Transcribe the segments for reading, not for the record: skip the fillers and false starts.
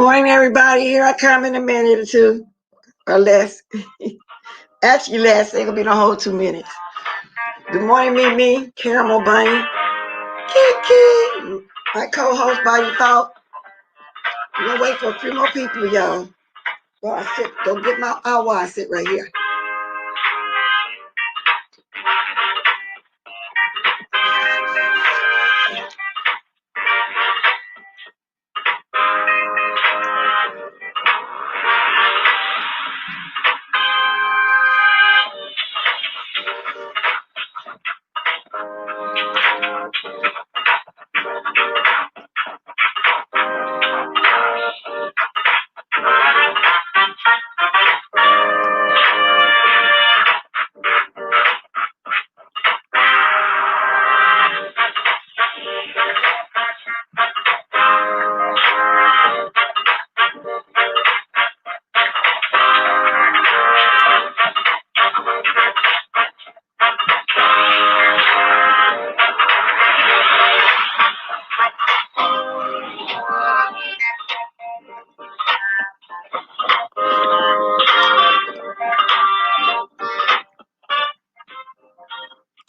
morning, everybody. Here I come in a minute or two or less. Actually, less. Ain't gonna be the whole 2 minutes. Good morning, me, Caramel Bunny, Kiki, my co-host by default. We're gonna wait for a few more people, y'all. Well, I sit. Go get my hour. I sit right here.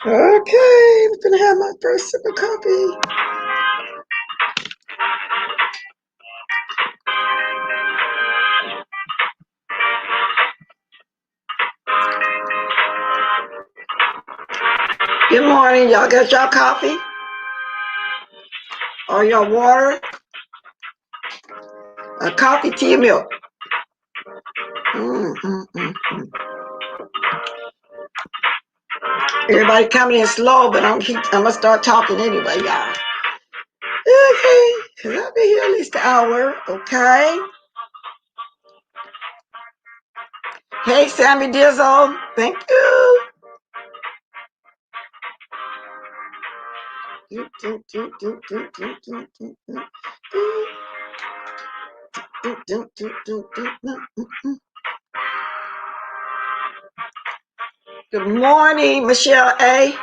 Okay, I'm gonna have my first sip of coffee. Good morning, y'all. Got y'all coffee or your water? Coffee, tea, and milk. Everybody coming in slow, but I'm gonna start talking anyway, y'all. Okay, because I'll be here at least an hour, okay? Hey, Sammy Dizzle, thank you. Good morning, Michelle A.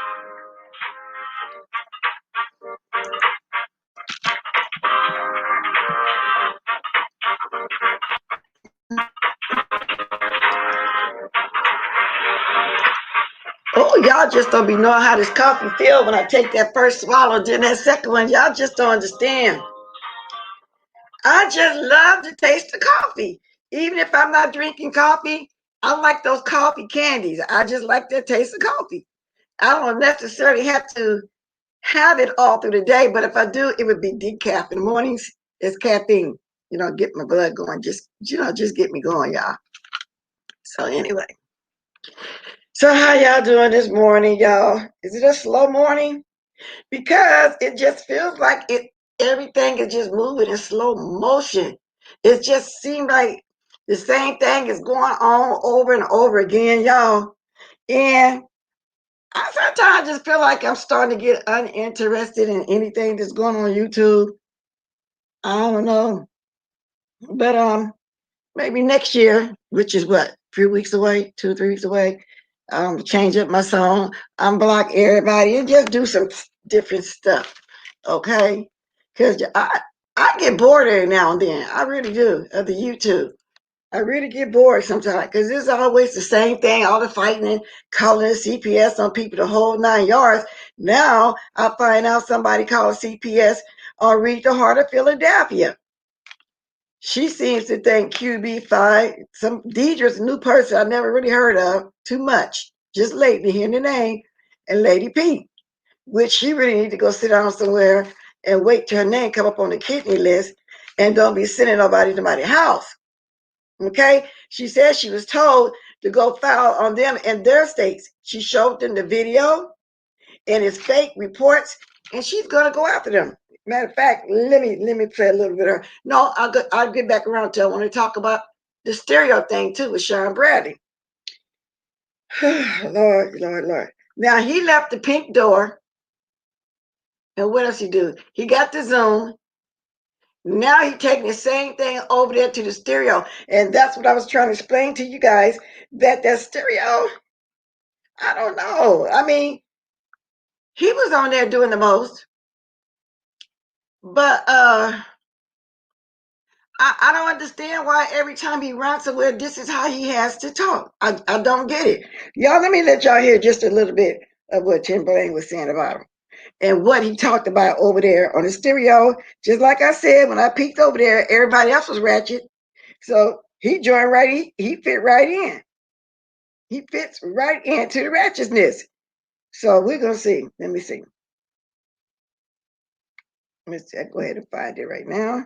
Oh, y'all just don't be knowing how this coffee feels when I take that first swallow, then that second one. Y'all just don't understand. I just love to taste the coffee. Even if I'm not drinking coffee, I like those coffee candies. I just like the taste of coffee. I don't necessarily have to have it all through the day, but if I do, it would be decaf. In the mornings, it's caffeine. Get my blood going. Just get me going, y'all. So anyway. So how y'all doing this morning, y'all? Is it a slow morning? Because it just feels like everything is just moving in slow motion. It just seems like the same thing is going on over and over again, y'all. And I sometimes just feel like I'm starting to get uninterested in anything that's going on YouTube. I don't know. But maybe next year, which is what, 3 weeks away, 2, 3 weeks away, change up my song, unblock everybody, and just do some different stuff. Okay? Because I get bored every now and then. I really do, of the YouTube. I really get bored sometimes because it's always the same thing, all the fighting and calling CPS on people the whole 9 yards. Now I find out somebody called CPS on Read the Heart of Philadelphia. She seems to think QB5, Deidre's a new person I never really heard of too much, just lately hearing the name, and Lady P, which she really need to go sit down somewhere and wait till her name come up on the kidney list and don't be sending nobody to my house. Okay? She said she was told to go file on them in their states. She showed them the video and it's fake reports, and she's gonna go after them. Matter of fact, let me play a little bit of her. No, I'll get back around to I want to talk about the stereo thing too with Sean Bradley. Lord. Now he left the pink door. And what else he do? He got the Zoom. Now he's taking the same thing over there to the stereo. And that's what I was trying to explain to you guys, that stereo, I don't know. I mean, he was on there doing the most. But I don't understand why every time he runs somewhere, this is how he has to talk. I don't get it. Y'all, let me let y'all hear just a little bit of what Tim Blaine was saying about him and what he talked about over there on the stereo. Just like I said, when I peeked over there, everybody else was ratchet. So he joined right, he fit right in. He fits right into the ratchetness. So we're going to see. Let me see. Let's go ahead and find it right now.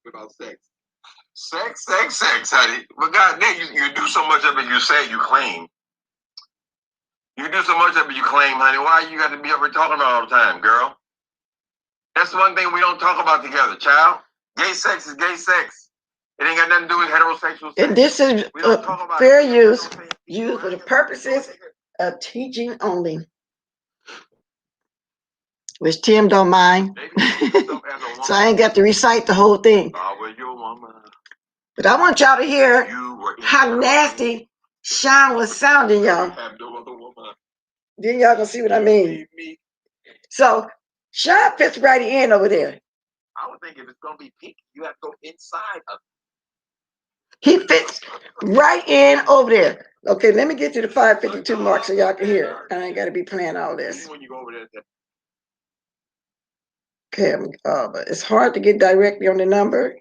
About sex. Sex, honey. But God damn, you do so much of it, you say, you claim. You do so much of it, you claim, honey. Why you got to be up here talking about all the time, girl? That's one thing we don't talk about together, child. Gay sex is gay sex. It ain't got nothing to do with heterosexual sex. And this is fair use, used for the purposes of teaching only. Which Tim don't mind. So I ain't got to recite the whole thing. But I want y'all to hear how nasty Sean was sounding, y'all. Then y'all gonna see what I mean. So Sean fits right in over there. I would think if it's gonna be pink, you have to go inside of it. He fits right in over there. Okay, let me get to the 552 mark so y'all can hear it. I ain't gotta be playing all this. When you go over there, okay, but it's hard to get directly on the number.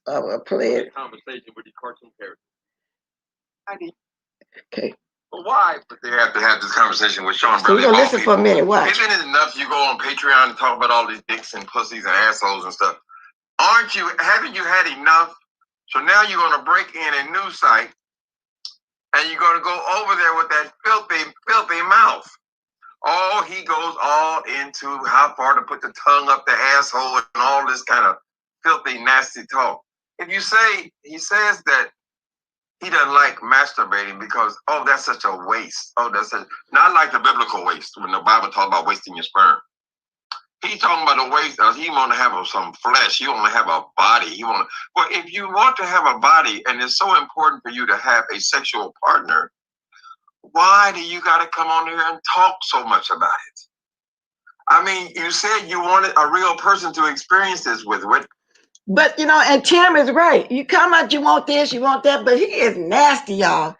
I will play it. Conversation with the cartoon character. Okay. But why? But they have to have this conversation with Sean. So we're gonna listen for a minute. Watch. Isn't it enough you go on Patreon and talk about all these dicks and pussies and assholes and stuff? Haven't you had enough? So now you're gonna break in a new site and you're gonna go over there with that filthy mouth. Oh, he goes all into how far to put the tongue up the asshole and all this kind of filthy, nasty talk. If you say, he says that he doesn't like masturbating because, oh, that's such a waste. Oh, not like the biblical waste when the Bible talks about wasting your sperm. He's talking about a waste. He want to have some flesh. He want to have a body. Well, if you want to have a body and it's so important for you to have a sexual partner, why do you got to come on here and talk so much about it? I mean, you said you wanted a real person to experience this with. But, and Tim is right. You come out, you want this, you want that, but he is nasty, y'all.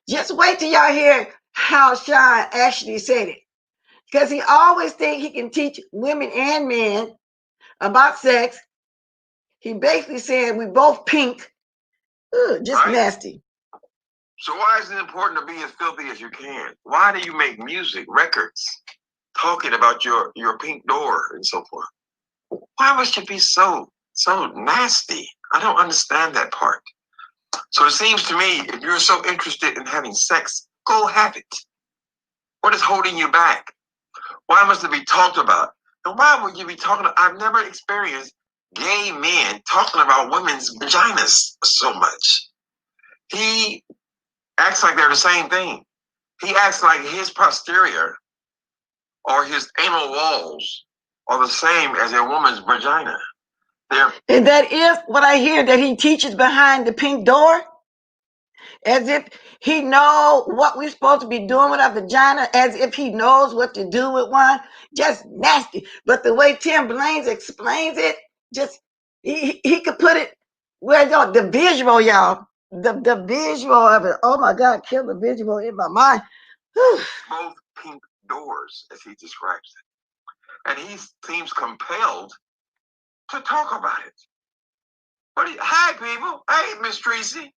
Just wait till y'all hear how Sean actually said it. Because he always think he can teach women and men about sex. He basically said we both pink. Ugh, just right? Nasty. So why is it important to be as filthy as you can? Why do you make music, records, talking about your pink door and so forth? Why must you be so nasty? I don't understand that part. So it seems to me, if you're so interested in having sex, go have it. What is holding you back? Why must it be talked about? And why would you be talking about? I've never experienced gay men talking about women's vaginas so much. He acts like they're the same thing. He acts like his posterior or his anal walls are the same as a woman's vagina. And that is what I hear, that he teaches behind the pink door, as if he knows what we're supposed to be doing with our vagina, as if he knows what to do with one. Just nasty. But the way Tim Blaine explains it, just he could put it where the visual, y'all, the visual of it. Oh my God, kill the visual in my mind. Both pink doors, as he describes it, and he seems compelled to talk about it. Hi, people. Hey, Miss Tracy.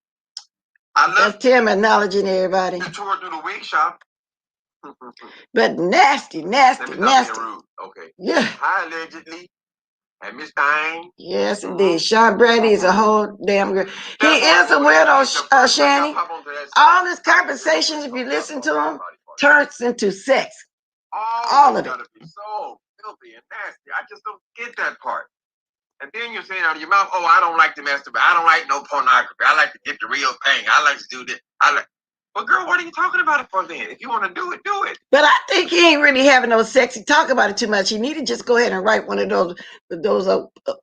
That's Tim acknowledging everybody. You toured through the wig shop. But nasty. Okay. Yeah. Hi, allegedly. And Miss Stein. Yes, indeed. Sean Brady is a whole damn girl. He is a weirdo, Shanny. All his conversations, if you listen to him, turns into sex. All of it. Be so filthy and nasty. I just don't get that part. And then you're saying out of your mouth, oh, I don't like to masturbate. I don't like no pornography. I like to get the real thing. I like to do this. Well, girl, what are you talking about it for then? If you want to do it, do it. But I think he ain't really having no sexy talk about it too much. He need to just go ahead and write one of those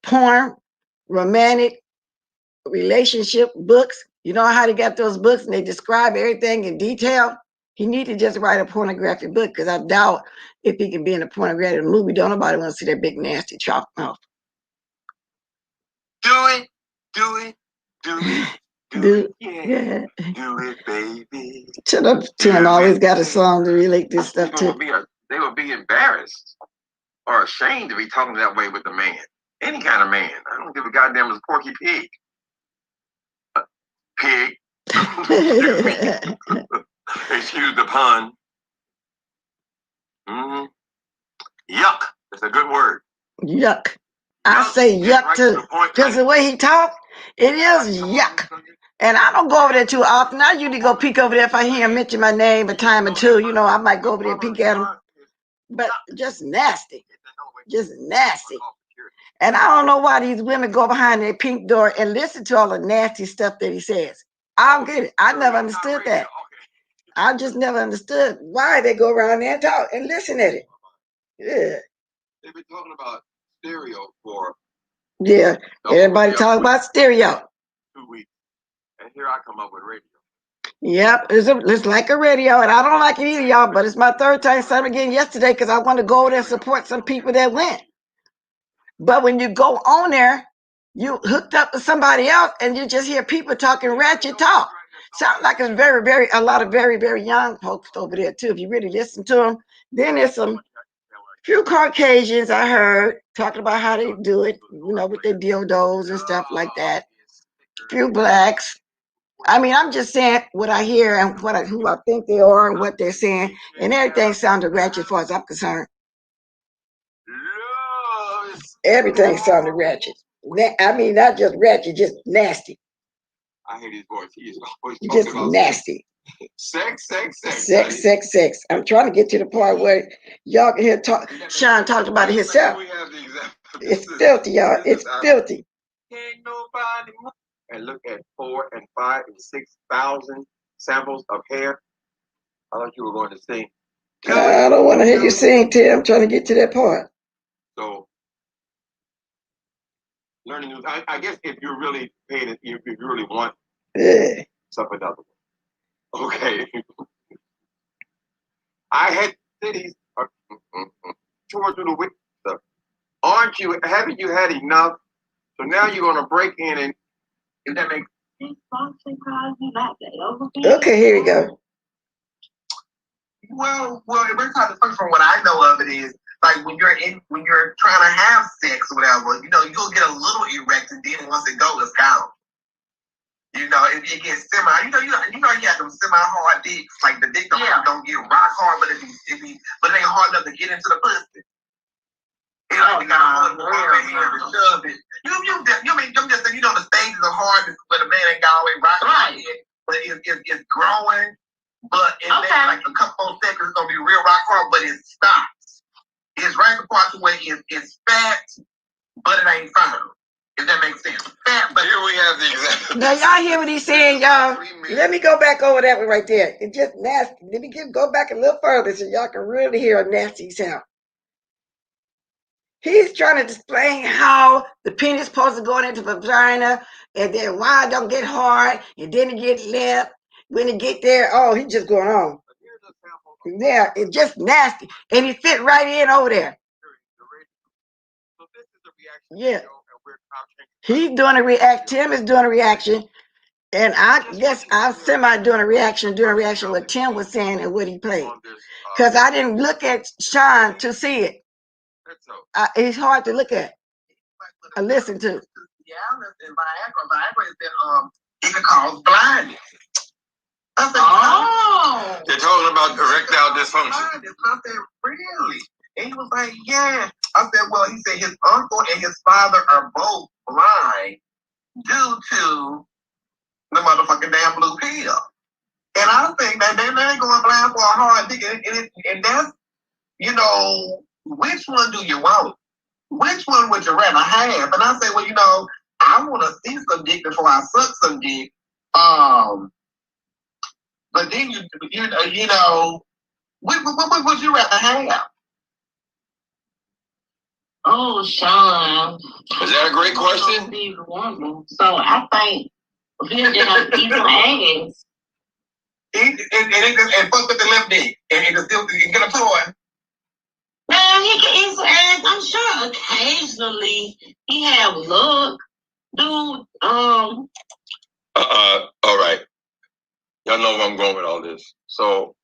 porn, romantic relationship books. You know how they got those books and they describe everything in detail? He need to just write a pornographic book, because I doubt if he can be in a pornographic movie. Don't nobody want to see that big nasty chalk mouth. Do it, do it, do it, do it, yeah. Do it, baby. Shut up, Tim. Always got a song to relate this stuff to. They would be embarrassed or ashamed to be talking that way with a man. Any kind of man. I don't give a goddamn as Porky Pig. Pig. Excuse the pun. Mm-hmm. Yuck. That's a good word. Yuck. I say yuck too. Because the way he talk, it is yuck. And I don't go over there too often. I usually go peek over there if I hear him mention my name a time or two. You know, I might go over there and peek at him. But just nasty. Just nasty. And I don't know why these women go behind their pink door and listen to all the nasty stuff that he says. I don't get it. I never understood that. I just never understood why they go around there and talk and listen at it. Yeah. They've been talking about stereo for. Yeah. Everybody talking about stereo. 2 weeks. And here I come up with radio. Yep, it's like a radio, and I don't like it either, y'all, but it's my third time saying again yesterday because I want to go over there and support some people that went. But when you go on there, you hooked up to somebody else, and you just hear people talking ratchet talk. Sounds like it's a lot of very, very young folks over there, too, if you really listen to them. Then there's some few Caucasians I heard talking about how they do it, you know, with their dildos and stuff like that. Few blacks. I mean, I'm just saying what I hear and who I think they are and what they're saying, and everything sounded ratchet as far as I'm concerned. Everything sounded ratchet. I mean, not just ratchet, just nasty. I hear his voice. He is always just nasty. Sex. Sex. I'm trying to get to the part where y'all can hear Sean talked about it himself. It's filthy, y'all. It's filthy. Ain't nobody move. And look at 4 and 5 and 6,000 samples of hair. I thought you were going to sing. I don't want to hear you sing, Tim. I'm trying to get to that part. So, learning new. I guess if you're really paying it, if you really want something another way. Okay. I had cities toured through the week. Haven't you had enough? So now you're going to break in and. If that makes okay, here we go. Well, it breaks out the first from what I know of it is like when you're trying to have sex or whatever, you know, you'll get a little erect and then once it goes, it's gone. You know, it gets semi. You know, you got them semi-hard dicks. Like the dick don't get rock hard, but it ain't hard enough to get into the pussy. You know, you gotta hold the hand and shove it. I'm just saying, you know, the stages are hard, but the man ain't got always rock it, but it's growing. But in like a couple of seconds, it's gonna be real rock hard, but it stops. It's right the part where it's fat, but it ain't firm. If that makes sense. Fat, but here we have the example. Now y'all hear what he's saying, y'all? Let me go back over that one right there. It's just nasty. Let me go back a little further so y'all can really hear a nasty sound. He's trying to explain how the penis is supposed to go into the vagina, and then why it don't get hard, and then it gets limp. When it get there, oh, he's just going on. Yeah, it's just nasty. And he fit right in over there. Yeah. He's doing a reaction. Tim is doing a reaction. And I guess I'm doing a reaction what Tim was saying and what he played. Because I didn't look at Sean to see it. It's hard to look at. I listen to. Yeah, Viagra is that it can cause blindness. I said, they're talking about erectile dysfunction. I said, really? And he was like, yeah. I said, well, he said his uncle and his father are both blind due to the motherfucking damn blue pill. And I think that they ain't going blind for a hard dick. And that's, you know, which one do you want? Which one would you rather have? And I say, well, you know, I want to see some dick before I suck some dick. But then you know, what would you rather have? Oh, Sean. Is that a great question? So I think he'll just have to eat some ass. And fuck with the left dick. And he can still get a toy. Man, he can eat some ass. I'm sure occasionally he have luck. Dude, all right. Y'all know where I'm going with all this. So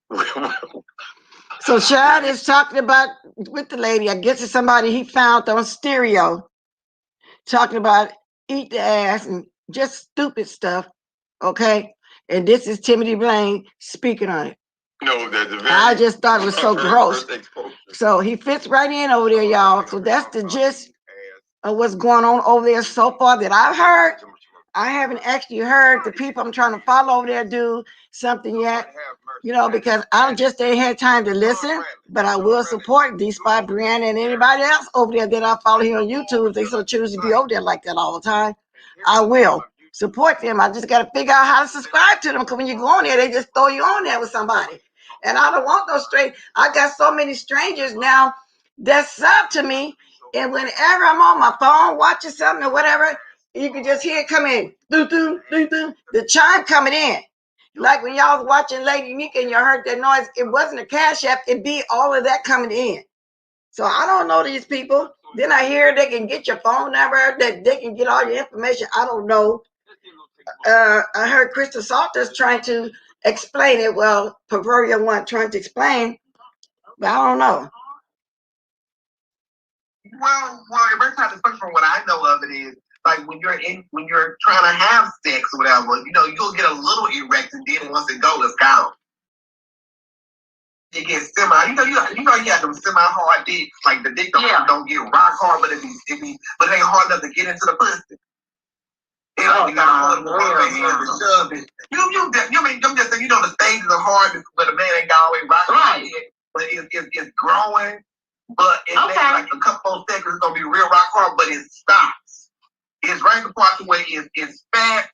So Shad is talking about with the lady. I guess it's somebody he found on stereo talking about eat the ass and just stupid stuff. Okay. And this is Timothy Blaine speaking on it. No, that's a very, I just thought it was so gross. So he fits right in over there, y'all. So that's the gist of what's going on over there so far that I've heard. I haven't actually heard the people I'm trying to follow over there do something yet, you know, because I just ain't had time to listen, but I will support D-Spot, Brianna, and anybody else over there that I follow here on YouTube if they so choose to be over there like that all the time. I will support them. I just got to figure out how to subscribe to them, because when you go on there, they just throw you on there with somebody. And I don't want no straight. I got so many strangers now that sub to me, and whenever I'm on my phone watching something or whatever, you can just hear it come in. Doo, doo, doo, doo, the chime coming in. Like when y'all was watching Lady Nika and you heard that noise, it wasn't a Cash App, it be all of that coming in. So I don't know these people. Then I hear they can get your phone number, that they can get all your information. I don't know. I heard Krista Salters trying to explain it. Well, Proverbial one trying to explain, but I don't know. Well, every time, especially from what I know of it is, like when you're trying to have sex or whatever, you know, you'll get a little erect, and then once it goes, it's gone. It gets semi, you have them semi-hard dicks, like the dick don't get rock hard, but it ain't hard enough to get into the pussy. You got to hold it with one hand and shove it. I'm just saying, you know, the stages of hardness, but a man ain't got always rock hard yet, but it's growing. But it takes like a couple of seconds, it's gonna be real rock hard, but it stops. It's right the part where it's fat,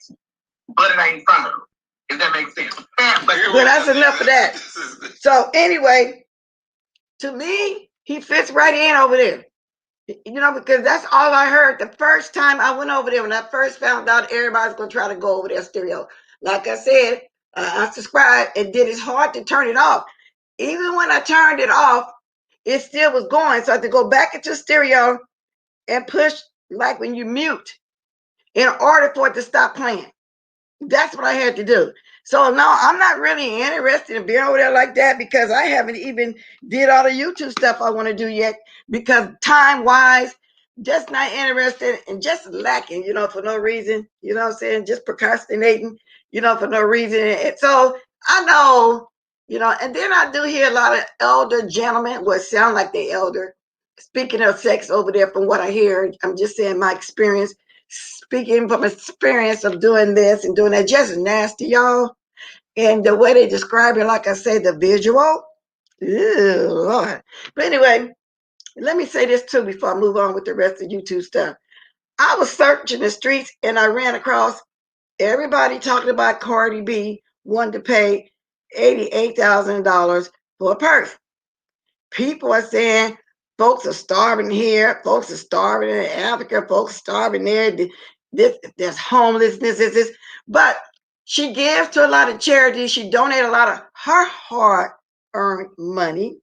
but it ain't firm. If that makes sense. Fat, but that's enough of that. So anyway, to me, he fits right in over there. You know, because that's all I heard the first time I went over there. When I first found out everybody's gonna try to go over there stereo. Like I said, I subscribed, and then it's hard to turn it off. Even when I turned it off, it still was going. So I had to go back into stereo and push, like when you mute, in order for it to stop playing. That's what I had to do. So no, I'm not really interested in being over there like that, because I haven't even did all the YouTube stuff I want to do yet, because time-wise, just not interested and just lacking, you know, for no reason, you know what I'm saying, just procrastinating, you know, for no reason. And so I know, you know, and then I do hear a lot of elder gentlemen, what sound like they elder, speaking of sex over there. From what I hear, I'm just saying my experience, speaking from experience of doing this and doing that, just nasty, y'all. And the way they describe it, like I say, the visual, ew, Lord. But anyway, let me say this too before I move on with the rest of YouTube stuff. I was searching the streets and I ran across everybody talking about Cardi B wanting to pay $88,000 for a purse. People are saying folks are starving here, folks are starving in Africa, folks are starving there. There's homelessness, this. But she gives to a lot of charities. She donated a lot of her hard-earned money.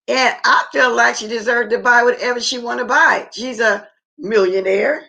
And I feel like she deserved to buy whatever she want to buy. She's a millionaire,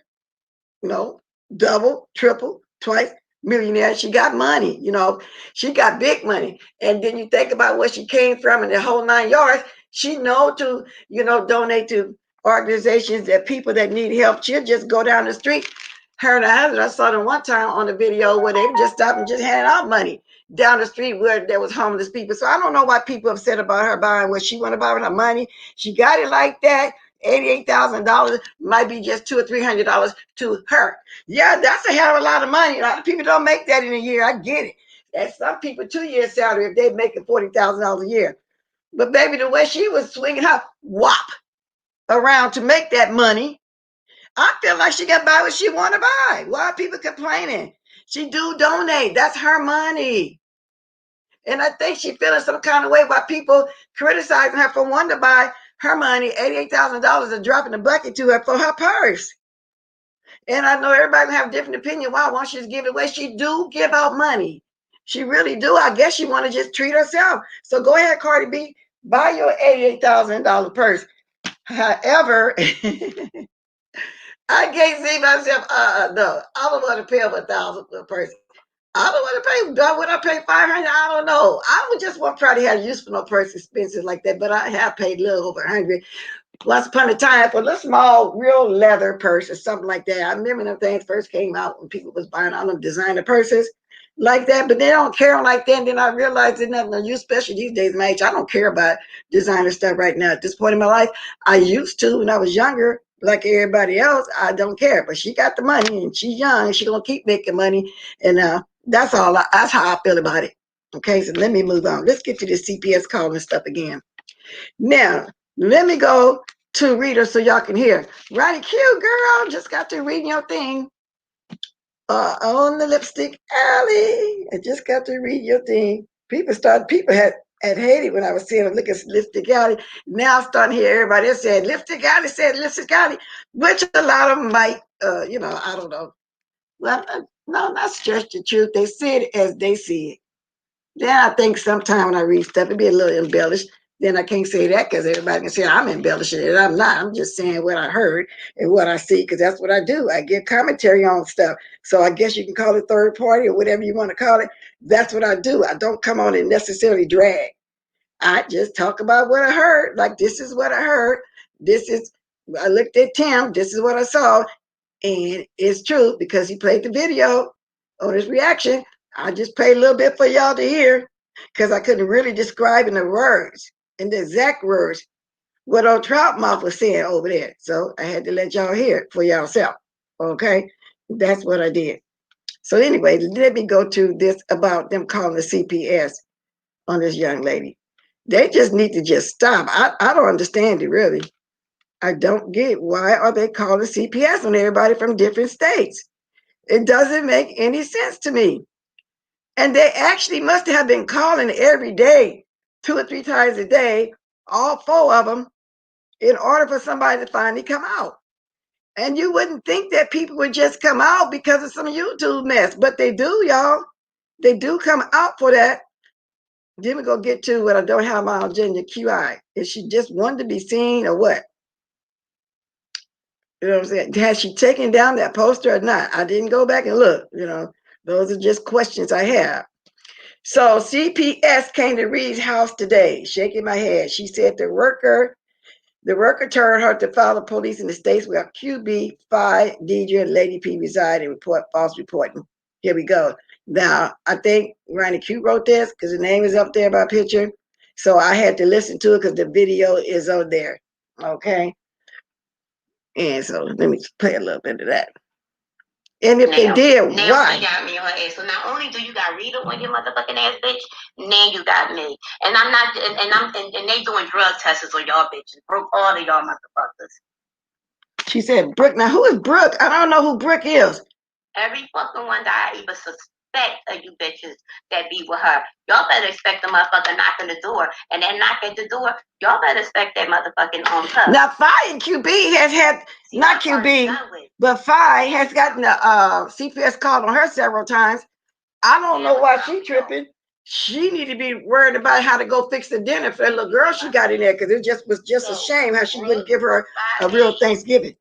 you know, double, triple, twice millionaire. She got money, you know, she got big money. And then you think about where she came from and the whole 9 yards. She know to, you know, donate to organizations, that people that need help. She'll just go down the street. Her and her husband, I saw them one time on the video where they just stopped and just handed out money down the street where there was homeless people. So I don't know why people are upset about her buying what she want to buy with her money. She got it like that. $88,000 might be just $200 or $300 to her. Yeah, that's a hell of a lot of money. A lot of people don't make that in a year. I get it. That's some people 2 years salary if they're making $40,000 a year. But baby, the way she was swinging her whop around to make that money, I feel like she got buy what she want to buy. Why are people complaining? She do donate. That's her money. And I think she feeling some kind of way by people criticizing her for wanting to buy her money. $88,000 a drop in the bucket to her for her purse. And I know everybody gonna have a different opinion. Why won't she just give it away? She do give out money. She really do. I guess she want to just treat herself. So go ahead, Cardi B, buy your $88,000 purse. However, I can't see myself. No, I don't want to pay over $1,000 per person. I don't want to pay. Would I pay $500? I don't know. I would just want to probably have use for no purse expenses like that. But I have paid a little over $100 once upon a time for a small, real leather purse or something like that. I remember them things first came out when people was buying all them designer purses like that, but they don't care like that. And then I realized there's nothing to use, especially these days, my age. I don't care about designer stuff right now. At this point in my life, I used to when I was younger, like everybody else. I don't care, but she got the money and she's young. She gonna keep making money, and that's all. That's how I feel about it. Okay, so let me move on. Let's get to the CPS calling stuff again. Now, let me go to Rita so y'all can hear. Ronnie Q, girl, just got to reading your thing on the lipstick alley. I just got to read your thing. People had hated when I was saying look at lipstick alley. Now I'm starting to hear everybody else said lipstick alley, which a lot of them might, I don't know. Well, no, not stretch the truth. They see it as they see it. Then I think sometime when I read stuff, it be a little embellished. Then I can't say that because everybody can say I'm embellishing it. I'm not. I'm just saying what I heard and what I see because that's what I do. I give commentary on stuff. So I guess you can call it third party or whatever you want to call it. That's what I do. I don't come on and necessarily drag. I just talk about what I heard. Like, this is what I heard. I looked at Tim. This is what I saw. And it's true because he played the video on his reaction. I just played a little bit for y'all to hear because I couldn't really describe in the words, in the exact words, what old Troutmouth was saying over there. So I had to let y'all hear it for yourself. Okay? That's what I did. So anyway, let me go to this about them calling the CPS on this young lady. They just need to just stop. I don't understand it really. I don't get why are they calling CPS on everybody from different states. It doesn't make any sense to me. And they actually must have been calling every day, 2 or 3 times a day, all 4 of them, in order for somebody to finally come out. And you wouldn't think that people would just come out because of some YouTube mess, but they do, y'all. They do come out for that. Then we go get to what I don't have my agenda QI. Is she just wanted to be seen or what? You know what I'm saying? Has she taken down that poster or not? I didn't go back and look. Those are just questions I have. So CPS came to Reed's house today, shaking my head. She said the worker told her to file the police in the states where QB, Phi, Deidre, and Lady P reside and report false reporting. Here we go. Now, I think Ronnie Q wrote this because the name is up there by picture. So I had to listen to it because the video is on there. Okay. And so let me play a little bit of that. And if they did, why? She got me on her ass. So not only do you got Rita on your motherfucking ass, bitch, now you got me. And I'm not, and they doing drug tests on y'all bitches. Broke all of y'all motherfuckers. She said Brooke. Now who is Brooke? I don't know who Brooke is. Every fucking one that I even suspect of you bitches that be with her. Y'all better expect the motherfucker knocking the door. And then knock at the door, y'all better expect that motherfucking cuff. Now Phi and QB has had, not QB, but Phi has gotten a CPS call on her several times. I don't know why she tripping. She need to be worried about how to go fix the dinner for that little girl she got in there because it was just a shame how she wouldn't give her a real Thanksgiving.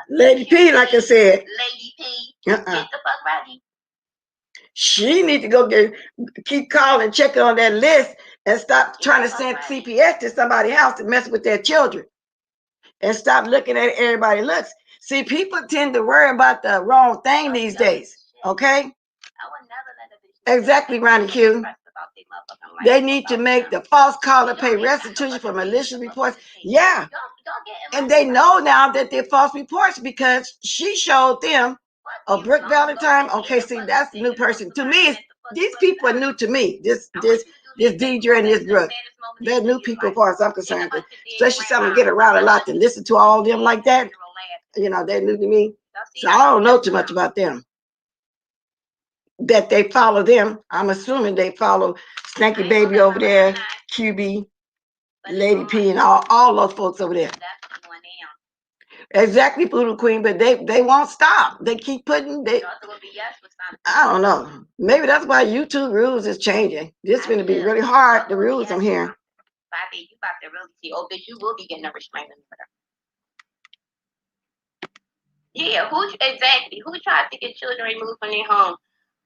Lady P, like I said. Lady P, get the fuck ready. She need to keep calling, checking on that list, and stop trying to send CPS to somebody's house to mess with their children. And stop looking at everybody looks. See, people tend to worry about the wrong thing these days. Okay? Exactly, Ronnie Q. They need to make the false caller pay restitution for malicious reports. Yeah. And they know now that they're false reports because she showed them a Brooke Valentine. Okay, see, that's the new person. To me, these people are new to me. This Deidre and this Brooke. They're new people as far as I'm concerned. Especially someone get around a lot to listen to all of them like that. They're new to me. So I don't know too much about them. That they follow them. I'm assuming they follow Stanky Baby over there, QB, Lady P, and all those folks over there. Exactly, Voodoo Queen, but they won't stop. They keep putting. I don't know. Maybe that's why YouTube rules is changing. This is going to be really hard. The rules I'm hearing. You about to really see. Oh, bitch, you will be getting a restraining order. Yeah, who exactly? Who tried to get children removed from their home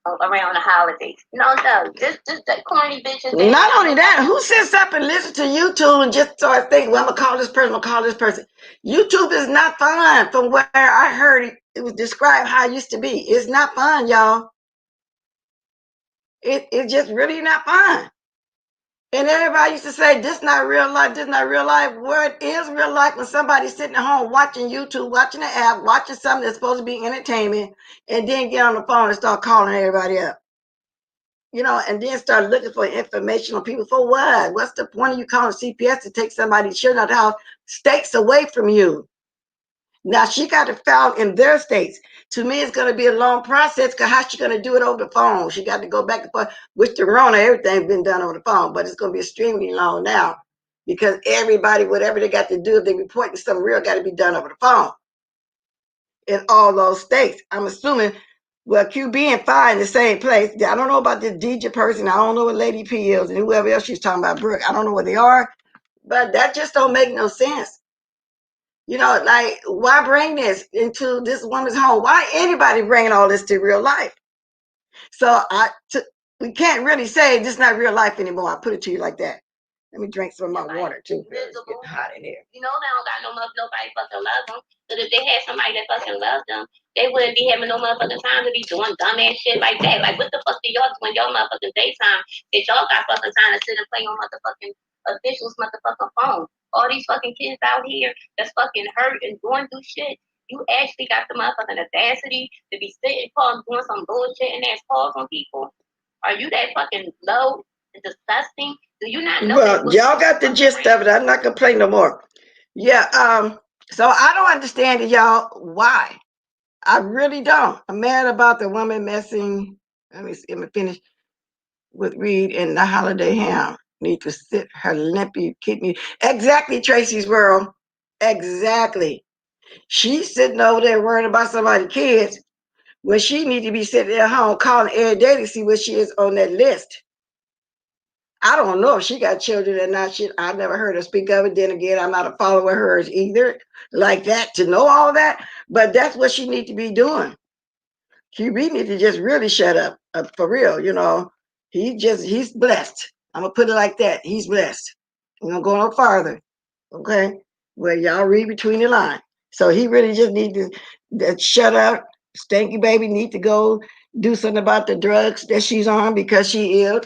around the holidays? No, just the corny bitches. Not only that, who sits up and listens to YouTube and just starts thinking, well, I'm gonna call this person, I'm gonna call this person. YouTube is not fun. From where I heard it was described how it used to be. It's not fun, y'all. It's just really not fun. And everybody used to say, this not real life, this not real life. What is real life when somebody's sitting at home watching YouTube, watching the app, watching something that's supposed to be entertainment, and then get on the phone and start calling everybody up. You know, and then start looking for information on people. For what? What's the point of you calling CPS to take somebody's children out of the house, states away from you? Now she got it filed in their states. To me, it's going to be a long process because how's she going to do it over the phone? She got to go back and forth. With the Rona, everything's been done over the phone, but it's going to be extremely long now because everybody, whatever they got to do, if they report to something real, got to be done over the phone in all those states. I'm assuming, well, QB and Phi in the same place. I don't know about this DJ person. I don't know what Lady P is and whoever else she's talking about, Brooke. I don't know what they are, but that just don't make no sense. You know, like, why bring this into this woman's home? Why anybody bringing all this to real life? So we can't really say this is not real life anymore. I put it to you like that. Let me drink some of my water too. It's getting hot in here. You know they don't got nobody fucking love them. Because if they had somebody that fucking loved them, they wouldn't be having no motherfucking time to be doing dumbass shit like that. Like what the fuck do y'all do in your motherfucking daytime that y'all got fucking time to sit and play on motherfucking officials motherfucking phone? All these fucking kids out here that's fucking hurt and going through shit. You actually got the motherfucking audacity to be sitting calling doing some bullshit and ass calls on people. Are you that fucking low and disgusting? Do you not know? Well, y'all got the gist of it. I'm not gonna play no more. Yeah. So I don't understand it, y'all. Why? I really don't. I'm mad about the woman messing. Let me see. Let me finish with Reed and the holiday ham. Need to sit her limpy kidney. Exactly, Tracy's world. Exactly. She's sitting over there worrying about somebody's kids when she need to be sitting at home calling every day to see what she is on that list. I don't know if she got children or not. I never heard her speak of it. Then again, I'm not a follower of hers either, like that, to know all that. But that's what she need to be doing. QB need to just really shut up, for real. You know, he's blessed. I'm gonna put it like that. He's blessed. I'm gonna go no farther. Okay, well, y'all read between the lines. So he really just need to shut up. Stanky baby need to go do something about the drugs that she's on because she is.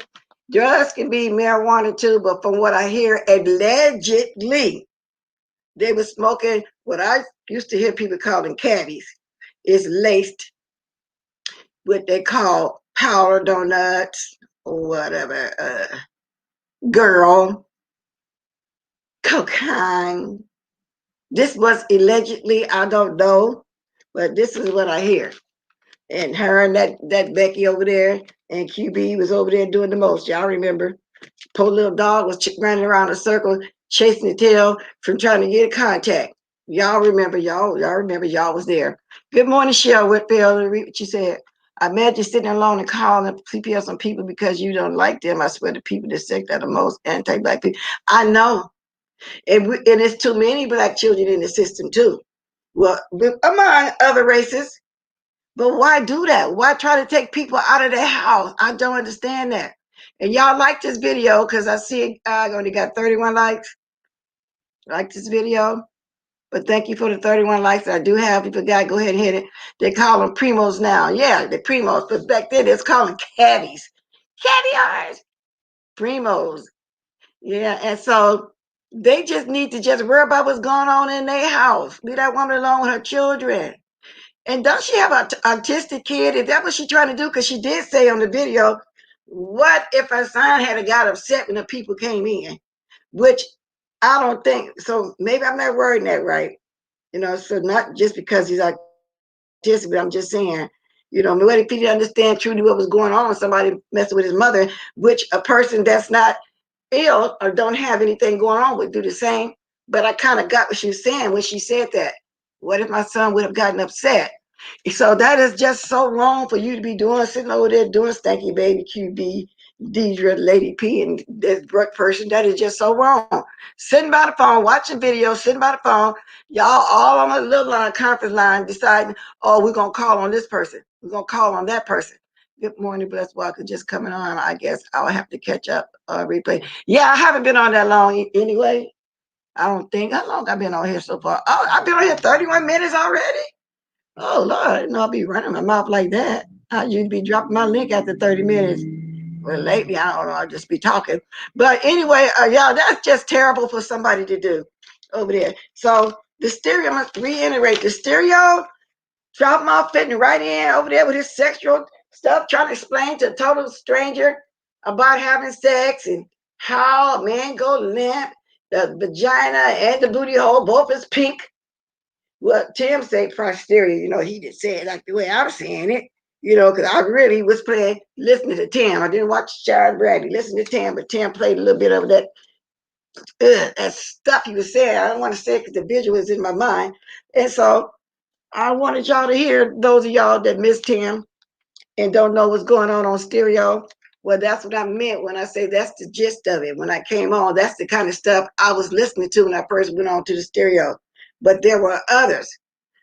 Drugs can be marijuana too, but from what I hear, allegedly, they were smoking what I used to hear people calling caddies. It's laced what they call powder donuts or whatever, girl, cocaine. This was allegedly, I don't know, but this is what I hear. And her and that Becky over there and QB was over there doing the most. Y'all remember? Poor little dog was running around a circle, chasing the tail from trying to get a contact. Y'all remember? Y'all remember? Y'all was there. Good morning, Cheryl Whitfield. Read what you said. I imagine sitting alone and calling CPS on people because you don't like them. I swear the people that sick are the most anti-black people. I know. And it's too many black children in the system too. Well, among other races. But why do that? Why try to take people out of their house? I don't understand that. And y'all like this video because I see I only got 31 likes. Like this video. But thank you for the 31 likes I do have. If you forgot, go ahead and hit it. They call them primos now. Yeah, they're primos. But back then, it's calling caddies. Caviars. Primos. Yeah, and so they just need to just worry about what's going on in their house. Leave that woman alone with her children. And don't she have an autistic kid? Is that what she's trying to do? Because she did say on the video, what if her son had got upset when the people came in? Which I don't think. So maybe I'm not wording that right. You know, so not just because he's autistic, but I'm just saying, you know, what if he didn't understand truly what was going on? Somebody messing with his mother, which a person that's not ill or don't have anything going on would do the same. But I kind of got what she was saying when she said that. What if my son would have gotten upset? So that is just so wrong for you to be doing, sitting over there doing stanky baby QB. Deidre, Lady P, and this Brooke person. That is just so wrong. Sitting by the phone, watching videos, sitting by the phone, y'all all on a little conference line deciding, oh, we're going to call on this person. We're going to call on that person. Good morning, Blessed Walker. Just coming on. I guess I'll have to catch up, replay. Yeah, I haven't been on that long anyway. I don't think. How long I've been on here so far? Oh, I've been on here 31 minutes already. Oh, Lord, I didn't know I'd be running my mouth like that. I usually be dropping my link after 30 minutes. Well, lately, I don't know, I'll just be talking. But anyway, y'all, that's just terrible for somebody to do over there. So the stereo, I must reiterate, the stereo, drop him off fitting right in over there with his sexual stuff, trying to explain to a total stranger about having sex and how a man go limp, the vagina and the booty hole, both is pink. Well, Tim said posterior, he didn't say it like the way I'm saying it, because I really was listening to Tim. I didn't watch Sharon Bradley, listen to Tim, but Tim played a little bit of that stuff he was saying. I don't want to say it because the visual is in my mind. And so I wanted y'all to hear, those of y'all that miss Tim and don't know what's going on stereo. Well, that's what I meant when I say that's the gist of it. When I came on, that's the kind of stuff I was listening to when I first went on to the stereo. But there were others.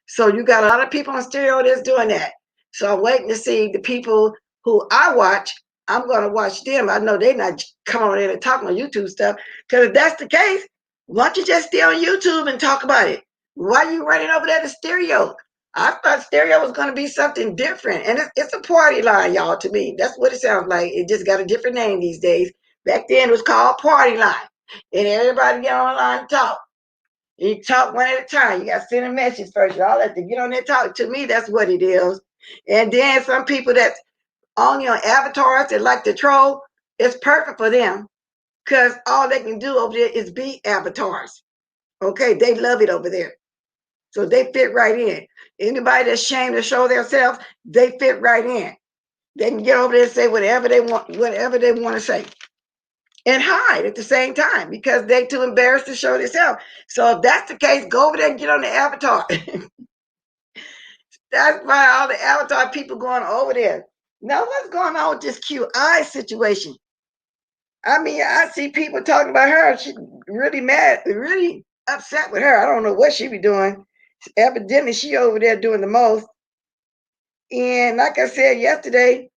So you got a lot of people on stereo that's doing that. So I'm waiting to see the people who I watch. I'm going to watch them. I know they're not coming on in and talking on YouTube stuff. Because if that's the case, why don't you just stay on YouTube and talk about it? Why are you running over there to stereo? I thought stereo was going to be something different. And it's a party line, y'all, to me. That's what it sounds like. It just got a different name these days. Back then it was called party line. And everybody get online and talk. You talk one at a time. You got to send a message first. Y'all have to get on there and talk. To me, that's what it is. And then some people that's on your avatars that like to troll, it's perfect for them because all they can do over there is be avatars. Okay, they love it over there. So they fit right in. Anybody that's ashamed to show themselves, they fit right in. They can get over there and say whatever they want to say. And hide at the same time because they too embarrassed to show themselves. So if that's the case, go over there and get on the avatar. That's why all the avatar people going over there. Now what's going on with this QI situation? I mean, I see people talking about her. She's really mad, really upset with her. I don't know what she be doing. Evidently, she over there doing the most. And like I said yesterday,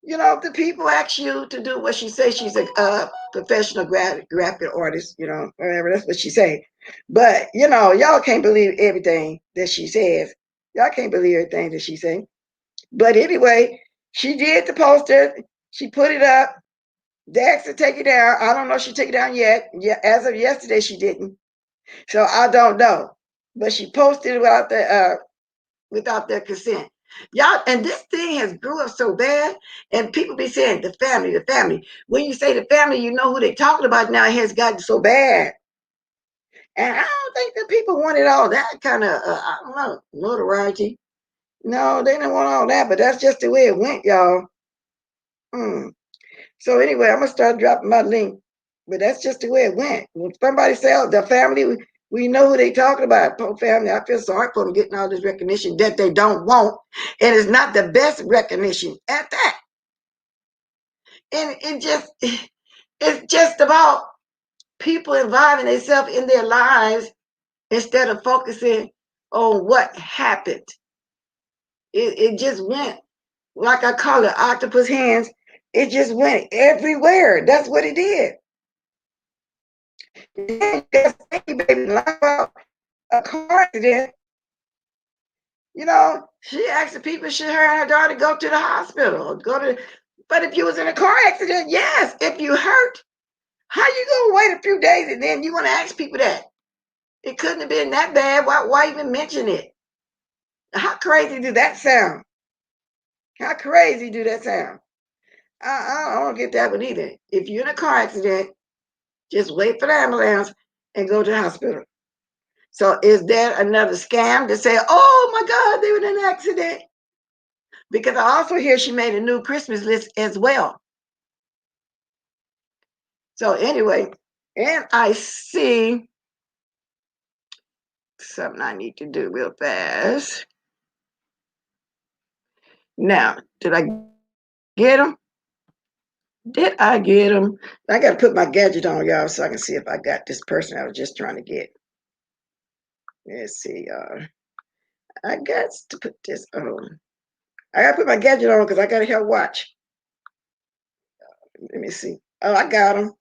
the people ask you to do what she says. She's a professional graphic artist, whatever. That's what she say. But, y'all can't believe everything that she says. Y'all can't believe everything that she say. But anyway, she did the poster. She put it up. They asked to take it down. I don't know if she took it down yet. Yeah, as of yesterday, she didn't. So I don't know. But she posted it without their consent. Y'all, and this thing has grew up so bad, and people be saying the family, the family. When you say the family, you know who they talking about now. It has gotten so bad. And I don't think that people wanted all that kind of, I don't know, notoriety. No, they didn't want all that, but that's just the way it went, y'all. So anyway, I'm going to start dropping my link, but that's just the way it went. When somebody say, oh, the family, we know who they talking about. Poor family, I feel sorry for them getting all this recognition that they don't want. And it's not the best recognition at that. And it's just about people involving themselves in their lives instead of focusing on what happened. It just went, like I call it, octopus hands. It just went everywhere. That's what it did. Baby, about a car accident. She asked the people, should her and her daughter go to the hospital? But if you was in a car accident, yes. If you hurt, how you gonna wait a few days and then you want to ask people that? It couldn't have been that bad. Why even mention it? How crazy do that sound? How crazy do that sound? I don't get that one either. If you're in a car accident, just wait for the ambulance and go to the hospital. So is there another scam to say, oh my God, they were in an accident? Because I also hear she made a new Christmas list as well. So anyway, and I see something I need to do real fast. Now, did I get them? Did I get them? I got to put my gadget on, y'all, so I can see if I got this person I was just trying to get. Let's see, y'all. I got to put this on. I got to put my gadget on because I got to help watch. Let me see. Oh, I got them.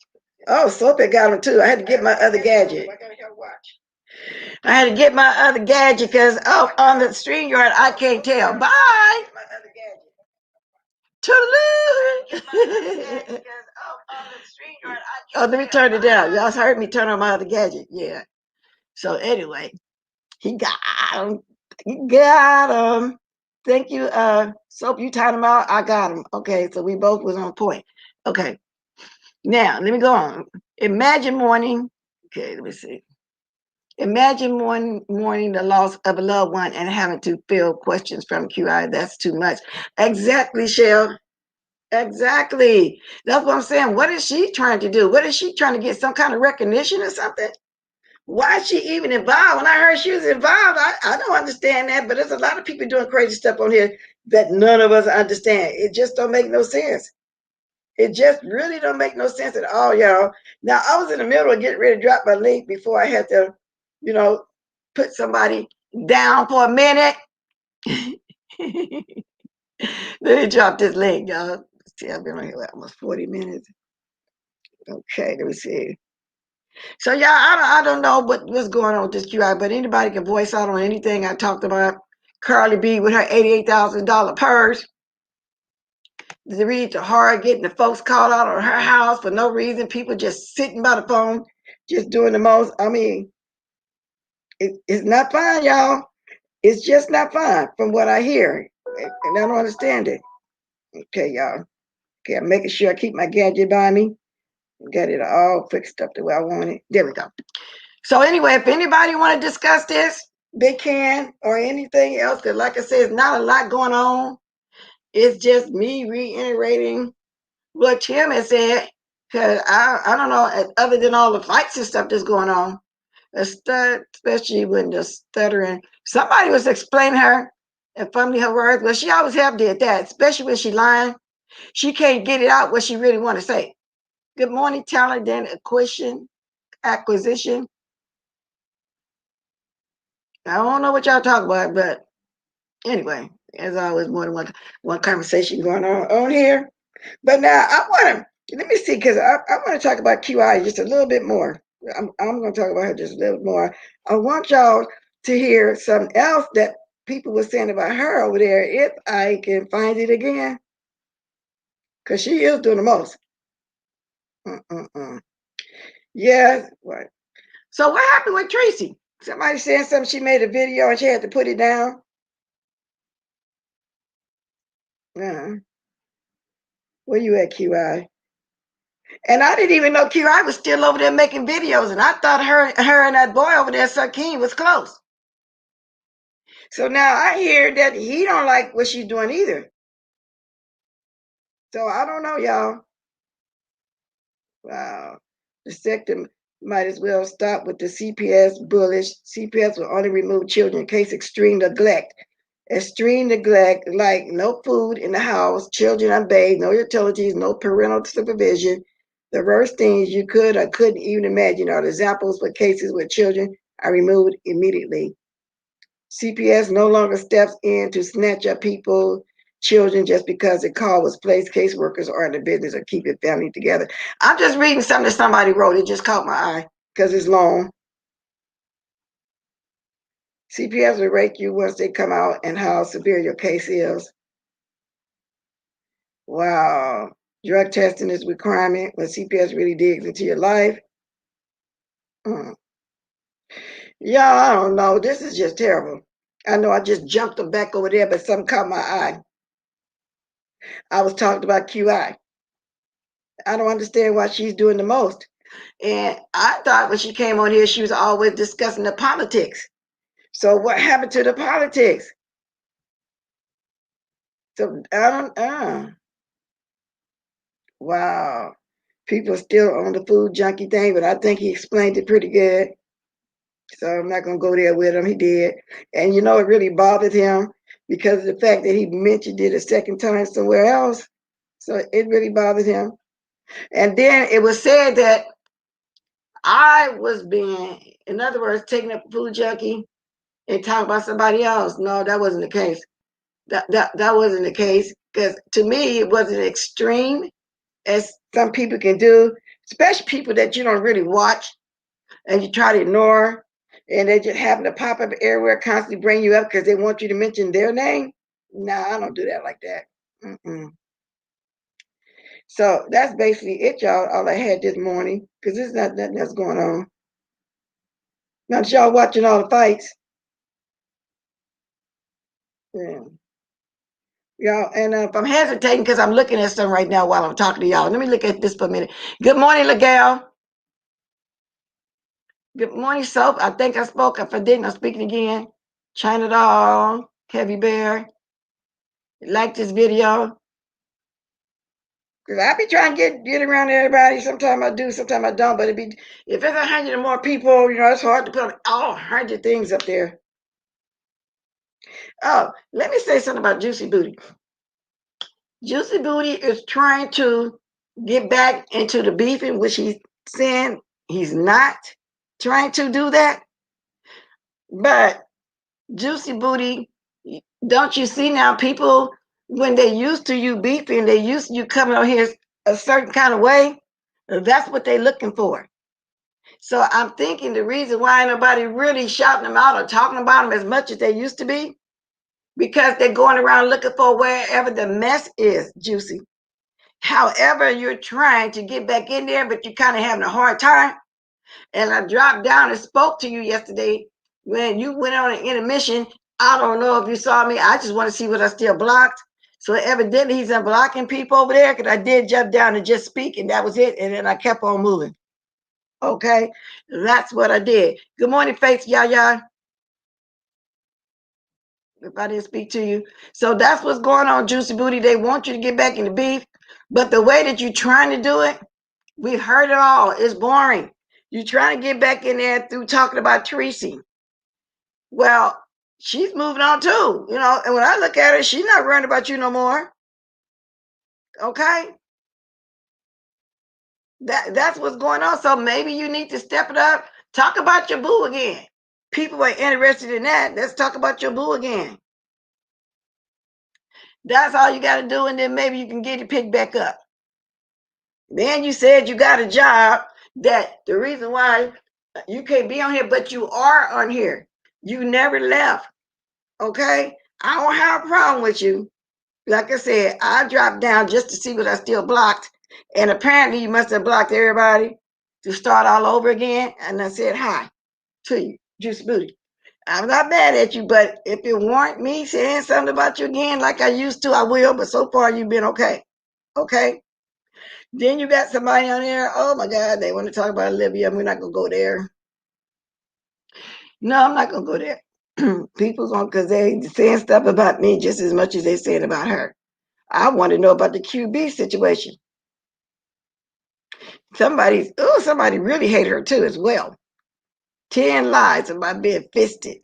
Oh, Sophie got them too. I had to get my other gadget. I had to get my other gadget because on the stream yard I can't tell. Bye. Toodaloo. Oh, let me turn it down. Y'all heard me turn on my other gadget. Yeah. So anyway, he got him. He got him. Thank you. Soap, you tied him out. I got him. Okay, so we both was on point. Okay. Now let me go on. Imagine mourning. Okay, let me see. Imagine mourning the loss of a loved one and having to field questions from QI. That's too much. Exactly, Shell. Exactly. That's what I'm saying. What is she trying to do? What is she trying to get? Some kind of recognition or something? Why is she even involved? When I heard she was involved, I don't understand that. But there's a lot of people doing crazy stuff on here that none of us understand. It just don't make no sense. It just really don't make no sense at all, y'all. Now, I was in the middle of getting ready to drop my link before I had to, put somebody down for a minute. Let me drop this link, y'all. See, I've been on here almost 40 minutes. Okay, let me see. So, y'all, I don't know what's going on with this QI, but anybody can voice out on anything I talked about. Cardi B with her $88,000 purse. The read to hard getting the folks called out on her house for no reason. People just sitting by the phone, just doing the most. I mean, it's not fine, y'all. It's just not fine from what I hear. And I don't understand it. Okay, y'all. Okay, I'm making sure I keep my gadget by me. Got it all fixed up the way I want it. There we go. So anyway, if anybody want to discuss this, they can, or anything else, because like I said, it's not a lot going on. It's just me reiterating what Tim has said, because I don't know, other than all the fights and stuff that's going on, especially when the stuttering. Somebody was explaining her, and fumbling her words, but she always have did that, especially when she lying. She can't get it out what she really want to say. Good morning, talent, then acquisition. I don't know what y'all talk about, but anyway, there's always more than one conversation going on here. But now I want to let me see, because I want to talk about QI just a little bit more. I'm going to talk about her just a little more. I want y'all to hear something else that people were saying about her over there, if I can find it again, because she is doing the most. Yeah, right. So what happened with Tracy? Somebody saying something, she made a video and she had to put it down. Where you at, QI? And I didn't even know QI was still over there making videos, and I thought her and that boy over there, Sakeem, was close. So now I hear that he don't like what she's doing either. So I don't know, y'all. Wow. The sector might as well stop with the CPS bullish. CPS will only remove children in case extreme neglect. Extreme neglect, like no food in the house, children unbathed, no utilities, no parental supervision. The worst things you could or couldn't even imagine are the examples for cases where children are removed immediately. CPS no longer steps in to snatch up children just because the call was placed. Caseworkers are in the business of keeping family together. I'm just reading something that somebody wrote. It just caught my eye because it's long. CPS will rate you once they come out and how severe your case is. Wow. Drug testing is a requirement when CPS really digs into your life. Yeah, I don't know. This is just terrible. I know I just jumped back over there, but something caught my eye. I was talking about QI. I don't understand why she's doing the most. And I thought when she came on here, she was always discussing the politics. So what happened to the politics? So I don't. Wow. People still on the food junkie thing, but I think he explained it pretty good. So I'm not going to go there with him. He did. And it really bothered him because of the fact that he mentioned it a second time somewhere else. So it really bothered him. And then it was said that I was being, in other words, taking up a food junkie and talking about somebody else. No, that wasn't the case. That wasn't the case, because to me it wasn't extreme as some people can do, especially people that you don't really watch and you try to ignore, and they just happen to pop up everywhere, constantly bring you up because they want you to mention their name. No, I don't do that like that. Mm-mm. So that's basically it, y'all. All I had this morning, because there's not nothing else going on. Now that y'all watching all the fights. Yeah. Y'all, and if I'm hesitating because I'm looking at something right now while I'm talking to y'all. Let me look at this for a minute. Good morning, LaGale. Good morning, Soap. I think I spoke. If I didn't, I'm speaking again. China Doll, Heavy Bear. Like this video. Because I be trying to get around everybody. Sometimes I do, sometimes I don't. But if it's 100 or more people, it's hard to put all 100 things up there. Oh, let me say something about Juicy Booty. Juicy Booty is trying to get back into the beefing, which he's saying he's not trying to do that. But Juicy Booty, don't you see now, people, when they used to you beefing, they used to you coming on here a certain kind of way, that's what they're looking for. So I'm thinking the reason why nobody really shouting them out or talking about them as much as they used to be, because they're going around looking for wherever the mess is, Juicy. However, you're trying to get back in there, but you're kind of having a hard time. And I dropped down and spoke to you yesterday when you went on an intermission. I don't know if you saw me. I just want to see what I still blocked. So evidently he's unblocking people over there, because I did jump down and just speak, and that was it. And then I kept on moving. Okay, that's what I did. Good morning, Faith Yaya. If I didn't speak to you. So that's what's going on, Juicy Booty. They want you to get back in the beef, but the way that you're trying to do it, we've heard it all. It's boring. You're trying to get back in there through talking about Tracy. Well, she's moving on too, and when I look at her, she's not worrying about you no more. Okay? That's what's going on. So maybe you need to step it up. Talk about your boo again. People are interested in that. Let's talk about your boo again. That's all you got to do, and then maybe you can get it picked back up. Then you said you got a job, that the reason why you can't be on here, but you are on here. You never left. Okay? I don't have a problem with you. Like I said, I dropped down just to see what I still blocked. And apparently you must have blocked everybody to start all over again. And I said hi to you, Juicy Booty. I'm not mad at you, but if it weren't me saying something about you again like I used to, I will. But so far you've been okay. Okay? Then you got somebody on there. Oh my God, they want to talk about Olivia. We're not going to go there. No, I'm not going to go there. People's on, because they saying stuff about me just as much as they saying about her. I want to know about the QB situation. Somebody really hated her too as well. 10 lies about being fisted.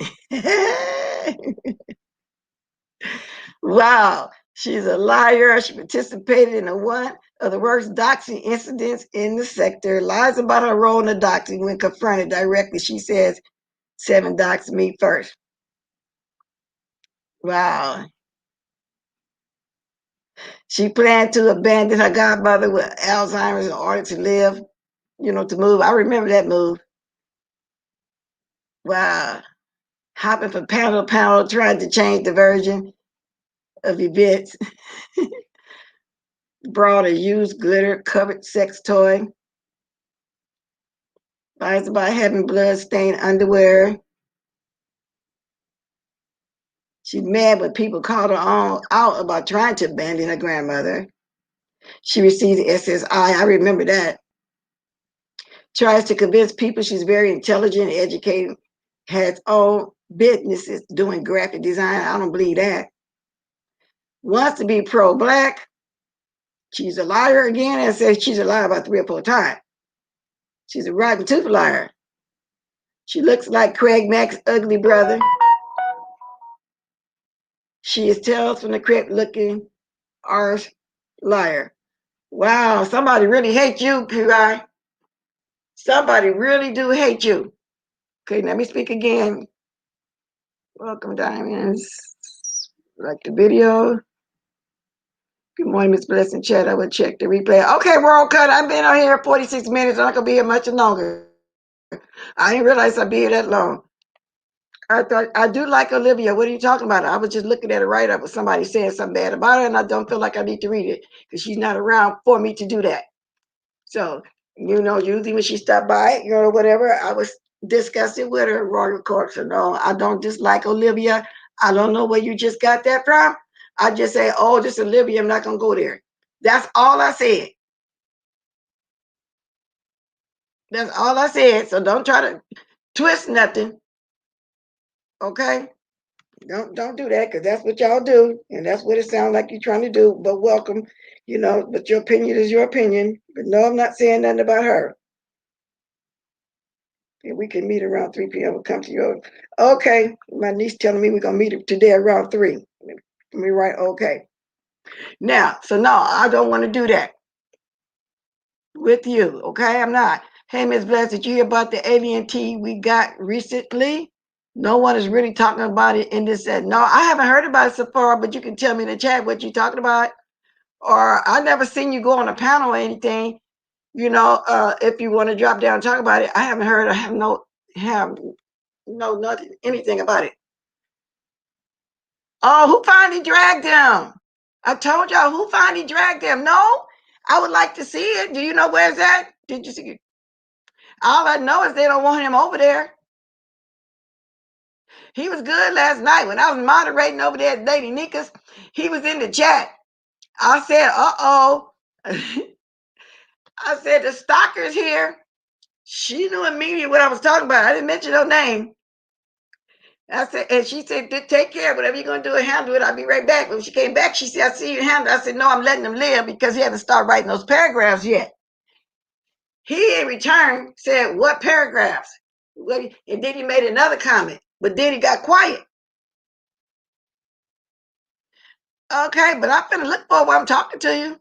Wow, she's a liar. She participated in one of the worst doxing incidents in the sector. Lies about her role in the doxing. When confronted directly, she says, 7 doxed me first. Wow. She planned to abandon her godmother with Alzheimer's in order to live, to move. I remember that move. Wow. Hopping from panel to panel, trying to change the version of events. Brought a used glitter covered sex toy. Lies about having blood stained underwear. She's mad when people called her out about trying to abandon her grandmother. She received the SSI. I remember that. Tries to convince people she's very intelligent, educated, has own businesses doing graphic design. I don't believe that. Wants to be pro-Black. She's a liar again, and says she's a liar about 3 or 4 times. She's a rotten tooth liar. She looks like Craig Mack's ugly brother. She is Tales from the Crypt looking arse liar. Wow, somebody really hates you, PI. Somebody really do hate you. Okay, let me speak again. Welcome, Diamonds. Like the video. Good morning, Miss Blessing Chat. I will check the replay. Okay, World Cut. I've been on here 46 minutes. I'm not going to be here much longer. I didn't realize I'd be here that long. I do like Olivia. What are you talking about? I was just looking at a write up with somebody saying something bad about her, and I don't feel like I need to read it because she's not around for me to do that. So, usually when she stopped by, whatever, I was discussing with her Royal Court. So, no, I don't dislike Olivia. I don't know where you just got that from. I just say, oh, this Olivia, I'm not going to go there. That's all I said. That's all I said. So don't try to twist nothing. Okay? Don't do that because that's what y'all do. And that's what it sounds like you're trying to do. But welcome, but your opinion is your opinion. But no, I'm not saying nothing about her. And we can meet around 3 p.m. We'll come to you. Okay. My niece telling me we're going to meet today around 3. Let me write, okay. Now, so no, I don't want to do that with you. Okay? I'm not. Hey, Miss Bless, did you hear about the alien tea we got recently? No one is really talking about it in this set. No, I haven't heard about it so far, but you can tell me in the chat what you're talking about. Or I never seen you go on a panel or anything. If you want to drop down and talk about it, I haven't heard. I have nothing, anything about it. Oh, who finally dragged them? I told y'all who finally dragged them. No, I would like to see it. Do you know where's that? Did you see it? All I know is they don't want him over there. He was good last night when I was moderating over there at Lady Nika's. He was in the chat. I said, uh-oh. I said, the stalker's here. She knew immediately what I was talking about. I didn't mention her name. I said, and she said, take care. Whatever you're going to do, handle it. I'll be right back. When she came back, she said, I see you handle it. I said, no, I'm letting him live because he hasn't started writing those paragraphs yet. He in return said, what paragraphs? And then he made another comment, but then he got quiet. Okay, but I'm finna look for while I'm talking to you.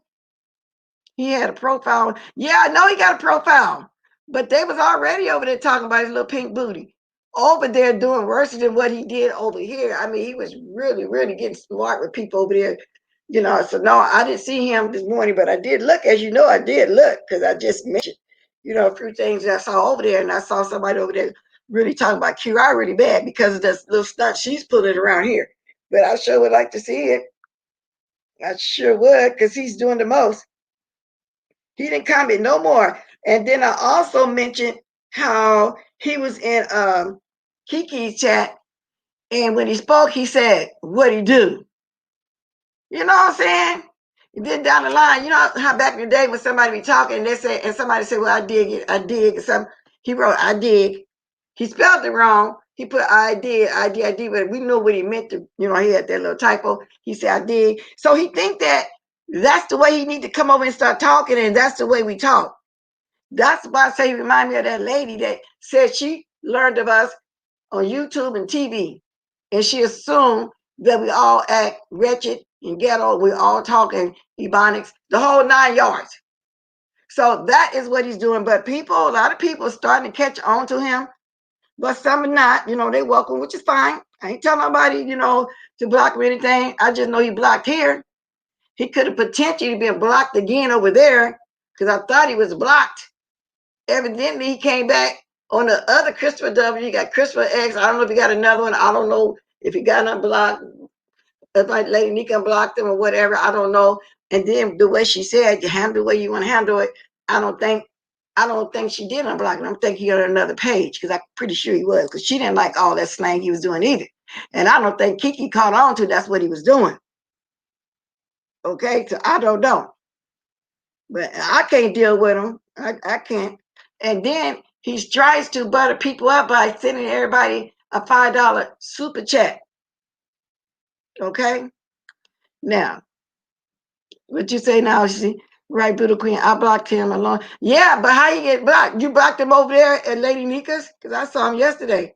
He had a profile. Yeah, I know he got a profile, but they was already over there talking about his little pink booty. Over there doing worse than what he did over here. I mean, he was really, really getting smart with people over there. So no, I didn't see him this morning, but I did look. As you know, I did look because I just mentioned, a few things that I saw over there, and I saw somebody over there really talking about QI really bad because of this little stunt she's pulling around here. But I sure would like to see it. I sure would because he's doing the most. He didn't comment no more. And then I also mentioned how he was in Kiki's chat, and when he spoke, he said, "What'd he do?" You know what I'm saying? And then down the line, you know how back in the day when somebody be talking and they say, and somebody said, "Well, I dig it, I dig," and some he wrote, "I dig." He spelled it wrong. He put I did, but we know what he meant to, he had that little typo. He said, I dig. So he think that that's the way he need to come over and start talking, and that's the way we talk. That's why I say he remind me of that lady that said she learned of us on YouTube and TV, and she assumed that we all act wretched and ghetto. We all talking ebonics, the whole 9 yards. So that is what he's doing. But a lot of people are starting to catch on to him. But some are not, they welcome, which is fine. I ain't telling nobody, to block or anything. I just know he blocked here. He could have potentially been blocked again over there because I thought he was blocked. Evidently, he came back on the other Christopher W. You got Christopher X. I don't know if he got another one. I don't know if he got unblocked. If like Lady Nika blocked him or whatever, I don't know. And then the way she said, you handle the way you want to handle it. I don't think she did unblock him. I think he got another page because I'm pretty sure he was because she didn't like all that slang he was doing either. And I don't think Kiki caught on to that's what he was doing. Okay, so I don't know. But I can't deal with him. I can't. And then he tries to butter people up by sending everybody a $5 super chat. Okay? Now, what you say now, see? Right, Buddha Queen, I blocked him alone. Yeah, but how you get blocked? You blocked him over there at Lady Nika's? Because I saw him yesterday.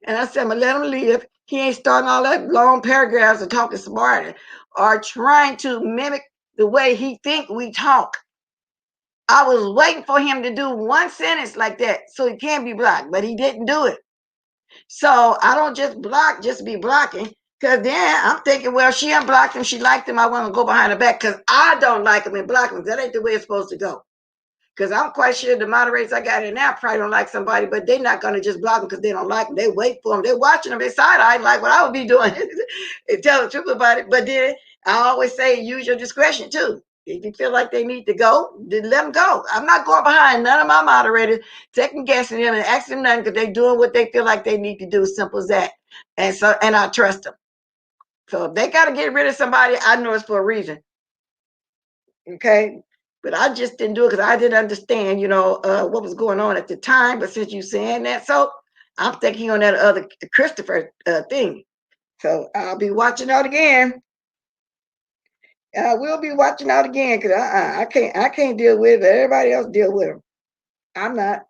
And I said, I'm going to let him live. He ain't starting all that long paragraphs and talking smart or trying to mimic the way he think we talk. I was waiting for him to do one sentence like that so he can be blocked, but he didn't do it. So I don't just block, just be blocking. Because then I'm thinking, well, she unblocked him, she liked him, I want to go behind her back because I don't like him and block him. That ain't the way it's supposed to go. Because I'm quite sure the moderators I got in now probably don't like somebody, but they're not going to just block them because they don't like them. They wait for them. They're watching them. They side-eye like what I would be doing and tell the truth about it. But then I always say use your discretion too. If you feel like they need to go, then let them go. I'm not going behind none of my moderators, second guessing them and asking them nothing because they're doing what they feel like they need to do. Simple as that. And I trust them. So if they got to get rid of somebody, I know it's for a reason. Okay. But I just didn't do it because I didn't understand, what was going on at the time. But since you saying that, so I'm thinking on that other Christopher thing. So I'll be watching out again. I will be watching out again because I can't deal with it. Everybody else deal with them. I'm not.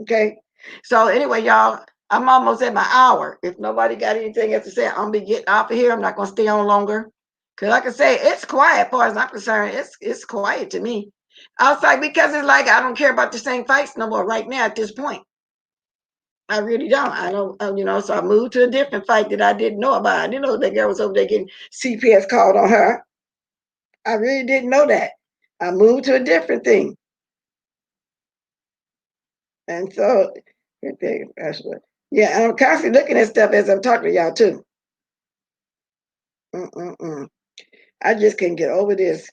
Okay. So anyway, y'all, I'm almost at my hour. If nobody got anything else to say, I'm gonna be getting off of here. I'm not gonna stay on longer. Cause like I say, it's quiet. As far as I'm concerned, it's quiet to me. I was like, because it's like I don't care about the same fights no more right now at this point. I really don't. I don't, so I moved to a different fight that I didn't know about. I didn't know that girl was over there getting CPS called on her. I really didn't know that. I moved to a different thing. And so, that's what, yeah, I'm constantly looking at stuff as I'm talking to y'all too. I just can't get over this.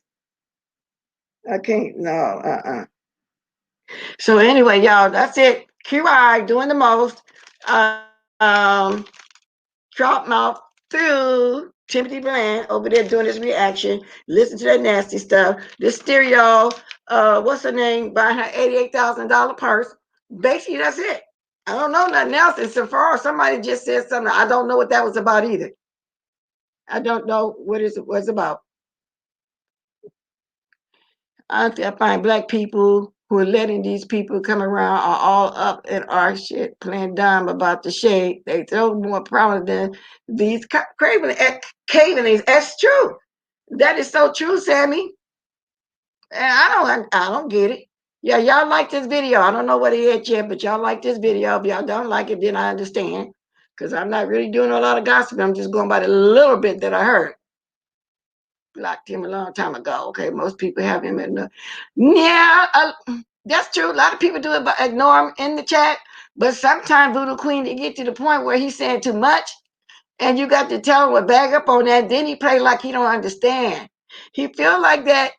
I can't, no. So anyway, y'all, that's it. QI doing the most. Drop mouth through Timothy Bland over there doing his reaction. Listen to that nasty stuff. This stereo, what's her name, buying her $88,000 purse. Basically, that's it. I don't know nothing else. And so far, somebody just said something. I don't know what that was about either. I don't know what it was about. I find black people who are letting these people come around are all up in our shit, playing dumb about the shade. They throw more problems than these cavings. That's true. That is so true, Sammy. And I don't get it. Yeah, y'all like this video. I don't know what it is yet, but y'all like this video. If y'all don't like it, then I understand. Because I'm not really doing a lot of gossip. I'm just going by the little bit that I heard. Blocked him a long time ago. Okay, most people have him in the. Yeah, that's true. A lot of people do it, but ignore him in the chat. But sometimes Voodoo Queen, it get to the point where he's saying too much, and you got to tell him to back up on that. Then he play like he don't understand. He feel like that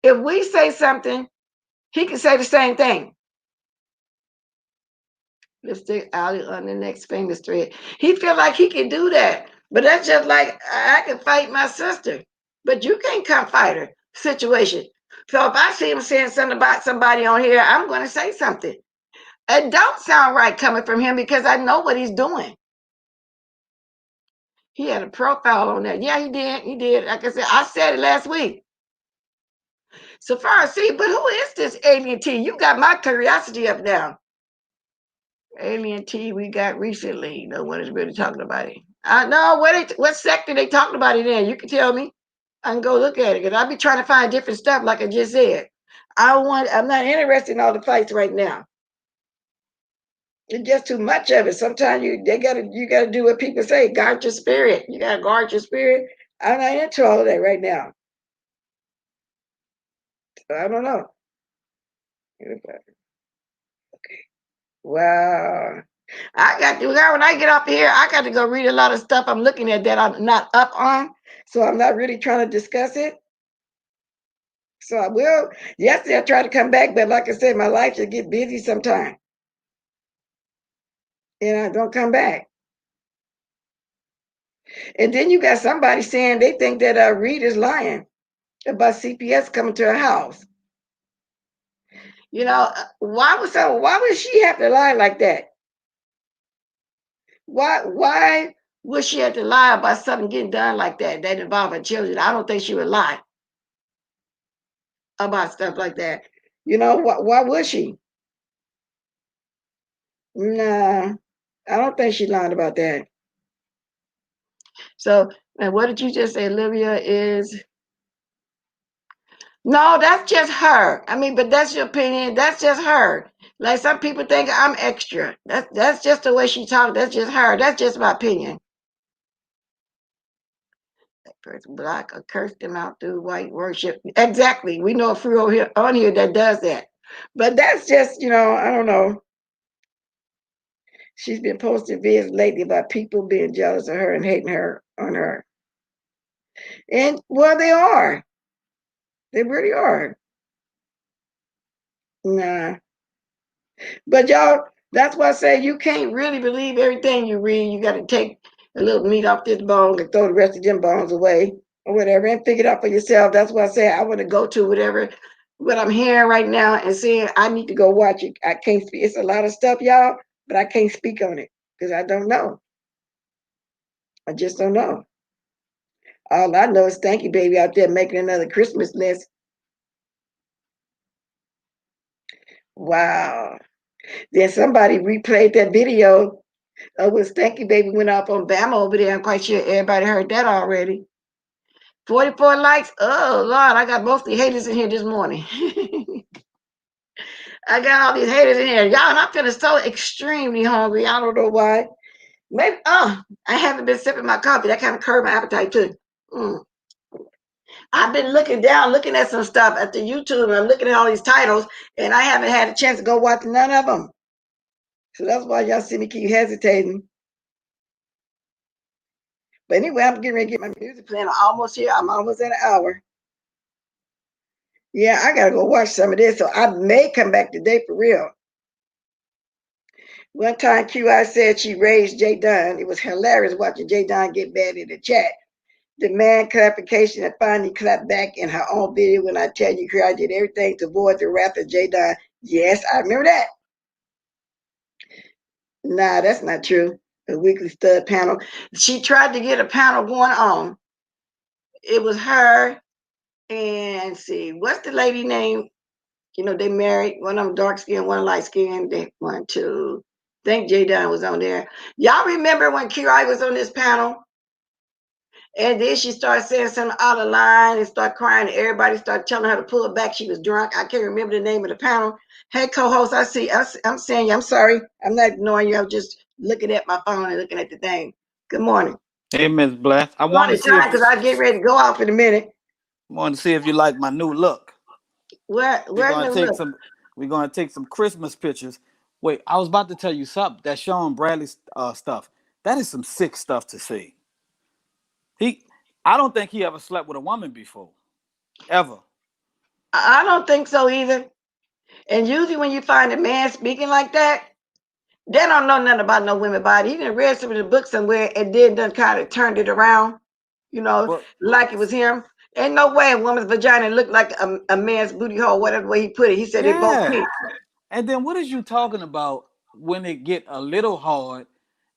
if we say something, he can say the same thing. Let's stick Ali on the next famous thread. He feel like he can do that, but that's just like I can fight my sister, but you can't come fight her situation. So if I see him saying something about somebody on here, I'm going to say something. It don't sound right coming from him because I know what he's doing. He had a profile on there. Yeah, he did. He did. Like I said it last week. So far, see, but who is this Alien T? You got my curiosity up now. Alien T we got recently. No one is really talking about it. I know what sector they talking about it in. You can tell me. I can go look at it because I'll be trying to find different stuff, like I just said. I'm not interested in all the fights right now. It's just too much of it. Sometimes you gotta do what people say. Guard your spirit. You gotta guard your spirit. I'm not into all of that right now. So I don't know. Okay. Wow. When I get up here, I got to go read a lot of stuff I'm looking at that I'm not up on. So I'm not really trying to discuss it. So I will. Yesterday I tried to come back, but like I said, my life just get busy sometimes. And I don't come back. And then you got somebody saying they think that Reed is lying about CPS coming to her house. Why would she have to lie like that? Why would she have to lie about something getting done like that involving children? I don't think she would lie about stuff like that. Why would she? Nah, I don't think she lied about that. So, and what did you just say? Olivia is No, that's just her. I mean, but that's your opinion. That's just her. Like some people think I'm extra. That's just the way she talks. That's just her. That's just my opinion. Person black or curse them out through white worship. Exactly. We know a few on here that does that. But that's just, I don't know. She's been posting videos lately about people being jealous of her and hating her on her. And well, they are. They really are. Nah. But y'all, that's why I say you can't really believe everything you read. You got to take a little meat off this bone and throw the rest of them bones away or whatever and figure it out for yourself. That's why I say I want to go to what I'm hearing right now and saying I need to go watch it. I can't speak. It's a lot of stuff, y'all, but I can't speak on it because I don't know. I just don't know. All I know is Stanky Baby out there making another Christmas list. Wow. Then somebody replayed that video when Stanky Baby went off on Bama over there. I'm quite sure everybody heard that already. 44 likes. Oh, Lord, I got mostly haters in here this morning. I got all these haters in here. Y'all, and I'm feeling so extremely hungry. I don't know why. Maybe, I haven't been sipping my coffee. That kind of curbed my appetite, too. I've been looking at some stuff at the YouTube, and I'm looking at all these titles, and I haven't had a chance to go watch none of them. So that's why y'all see me keep hesitating. But anyway, I'm getting ready to get my music playing. I'm almost here. I'm almost at an hour. Yeah, I gotta go watch some of this. So I may come back today for real. One time QI said she raised J Dunn. It was hilarious watching J Dunn get bad in the chat. Demand clarification and finally clapped back in her own video when I tell you QI did everything to avoid the wrath of J Dunn. Yes, I remember that. Nah, that's not true. A weekly stud panel. She tried to get a panel going on. It was her and see, what's the lady name? They married. One of them dark skinned, one light skinned. They one, two. I think J Dunn was on there. Y'all remember when QI was on this panel? And then she started saying something out of line and started crying. And everybody started telling her to pull it back. She was drunk. I can't remember the name of the panel. Hey, co-host, I see. I'm saying you. I'm sorry. I'm not ignoring you. I'm just looking at my phone and looking at the thing. Good morning. Hey, Miss Bless. I want to see because I get ready to go off in a minute. I want to see if you like my new look. We're gonna take some Christmas pictures. Wait, I was about to tell you something. That Sean Bradley stuff. That is some sick stuff to see. I don't think he ever slept with a woman before, ever. I don't think so either. And usually when you find a man speaking like that, they don't know nothing about no women body. He done read some of the books somewhere and then done kind of turned it around, like it was him. Ain't no way a woman's vagina looked like a man's booty hole, whatever way he put it. He said it both feet. And then what is you talking about when it get a little hard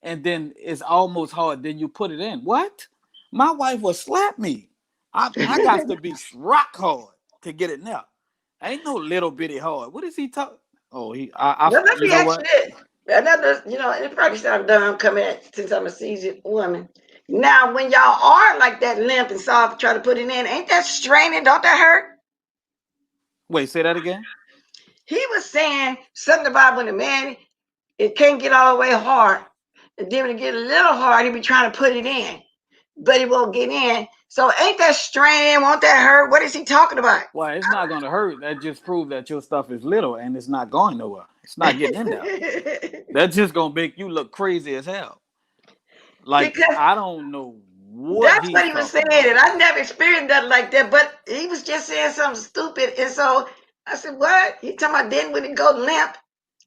and then it's almost hard, then you put it in? What? My wife will slap me. I got to be rock hard to get it now. Ain't no little bitty hard. What is he talking? Oh, let me ask you this. Another, it probably sounds dumb coming at since I'm a seasoned woman. Now, when y'all are like that limp and soft, try to put it in, ain't that straining? Don't that hurt? Wait, say that again. He was saying something about when a man it can't get all the way hard, and then when it get a little hard, he be trying to put it in, but he won't get in. So ain't that straining? Won't that hurt? What is he talking about? Well, it's not going to hurt. That just proves that your stuff is little and it's not going nowhere. It's not getting in there. That's just going to make you look crazy as hell. Like, because I don't know what that's what he was saying. And I never experienced nothing like that, but he was just saying something stupid. And so I said, what? He talking about then when it go limp?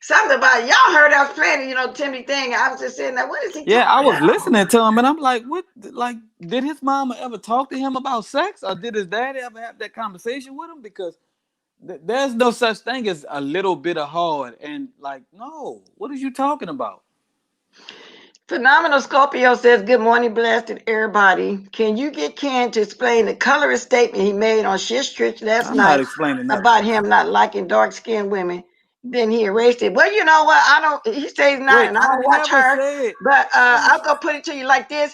Something about y'all heard I was playing, Timmy thing. I was just saying that. What is he talking I was about? listening to him and I'm like, what? Like, did his mama ever talk to him about sex? Or did his daddy ever have that conversation with him? Because there's no such thing as a little bit of hard. And like, no, what are you talking about? Phenomenal Scorpio says, good morning, blessed everybody. Can you get Ken to explain the colorist statement he made on Shish Trich last night about him not liking dark-skinned women? Then he erased it. Well, you know what? He says not, and I don't watch her. But I'll go put it to you like this.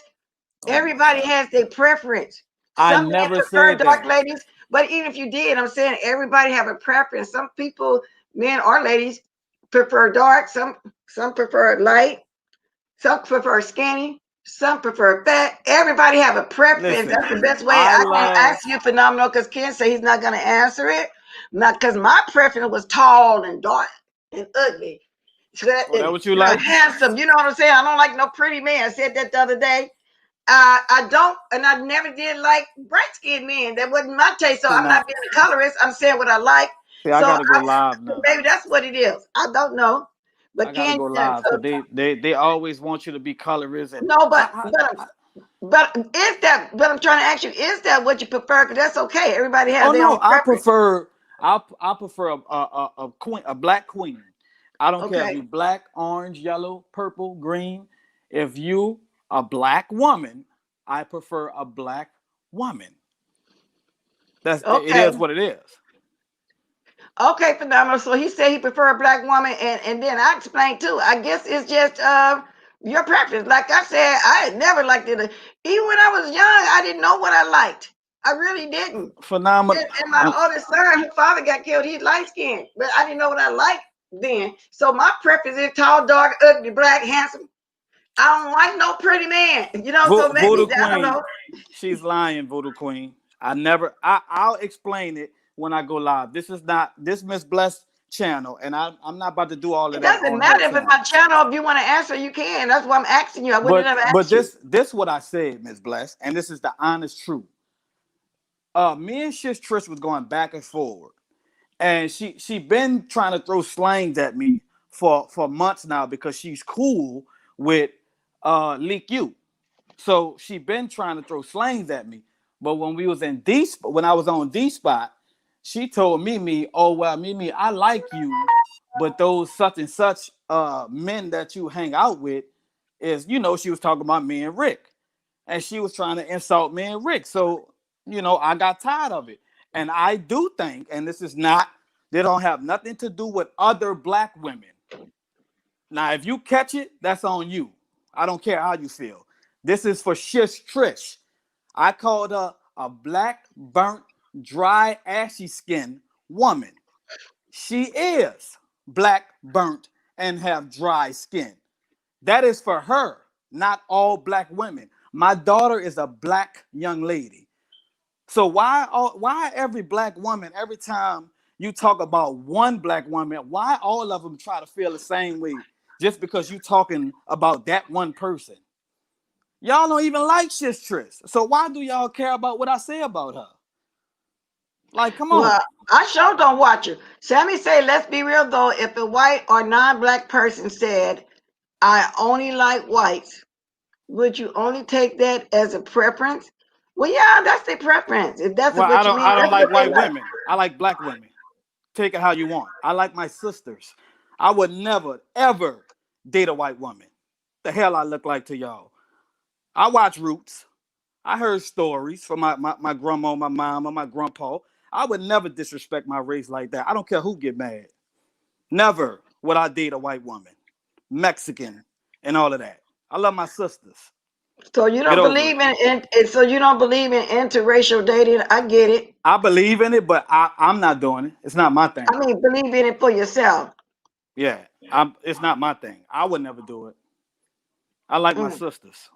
Everybody has their preference. Some men prefer dark ladies. But even if you did, I'm saying everybody have a preference. Some people, men or ladies, prefer dark. Some prefer light. Some prefer skinny. Some prefer fat. Everybody have a preference. Listen, That's the best way. I I can't love. ask you phenomenal because Ken said he's not going to answer it. Not because my preference was tall and dark and ugly. So Oh, that what you like? handsome. You know what I'm saying? I don't like no pretty man. I said that the other day. I don't, and I never did like bright skinned men. That wasn't my taste. So See I'm now, not being a colorist. I'm saying what I like. see, I So gotta go live now. maybe that's what it is. I don't know. I But gotta Ken, go live because they always want you to be colorist and no, I, but is that? But I'm trying to ask you, is that what you prefer? Because that's okay. Everybody has oh their no, own preference. I prefer a queen, a black queen. I don't care if Okay, you black, orange, yellow, purple, green. If you a black woman, I prefer a black woman. It okay, is what it is. okay, phenomenal. So he said he prefer a black woman, and then I explained too. I guess it's just your preference. Like I said, I had never liked it. Even when I was young, I didn't know what I liked. I really didn't. Phenomenal. And my oldest son, whose father got killed, he's light skinned, but I didn't know what I liked then. So my preference is tall, dark, ugly, black, handsome. I don't like no pretty man, you know. So maybe Voodoo I don't Queen, know. she's lying. Voodoo Queen. I'll explain it when I go live. This is not this Miss Blessed channel, and I'm not about to do all of It that doesn't on her matter if it's channel. my channel. If you want to answer, you can. That's why I'm asking you. I wouldn't have But asked you. this what I said, Miss Blessed, and this is the honest truth. Me and Shish Trish was going back and forward, and she been trying to throw slangs at me for months now because she's cool with Leak You. So she been trying to throw slangs at me. But when we was in when I was on D Spot, she told me, oh well, Mimi, I like you, but those such and such men that you hang out with is, she was talking about me and Rick. And she was trying to insult me and Rick. So, I got tired of it. And I do think, and this is not, they don't have nothing to do with other black women. Now, if you catch it, that's on you. I don't care how you feel. This is for Shish Trish. I called her a black, burnt, dry, ashy skin woman. She is black, burnt, and have dry skin. That is for her, not all black women. My daughter is a black young lady. So why every black woman, every time you talk about one black woman, why all of them try to feel the same way just because you talking about that one person? Y'all don't even like Shish Trish. So why do y'all care about what I say about her? Like, come on. Well, I sure don't watch her. Sammy say, let's be real though. If a white or non-black person said, "I only like whites," would you only take that as a preference? Well, yeah, that's their preference. If that's Well, what you mean, I don't that's like what they white like. women. I like black women. Take it how you want. I like my sisters. I would never, ever date a white woman. The hell I look like to y'all. I watch Roots. I heard stories from my grandma, my mom, or my grandpa. I would never disrespect my race like that. I don't care who get mad. Never would I date a white woman, Mexican, and all of that. I love my sisters. So you Get don't over believe it. so you don't believe in interracial dating. I get it. I believe in it, but I'm not doing it. It's not my thing. I mean, believe in it for yourself. Yeah, it's not my thing. I would never do it. I like my Mm. sisters.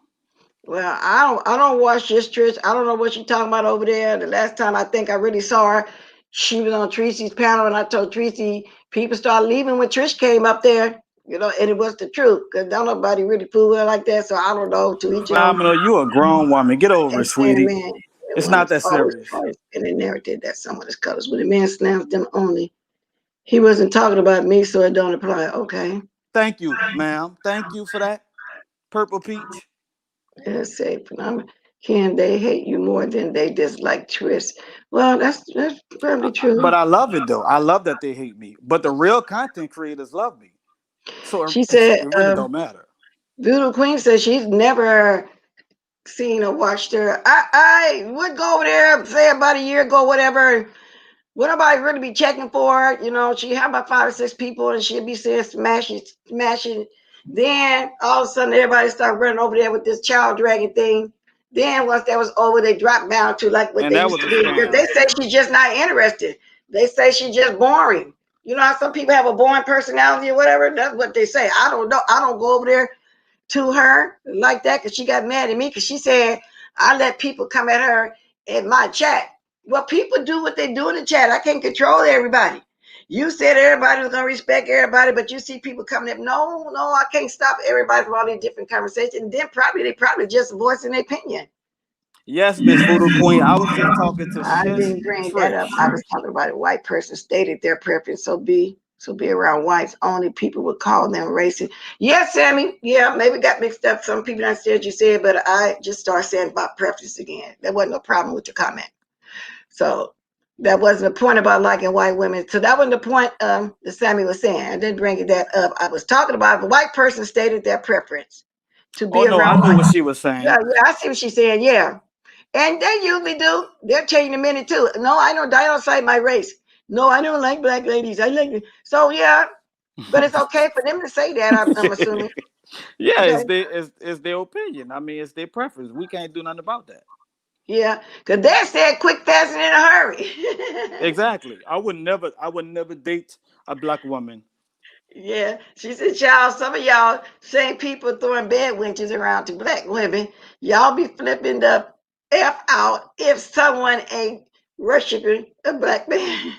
Well, I don't watch this Trish. I don't know what she's talking about over there. The last time I think I really saw her, she was on Tracy's panel, and I told Tracy people started leaving when Trish came up there. And it was the truth because don't nobody really fool her like that. So I don't know, to each own. Phenomenal. You a grown woman. Get over And it, saying, sweetie. man, It's one not that serious. always in a narrative that someone is colors. When a man slams them only, he wasn't talking about me, so it don't apply. Okay. Thank you, ma'am. Thank you for that. Purple Peach. Let's say, can they hate you more than they dislike Trish? Well, that's probably true. But I love it though. I love that they hate me. But the real content creators love me. So She it said, really don't matter. Voodoo Queen says she's never seen or watched her. I would go over there, say about a year ago, whatever. Would nobody really be checking for her? She had about 5 or 6 people, and she'd be saying smashing, smashing. Then all of a sudden, everybody started running over there with this child dragging thing. Then once that was over, they dropped down to like what And they that used was to a be. Because scam. they say she's just not interested. They say she's just boring. You know how some people have a boring personality or whatever? That's what they say. I don't know. I don't go over there to her like that because she got mad at me because she said I let people come at her in my chat. Well, people do what they do in the chat. I can't control everybody. You said everybody was gonna respect everybody, but you see people coming up. No, I can't stop everybody from all these different conversations. And then they probably just voicing their opinion. Yes, Miss Voodoo Queen. I was just talking to I Shish didn't bring that up. Trish. I was talking about a white person stated their preference. So be around whites only. People would call them racist. Yes, Sammy. Yeah, maybe got mixed up. Some people understood what you said, but I just started saying about preference again. There wasn't no problem with your comment. So that wasn't the point about liking white women. So that wasn't the point that Sammy was saying. I didn't bring that up. I was talking about if a white person stated their preference to Oh be no, I around knew white. what she was Yeah, saying. I see what she's saying. Yeah. And they usually do. They'll tell you in a minute too. No, I don't cite my race. No, I don't like black ladies. I like it. So yeah, but it's okay for them to say that. I'm assuming. Yeah, Okay. it's their opinion. I mean, it's their preference. We can't do nothing about that. Yeah, because they said quick, fast, and in a hurry. Exactly. I would never date a black woman. Yeah, she said, "Y'all, some of y'all same people throwing bed winches around to black women. Y'all be flipping the f out if someone ain't worshiping a black man."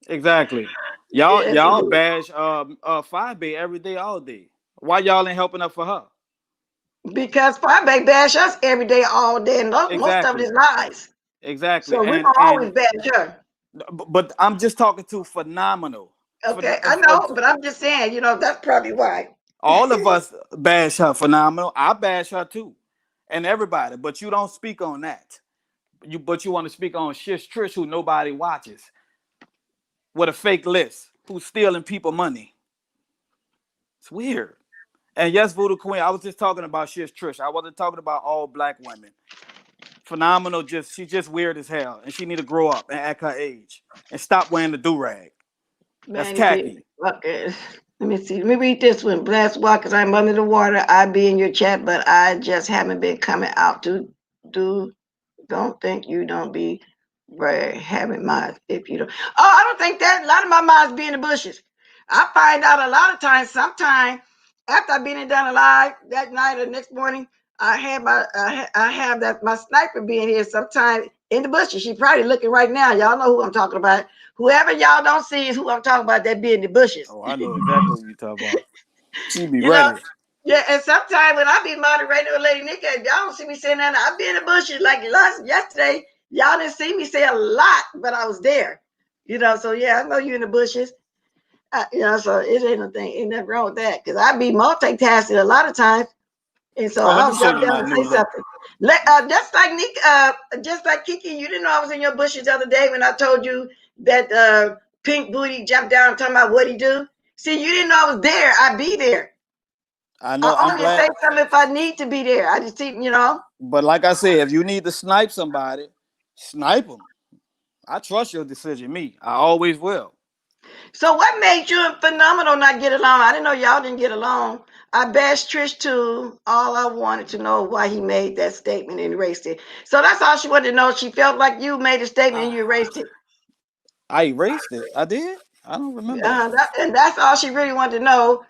Exactly. Yes, Y'all bash Five Bay every day, all day. Why y'all ain't helping up for her? because Five bash us every day, all day, and most of it is Exactly. lies. Exactly. So we're gonna And always bash her. but I'm just talking to phenomenal. Okay, I know, but I'm just saying, that's probably why. All of us bash her phenomenal. I bash her too. And everybody, but you don't speak on that. But you want to speak on Shish Trish, who nobody watches, with a fake list, who's stealing people money. It's weird. And yes, Voodoo Queen, I was just talking about Shish Trish. I wasn't talking about all black women. Phenomenal, she's just weird as hell. And she need to grow up and act her age. And stop wearing the do-rag. That's Man, tacky. okay. Let me see. Let me read this one. Bless Walkers, I'm under the water. I be in your chat, but I just haven't been coming out to do. Don't think you don't be having minds if you don't. Oh, I don't think that. A lot of my minds be in the bushes. I find out a lot of times, sometime after I've been and done a live that night or next morning, I have that my sniper being here sometime in the bushes. She probably looking right now. Y'all know who I'm talking about. Whoever y'all don't see is who I'm talking about that be in the bushes. Oh, I know exactly what you're talking about. She be You know, ready. yeah, and sometimes when I be moderating with Lady Nikki, y'all don't see me saying that. I be in the bushes like yesterday. Y'all didn't see me say a lot, but I was there. So yeah, I know you in the bushes. So it ain't nothing, ain't nothing wrong with that. Because I be multitasking a lot of times, and so Oh, let me I'll show jump you down my and new say look. something. Just like Nick, just like Kiki, you didn't know I was in your bushes the other day when I told you that Pink Booty jumped down talking about what he do. See, you didn't know I was there. I be there. I know. I I'm only say glad. something if I need to be there. I just see. But like I said, if you need to snipe somebody, snipe them. I trust your decision. Me, I always will. So what made you and Phenomenal not get along? I didn't know y'all didn't get along. I bashed Trish too. All I wanted to know why he made that statement and erased it. So that's all she wanted to know. She felt like you made a statement and you erased it. I erased it. I did. I don't remember that. And that's all she really wanted to know.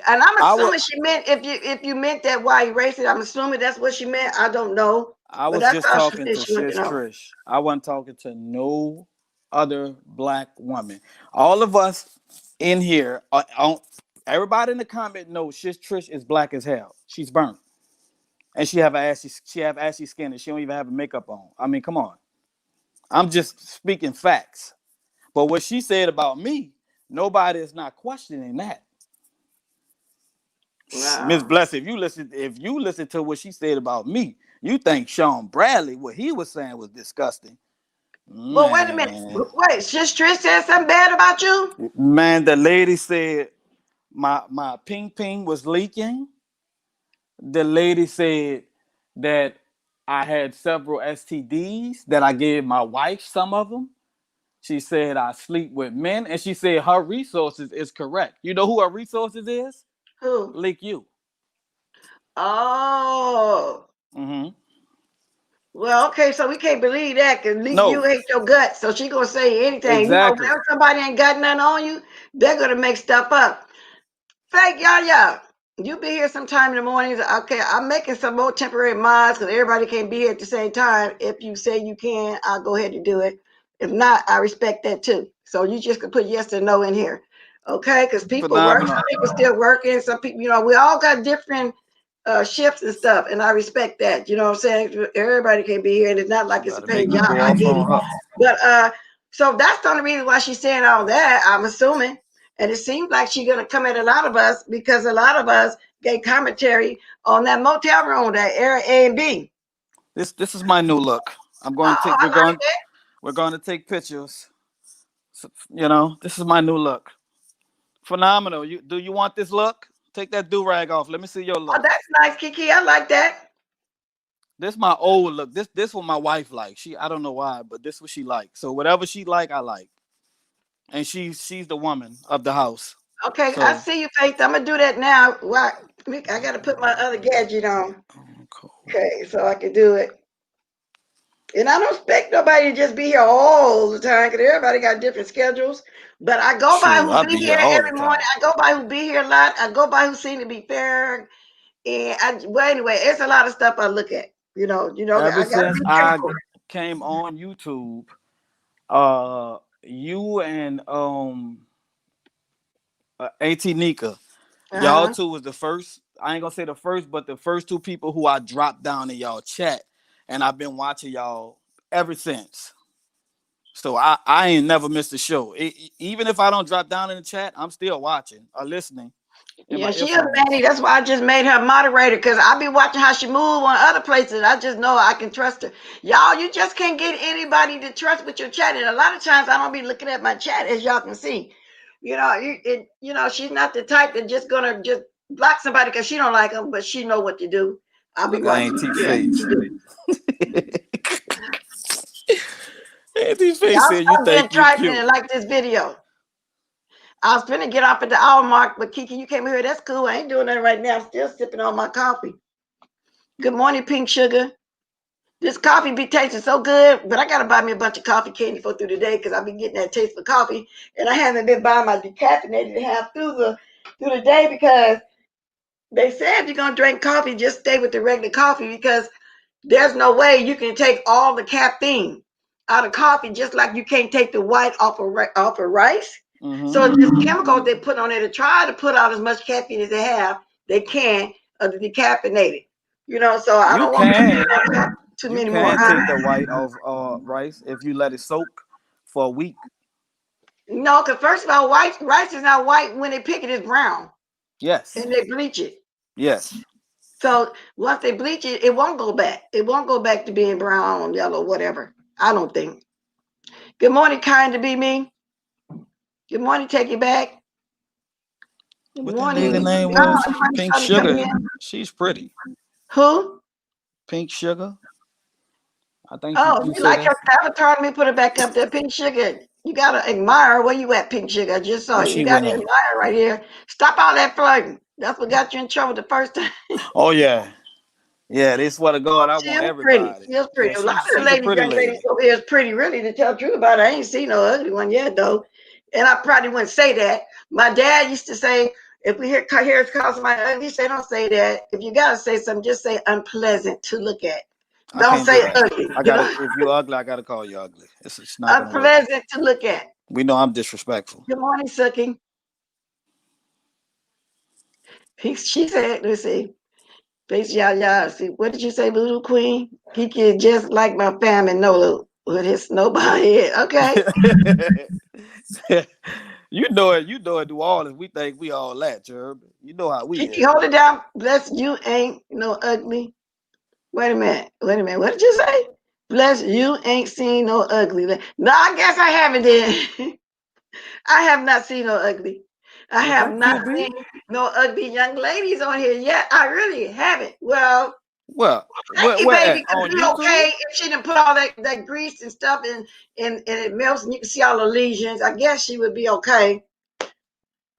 And I'm I was assuming she meant if you meant that why erased it. I'm assuming that's what she meant. I don't know, I but was that's just all she talking said to she wanted to Shish know. Trish. I wasn't talking to no other black woman. All of us in here, everybody in the comment knows Shish Trish is black as hell. She's burnt, and she have ashy skin, and she don't even have a makeup on. I mean, come on. I'm just speaking facts. But what she said about me, nobody is not questioning that. Miss Wow. Blessed, if you listen to what she said about me, you think Sean Bradley, what he was saying was disgusting. Well, wait a minute. Man, Wait, Sis Trish said something bad about you? man, the lady said my ping ping was leaking. The lady said that I had several STDs, that I gave my wife some of them. She said I sleep with men, and she said her resources is correct. You know who her resources is? Who? Leak you. Oh. Mm-hmm. Well, okay, so we can't believe that because you No, hate your guts. So she gonna say anything. You know, exactly. whenever somebody ain't got nothing on you, they're gonna make stuff up. Fake y'all. You be here sometime in the mornings. Okay, I'm making some more temporary mods because everybody can't be here at the same time. If you say you can, I'll go ahead and do it. If not, I respect that too. So you just can put yes or no in here. Okay, because people work, some Phenomenal. people still working, some people, we all got different shifts and stuff, and I respect that. You know what I'm saying? Everybody can be here, and it's not like it's a Gotta paid make me job. go I off get it. on her. But so that's the only reason why she's saying all that, I'm assuming. And it seems like she's gonna come at a lot of us because a lot of us gave commentary on that motel room, that Airbnb. This is my new look. I'm going to Oh, take. I like it. We're going to take pictures. So, this is my new look. Phenomenal. Do you want this look? Take that do rag off. Let me see your Oh, look. that's nice, Kiki. I like that. This my old look. This what my wife like. I don't know why, but this what she like. So whatever she like, I like. And she's the woman of the house. Okay, I So see you, Faith. I'm gonna do that now. Why? I gotta put my other gadget on. Okay, so I can do it. And I don't expect nobody to just be here all the time because everybody got different schedules. But I go by shoot, who I'll be be here here all the every morning. time. I go by who be here a lot. I go by who seem to be fair. Well, anyway, it's a lot of stuff I look at. Ever I got to since be I careful. came on YouTube, you and Auntie Nika, y'all Uh-huh. two was the first. I ain't gonna say the first, but the first two people who I dropped down in y'all chat, and I've been watching y'all ever since. So I ain't never missed a show. Even if I don't drop down in the chat, I'm still watching or listening in Yeah, my she a earphones. Manny. That's why I just made her moderator because I be watching how she move on other places. I just know I can trust her. Y'all, you just can't get anybody to trust with your chat. And a lot of times I don't be looking at my chat, as y'all can see. She's not the type that just gonna just block somebody because she don't like them, but she know what to do. I'll be Look at watching. Auntie Yeah, face. she do. Auntie face Y'all said you stop being think you trifling cute. and like this video. I was finna get off at the hour mark, but Kiki, you came here. That's cool. I ain't doing that right now. I'm still sipping on my coffee. Good morning, Pink Sugar. This coffee be tasting so good, but I gotta buy me a bunch of coffee candy for through the day because I've been getting that taste for coffee, and I haven't been buying my decaffeinated to have through the day because they said if you're gonna drink coffee, just stay with the regular coffee because there's no way you can take all the caffeine out of coffee, just like you can't take the white off of rice. So Mm-hmm. just chemicals they put on there to try to put out as much caffeine as they can of the decaffeinated. So I You don't want can too you many more. can take the white of rice if you let it soak for a week. No, because first of all, white rice is not white when they pick it; it's brown, Yes. and they bleach it. Yes. So once they bleach it, it won't go back. It won't go back to being brown, yellow, whatever. I don't think. Good morning, kind to be me. Good morning, take it back. Good What that lady morning. name Oh, was? everybody's Pink starting to come Sugar. in. She's pretty. Who? Pink Sugar. I think you, Oh, you you say like that. her avatar? Let me put it back up there. Pink Sugar. You gotta admire. Where you at, Pink Sugar? I just saw Where you. You she went gotta at? admire right here. Stop all that flirting. That's what got you in trouble the first time. Oh yeah. Yeah, they swear to God, I She want is pretty. everybody. She is Yeah, pretty. A lot of the she's a ladies, pretty young ladies lady. over here is pretty. Really, to tell the truth about it, I ain't seen no ugly one yet, though. And I probably wouldn't say that. My dad used to say, if we hear calls somebody ugly, say don't say that. If you gotta say something, just say unpleasant to look at. I Don't can't do say that. ugly. I gotta. If you're ugly, I gotta call you ugly. It's not gonna work. Unpleasant to look at. We know I'm disrespectful. Good morning, Sucking. She said, let's see. Face y'all. See, what did you say, Voodoo Queen? Kiki is just like my family Nola with his snowball head. Okay. You know it. You know it. Do all this. We think we all that, Jerb. You know how we Kiki, is. hold it down. Bless you ain't no ugly. Wait a minute. Wait a minute. What did you say? Bless you ain't seen no ugly. No, I guess I haven't then. I have not seen no ugly. I Was have that not QB? seen no ugly young ladies on here yet. I really haven't. Well, Well, thank you, where baby, at? because On we YouTube? okay if she didn't put all that grease and stuff and it melts and you can see all the lesions. I guess she would be okay.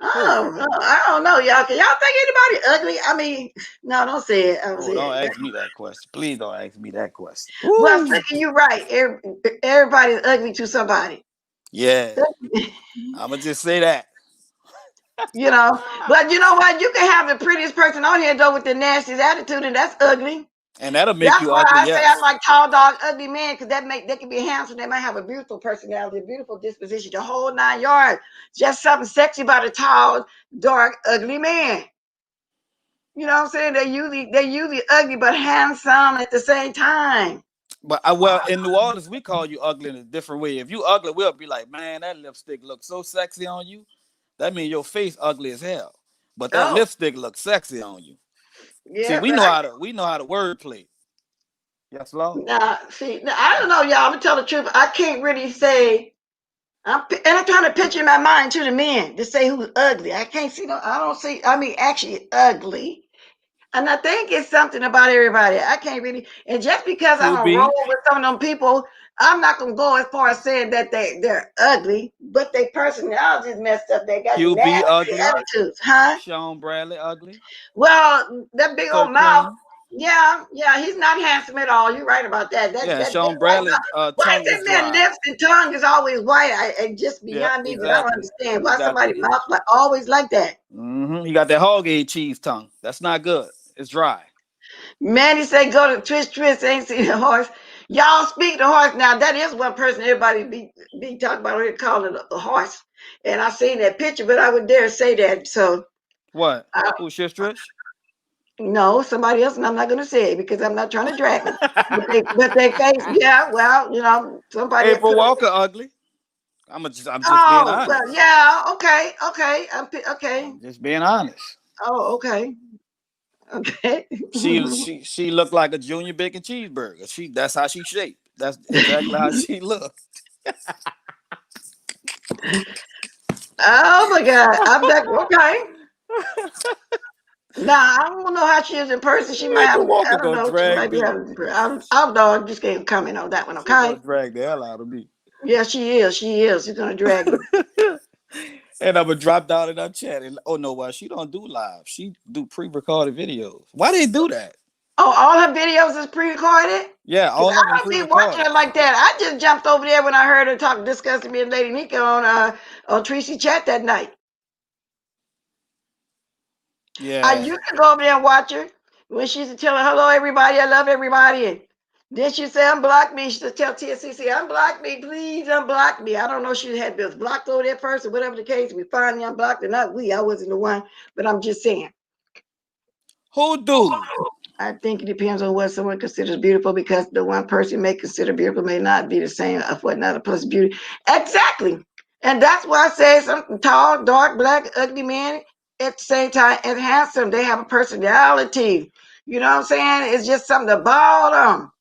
Oh, I don't know, y'all. Can y'all think anybody ugly? I mean, no, don't say it. I don't say don't it. ask me that question. Please don't ask me that question. Well, Woo. Slicky, you're right. Everybody's ugly to somebody. Yeah. I'ma just say that. You know, but you know what? You can have the prettiest person on here though with the nastiest attitude, and that's ugly. And that'll make That's you why ugly, I say I yes. like tall, dark, ugly men because they can be handsome. They might have a beautiful personality, a beautiful disposition, the whole 9 yards. Just something sexy about a tall, dark, ugly man. You know what I'm saying? They usually ugly but handsome at the same time. But in New Orleans, we call you ugly in a different way. If you ugly, we'll be like, man, that lipstick looks so sexy on you. That means your face ugly as hell. But that Oh, lipstick looks sexy on you. See, yeah, we but know how to wordplay. Yes, Lord. I don't know, y'all. I'm gonna tell the truth. I can't really say. I'm trying to picture in my mind to the men to say who's ugly. I can't see no. I don't see. I mean, actually ugly. And I think it's something about everybody. I can't really. And just because I don't roll QB, with some of them people, I'm not gonna go as far as saying that they're ugly, but their personality is messed up. They got QB nasty ugly. attitudes, huh? Sean Bradley ugly. Well, that big Sir old mouth. Clean. Yeah, he's not handsome at all. You're right about that. Yeah, That Sean white Bradley mouth. Why tongue is is that man dry. lips and tongue is always white? It's just Yep, beyond me, but I don't exactly. understand He why got somebody mouth like always like that. He got that hog age cheese tongue. That's not good. It's dry. Manny say go to twist, ain't seen the horse. Y'all speak the horse now. That is one person everybody be talking about here calling a horse. And I seen that picture, but I would dare say that. So What? I, Who Shistrich? no, somebody else, and I'm not gonna say it because I'm not trying to drag them. But they face, yeah, well, somebody April could have. Walker ugly. I'm just being Oh, well, honest. yeah, okay. Okay. I'm just being honest. Oh, okay. Okay. She looked like a junior bacon cheeseburger. That's how she shaped. That's exactly how she looked. Oh my God. I'm like, okay. Now I don't know how she is in person. She might have, April I Walker don't gonna know. She drag might be me. having, I don't know. I'm just can't comment on that one. She gonna Okay. drag the hell out of me. Yeah, she is. She is. She's gonna drag you. And I'm gonna drop down in our chat. And oh no, well, she don't do live. She do pre-recorded videos. Why they do that? Oh, all her videos is pre-recorded. Yeah, Cause all of them I don't be watching pre-recorded. her like that. I just jumped over there when I heard her talk discussing me and Lady Nika on Tracy Chat that night. I Yeah. used to go over there and watch her when she used to tell her, hello, everybody, I love everybody. And then she said, unblock me. She used to tell TSCC, unblock me, please unblock me. I don't know if she had been blocked over there first or whatever the case. We finally unblocked her. Not we, I wasn't the one, but I'm just saying. Who do? I think it depends on what someone considers beautiful because the one person may consider beautiful may not be the same of what another person's beauty. Exactly. And that's why I say something tall, dark, black, ugly men at the same time and handsome. They have a personality. You know what I'm saying? It's just something about them.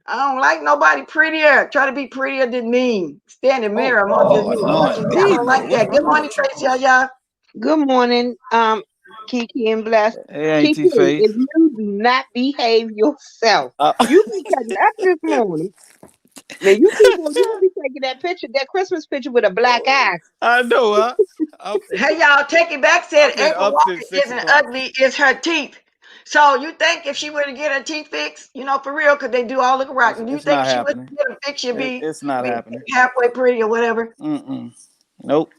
I don't like nobody prettier. Try to be prettier than me. Stay in the Oh mirror. Lord, anointed I don't like people. What's that. Good wrong morning, with Tracy. y'all? Y'all. Good morning, Kiki and Bless. Hey, Kiki, Auntie if Faith. you do not behave yourself, Uh, you been cutting up this morning. Now you be taking that picture, that Christmas picture with a black eye. I know, huh? I'm, Hey y'all, take it back. Said I've been April up Walker since 6 isn't o'clock. ugly, it's her teeth. So you think if she were to get her teeth fixed, for real, because they do all look rotten. You It's think not if she were to happening. get them fixed, she'd It's not be happening. halfway pretty or whatever? Mm-mm. Nope.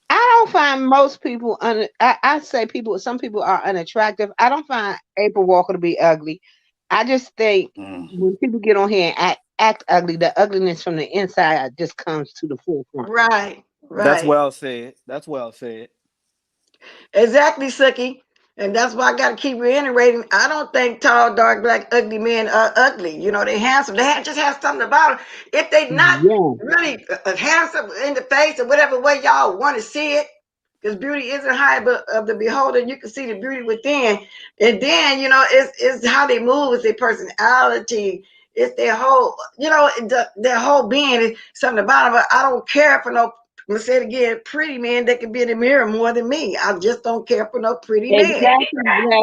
I don't find most people I say some people are unattractive. I don't find April Walker to be ugly. I just think Mm. when people get on here and act ugly, the ugliness from the inside just comes to the forefront. Right, That's right. well said. That's well said. Exactly, Suki. And that's why I got to keep reiterating. I don't think tall, dark, black, ugly men are ugly. They handsome. Just have something about them. If they not Yeah. really handsome in the face or whatever way y'all want to see it, because beauty isn't high of the beholder. You can see the beauty within. And then, it's how they move, it's their personality, it's their whole, their whole being is something about them. But I don't care for no, let's say it again, pretty man that can be in the mirror more than me. I just don't care for no pretty man. Exactly,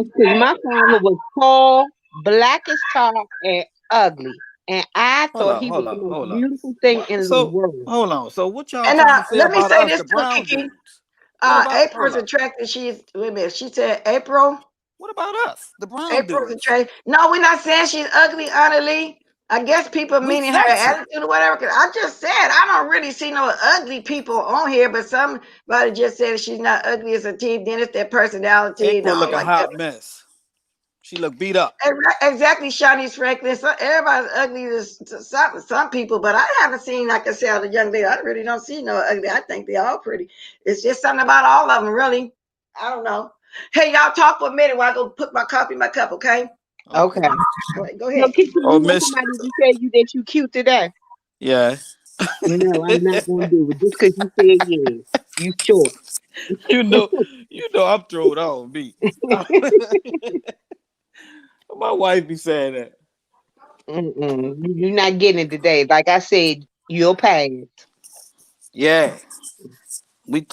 because my father was tall, black as tall, and ugly. And I Hold thought up, he hold was the up, most hold up. beautiful thing What? in the So world. hold on. So what y'all And trying to say let me about say us, this the too, brown Kiki. dudes? What about April's hold up? attractive. Wait a minute. She said April. What about us, the brown April's dudes? attractive. No, we're not saying she's ugly, Anna Lee. I guess people We meaning her sexy. attitude or whatever. Cause I just said I don't really see no ugly people on here, but somebody just said she's not ugly as a teeth. Then it's their personality and April look all a like that. hot mess. She look beat up. Exactly, Shawnee's Franklin. So everybody's ugly to some people, but I haven't seen, like I said, the young lady. I really don't see no ugly. I think they're all pretty. It's just something about all of them, really. I don't know. Hey, y'all talk for a minute while I go put my coffee in my cup, okay? Okay. Okay. Go So, ahead. Kiki, Oh, you want Miss. somebody to tell you that you cute today? Yeah. No, I'm not gonna do it just because you said yes. You short. you know, I'm throwed on me. My wife be saying that. You're not getting it today. Like I said, you'll pass. Yeah.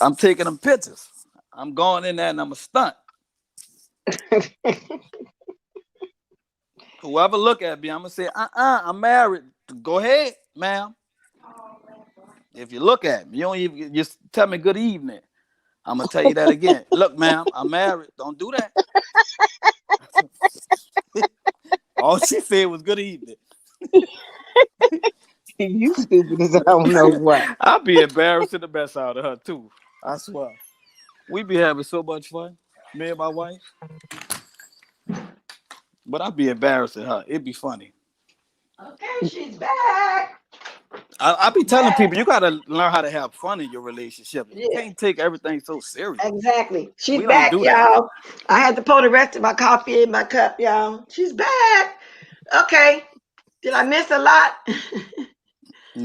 I'm taking them pictures. I'm going in there and I'm a stunt. Whoever look at me, I'm gonna say, I'm married. Go ahead, ma'am. If you look at me, you don't even just tell me good evening. I'm gonna tell you that again. Look, ma'am, I'm married. Don't do that. All she said was good evening. You stupid as I don't know what. I'll be embarrassing the best out of her too. I swear. We be having so much fun, me and my wife. But I'll be embarrassing her. It'd be funny. Okay, she's back. I be She's telling back. people you gotta learn how to have fun in your relationship. You Yeah, can't take everything so serious. exactly. She's We don't back, do that. y'all. I had to pour the rest of my coffee in my cup, y'all. She's back. Okay. Did I miss a lot?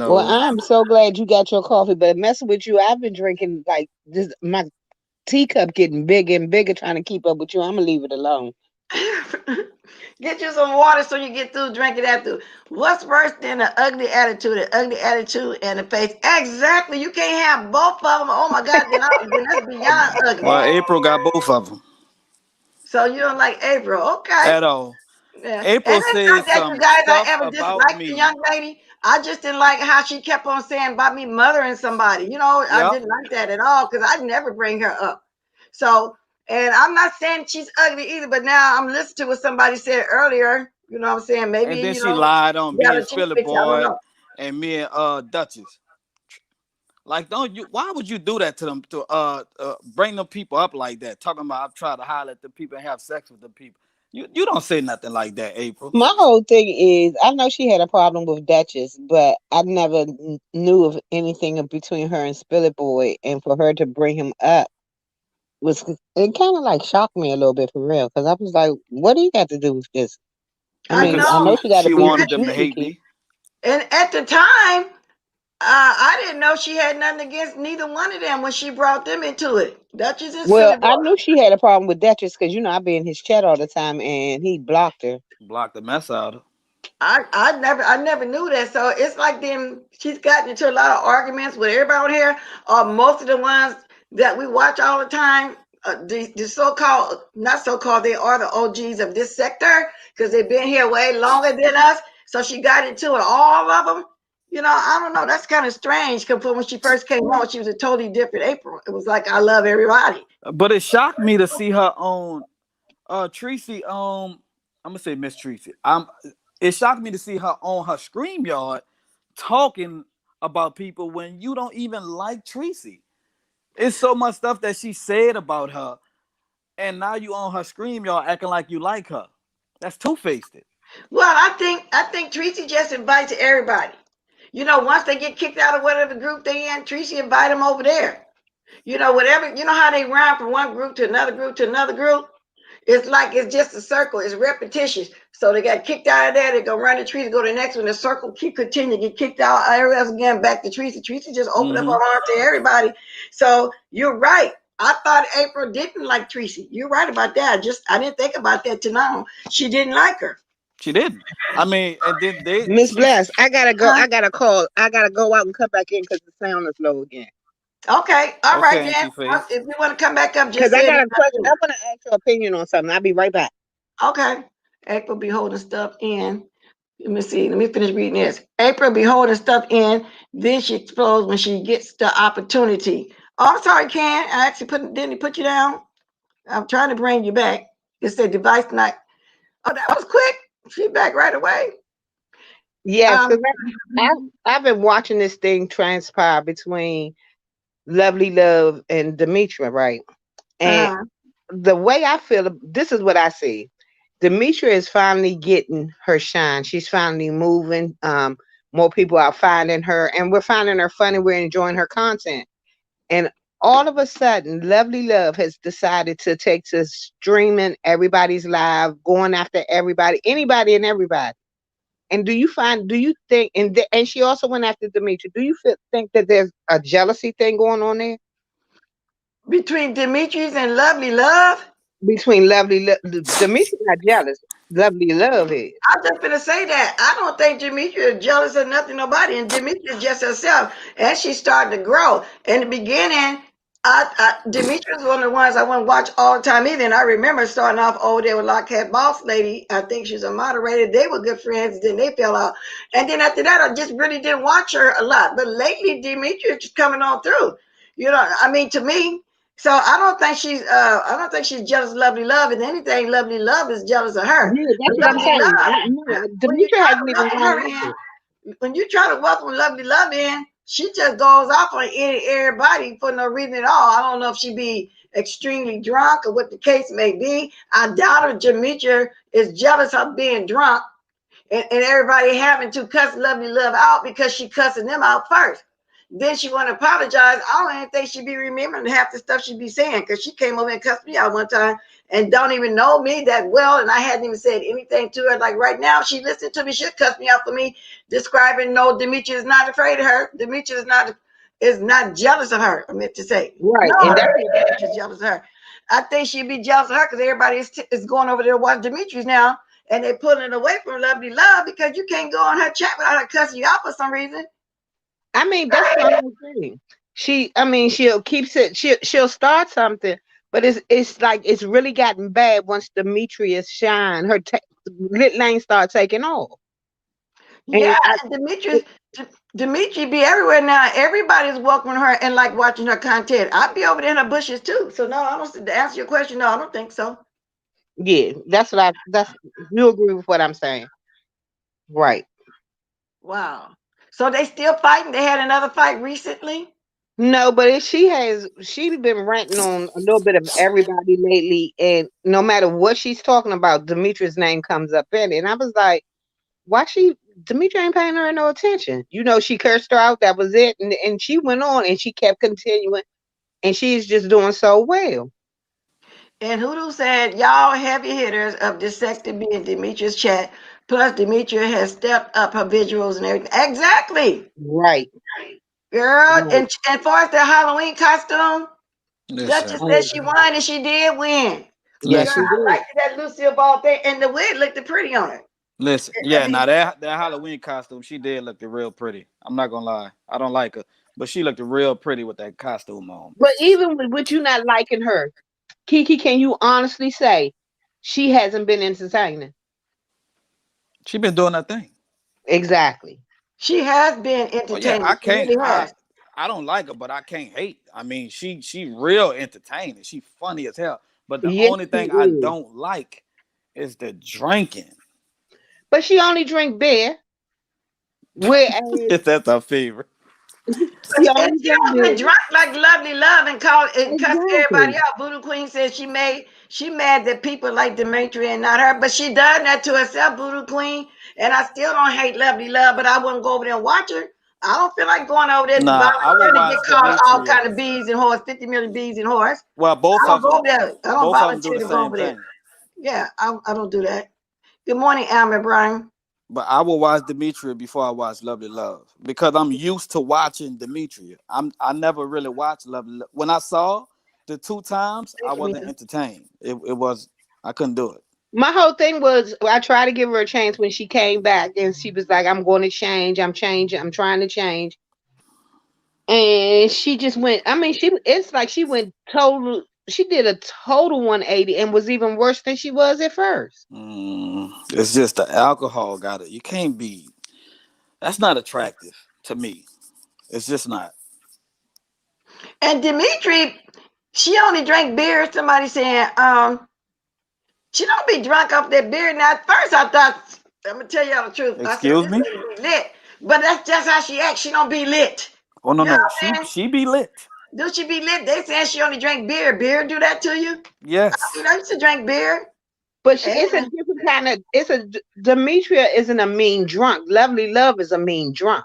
Well, No. I'm so glad you got your coffee, but messing with you, I've been drinking like this. My teacup getting bigger and bigger, trying to keep up with you. I'm gonna leave it alone. Get you some water so you get through drinking that through. What's worse than an ugly attitude? An ugly attitude and a face. Exactly. You can't have both of them. Oh my God, then that's beyond ugly. Well, April got both of them So you don't like April. Okay. at all. Yeah. And April it's said not that you some guys I stuff ever about disliked the me. young lady. I just didn't like how she kept on saying about me mothering somebody. I Yep. didn't like that at all because I never bring her up. So, and I'm not saying she's ugly either, but now I'm listening to what somebody said earlier. You know what I'm saying? Maybe, And then she lied on you me got a and cheek Philly picture. I don't Boy know. and me and Duchess. Like, don't you? Why would you do that to them? To bring them people up like that? Talking about I've tried to holler at the people and have sex with the people. You don't say nothing like that, April. My whole thing is, I know she had a problem with Duchess, but I never knew of anything between her and Spillet Boy, and for her to bring him up was it kind of like shocked me a little bit for real, because I was like, what do you got to do with this? I I mean, Because I know. know she got a she beef And, with wanted them you, to hate Kiki. me. and at the time, I didn't know she had nothing against neither one of them when she brought them into it. Duchess and Well, Silly Boy. I knew she had a problem with Duchess because I be in his chat all the time, and he blocked her. Blocked the mess out of her. I never knew that. So it's like then she's gotten into a lot of arguments with everybody on here, or most of the ones that we watch all the time. The so-called, not so-called, they are the OGs of this sector because they've been here way longer than us. So she got into it, all of them. I don't know. That's kind of strange because when she first came on, she was a totally different April. It was like I love everybody. But it shocked me to see her on Tracy. I'm gonna say Miss Tracy. It shocked me to see her on her StreamYard talking about people when you don't even like Tracy. It's so much stuff that she said about her, and now you on her StreamYard acting like you like her. That's two-faced. Well, I think Tracy just invites everybody. Once they get kicked out of whatever group they in, Tracy invite them over there. Whatever, how they run from one group to another group to another group. It's like it's just a circle. It's repetitious. So they got kicked out of there. They go run the tree to go to the next one. The circle keep continue get kicked out. Everybody else again back to Tracy. Tracy just opened up her Mm-hmm. arms to everybody. So you're right. I thought April didn't like Tracy. You're right about that. I didn't think about that till now. She didn't like her. She didn't. I mean, and then Miss Bless, I gotta go. Huh? I gotta call. I gotta go out and come back in because the sound is low again. Okay. All right, okay, then. Auntie Faith. If you want to come back up, just Because I say it. got a question. I want to ask your opinion on something. I'll be right back. Okay. April be holding stuff in. Let me see. Let me finish reading this. April be holding stuff in. Then she explodes when she gets the opportunity. Oh, I'm sorry, Ken. I actually didn't he put you down? I'm trying to bring you back. It said device not. Oh, that was quick. She back right away. Yes, Um, because I've been watching this thing transpire between Lovely Love and Demetria, right? And uh, the way I feel, this is what I see. Demetria is finally getting her shine. She's finally moving. More people are finding her, and we're finding her funny. We're enjoying her content. And all of a sudden, Lovely Love has decided to take to streaming everybody's live, going after everybody, anybody and everybody. And do you think, and she also went after Demetria. Do you think that there's a jealousy thing going on there between Demetrius and Lovely Love. between Lovely Love? Demetria's not jealous. Lovely Love is. I'm just gonna say that I don't think Demetria is jealous of nothing, nobody, and Demetria is just herself, and she's starting to grow. In the beginning, Demetria was one of the ones I wouldn't watch all the time either. And I remember starting off over there with Lockhead Boss Lady. I think she's a moderator. They were good friends. Then they fell out, and then after that, I just really didn't watch her a lot. But lately, Demetria is coming on through. You know, I mean, to me. So I don't think she's jealous of Lovely Love. If anything, Lovely Love is jealous of her. Yeah, that's what I'm Lovely saying. Love, No, when you Demetria try hasn't to even welcome gone her after. in, when you try to welcome Lovely Love in, she just goes off on everybody for no reason at all. I don't know if she be extremely drunk or what the case may be. I doubt if Demetria is jealous of being drunk and everybody having to cuss Lovely Love out because she cussing them out first. Then she want to apologize. I don't even think she be remembering half the stuff she be saying because she came over and cussed me out one time and don't even know me that well, and I hadn't even said anything to her. Like right now, she listened to me. She'll cuss me out for me describing. No, Demetria is not afraid of her. Demetria is not jealous of her. I meant to say Right, no. and I that's think Demetria's jealous of her. I think she'd be jealous of her because everybody is going over there to watch Demetrius now and they're pulling it away from Lovely Love because you can't go on her chat without her cussing you out for some reason. I mean that's my whole thing. I mean, she'll keep it. She'll start something, but it's like it's really gotten bad once Demetria shine. Lit lane start taking off, Yeah, and Demetri be everywhere now. Everybody's welcoming her and like watching her content. I'd be over there in her bushes too. So no, I don't. To answer your question, no, I don't think so. yeah, that's you agree with what I'm saying, right? Wow. So they still fighting. They had another fight recently. No, but she's been ranting on a little bit of everybody lately, and no matter what she's talking about, Demetria's name comes up in it. And I was like, why Demetria ain't paying her no attention? You know, she cursed her out, that was it, and she went on and she kept continuing, and she's just doing so well. And Hoodoo said, y'all heavy hitters of Dissected B in Demetria's chat. Plus, Demetria has stepped up her visuals and everything. Exactly. Right, Girl, right. and far as the Halloween costume, Duchess Listen, said Oh, she won and she did win. yes, Girl, she listen, I did. liked that Lucille Ball thing, and the wig looked pretty on her. listen. I Yeah, mean, now that Halloween costume, she did look real pretty. I'm not gonna lie, I don't like her, but she looked real pretty with that costume on. But even with you not liking her, Kiki, can you honestly say she hasn't been entertaining? She been doing that thing. Exactly. she has been Oh yeah, entertaining. I She can't. really has. I don't like her, but I can't hate. I mean, she real entertaining. She funny as hell. But the Yes, only she thing I is. don't like is the drinking. But she only drink beer, whereas That's her favorite. she And only she drink don't been beer. drunk like Lovely Love and call and cuss everybody Exactly. out. Voodoo Queen said she mad that people like Demetria and not her, but she done that to herself, Voodoo Queen. And I still don't hate Lovely Love, but I wouldn't go over there and watch her. I don't feel like going over there Nah, I would volunteering to get watch called all Demetria. kind of bees and horse, 50 million bees and horse. Well, I don't go over there. I don't both of them do volunteer the to go same over there. thing. Yeah, I don't do that. Good morning, Alma Brian. But I will watch Demetria before I watch Lovely Love because I'm used to watching Demetria. I never really watched Lovely Love. When I saw the two times, I Thank you, wasn't Mika. entertained. It was I couldn't do it. My whole thing was I tried to give her a chance when she came back and she was like, I'm going to change. I'm changing. I'm trying to change. And she just went, I mean, it's like she did a total 180 and was even worse than she was at first. It's just the alcohol got it. You can't be. That's not attractive to me. It's just not. And Demetri, she only drank beer. Somebody saying, she don't be drunk off that beer. Now, at first I thought, I'm gonna tell y'all the truth. I said Excuse this me? lady be lit, but that's just how she acts. She don't be lit. Oh no, You know no. what I'm saying? She be lit. Do she be lit? They saying she only drank beer. Beer do that to you? Yes. I used to drink beer. But it's a And different kind of. Demetria isn't a mean drunk. Lovely Love is a mean drunk.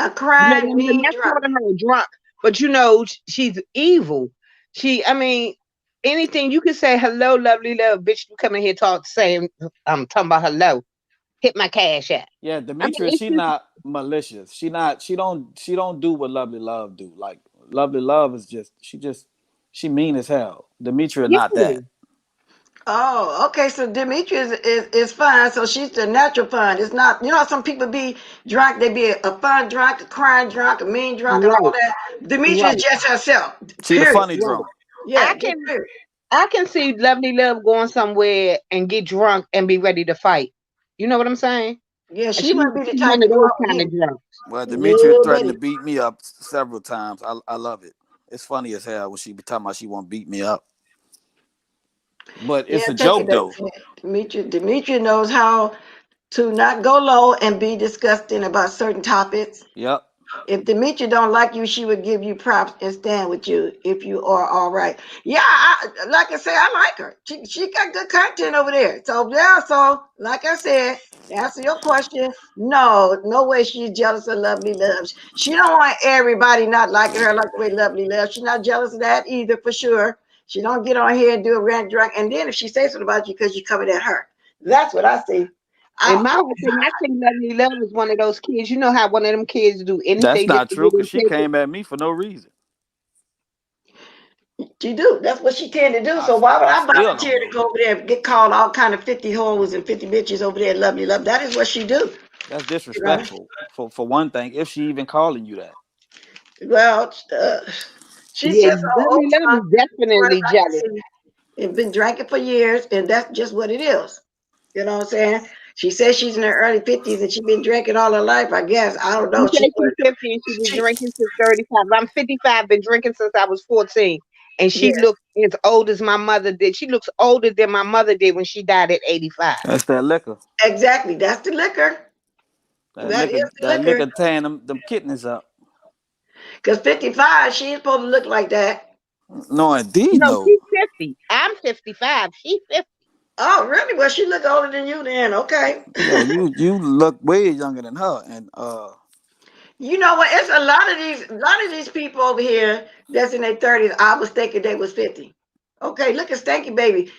a You know, crying, the mean next drunk. door to her is drunk, but you know she's evil. I mean, anything you can say. Hello, Lovely Love, bitch. You come in here saying I'm talking about hello. Hit my cash app. Yeah, I mean, Demetria, it's she just not malicious. She don't do what Lovely Love do. Like Lovely Love is she mean as hell. Demetria not yeah. that. Oh, okay. So Dimitri is fun. So she's the natural fun. It's not, some people be drunk. They be a fun drunk, a crying drunk, a mean drunk, and all Right, that. Dimitri is right, just herself. She the Period. funny right. drunk. Yeah, I just can period. I can see Lovely Love going somewhere and get drunk and be ready to fight. You know what I'm saying? Yeah, she She's wouldn't be the type one to of go those out with kind of him. drunks. Well, Demetria No, threatened to buddy. beat me up several times. I love it. It's funny as hell when she be talking about she won't beat me up. But Yeah, it's a take it joke back. though. Demetri knows how to not go low and be disgusting about certain topics. Yep. If Demetria don't like you, she would give you props and stand with you if you are all right. Yeah, like I say, I like her. She got good content over there. So yeah, so like I said, to answer your question, no way she's jealous of Lovely Love. She don't want everybody not liking her like the way Lovely Love. She's not jealous of that either, for sure. She don't get on here and do a rant drunk. And then if she says something about you because you coming at her, that's what I see. In I, my opinion, I think Lovely Love is one of those kids. You know how one of them kids do That's anything just not to true get because she attention. came at me for no reason. She do. That's what she tend to do. I So why would I I still volunteer don't to know. go over there and get called all kind of 50 hoes and 50 bitches over there? Lovely love. That is what she do. That's You know. disrespectful. For one thing, if she even calling you that. Well, she's Yeah, just an old Lovely Love time, is as far as definitely I can jealous. see, and been drinking for years, and that's just what it is. You know what I'm saying? She says she's in her early 50s and she's been drinking all her life. I guess I don't She know. says she's 50 and she's been She drinking since 35. I'm 55, been drinking since I was 14. And yeah, she looks as old as my mother did. She looks older than my mother did when she died at 85. That's that liquor. exactly. That's the liquor. That That liquor. is the That liquor. liquor tearing them kidneys up. Because 55, she ain't supposed to look like that. No, indeed, No, no. she's 50. I'm 55. She's 50. Oh, really? Well, she look older than you then. Okay. Yeah, you look way younger than her, and You know what? It's a lot of these people over here that's in their 30s. I was thinking they was 50. Okay, look at Stanky Baby.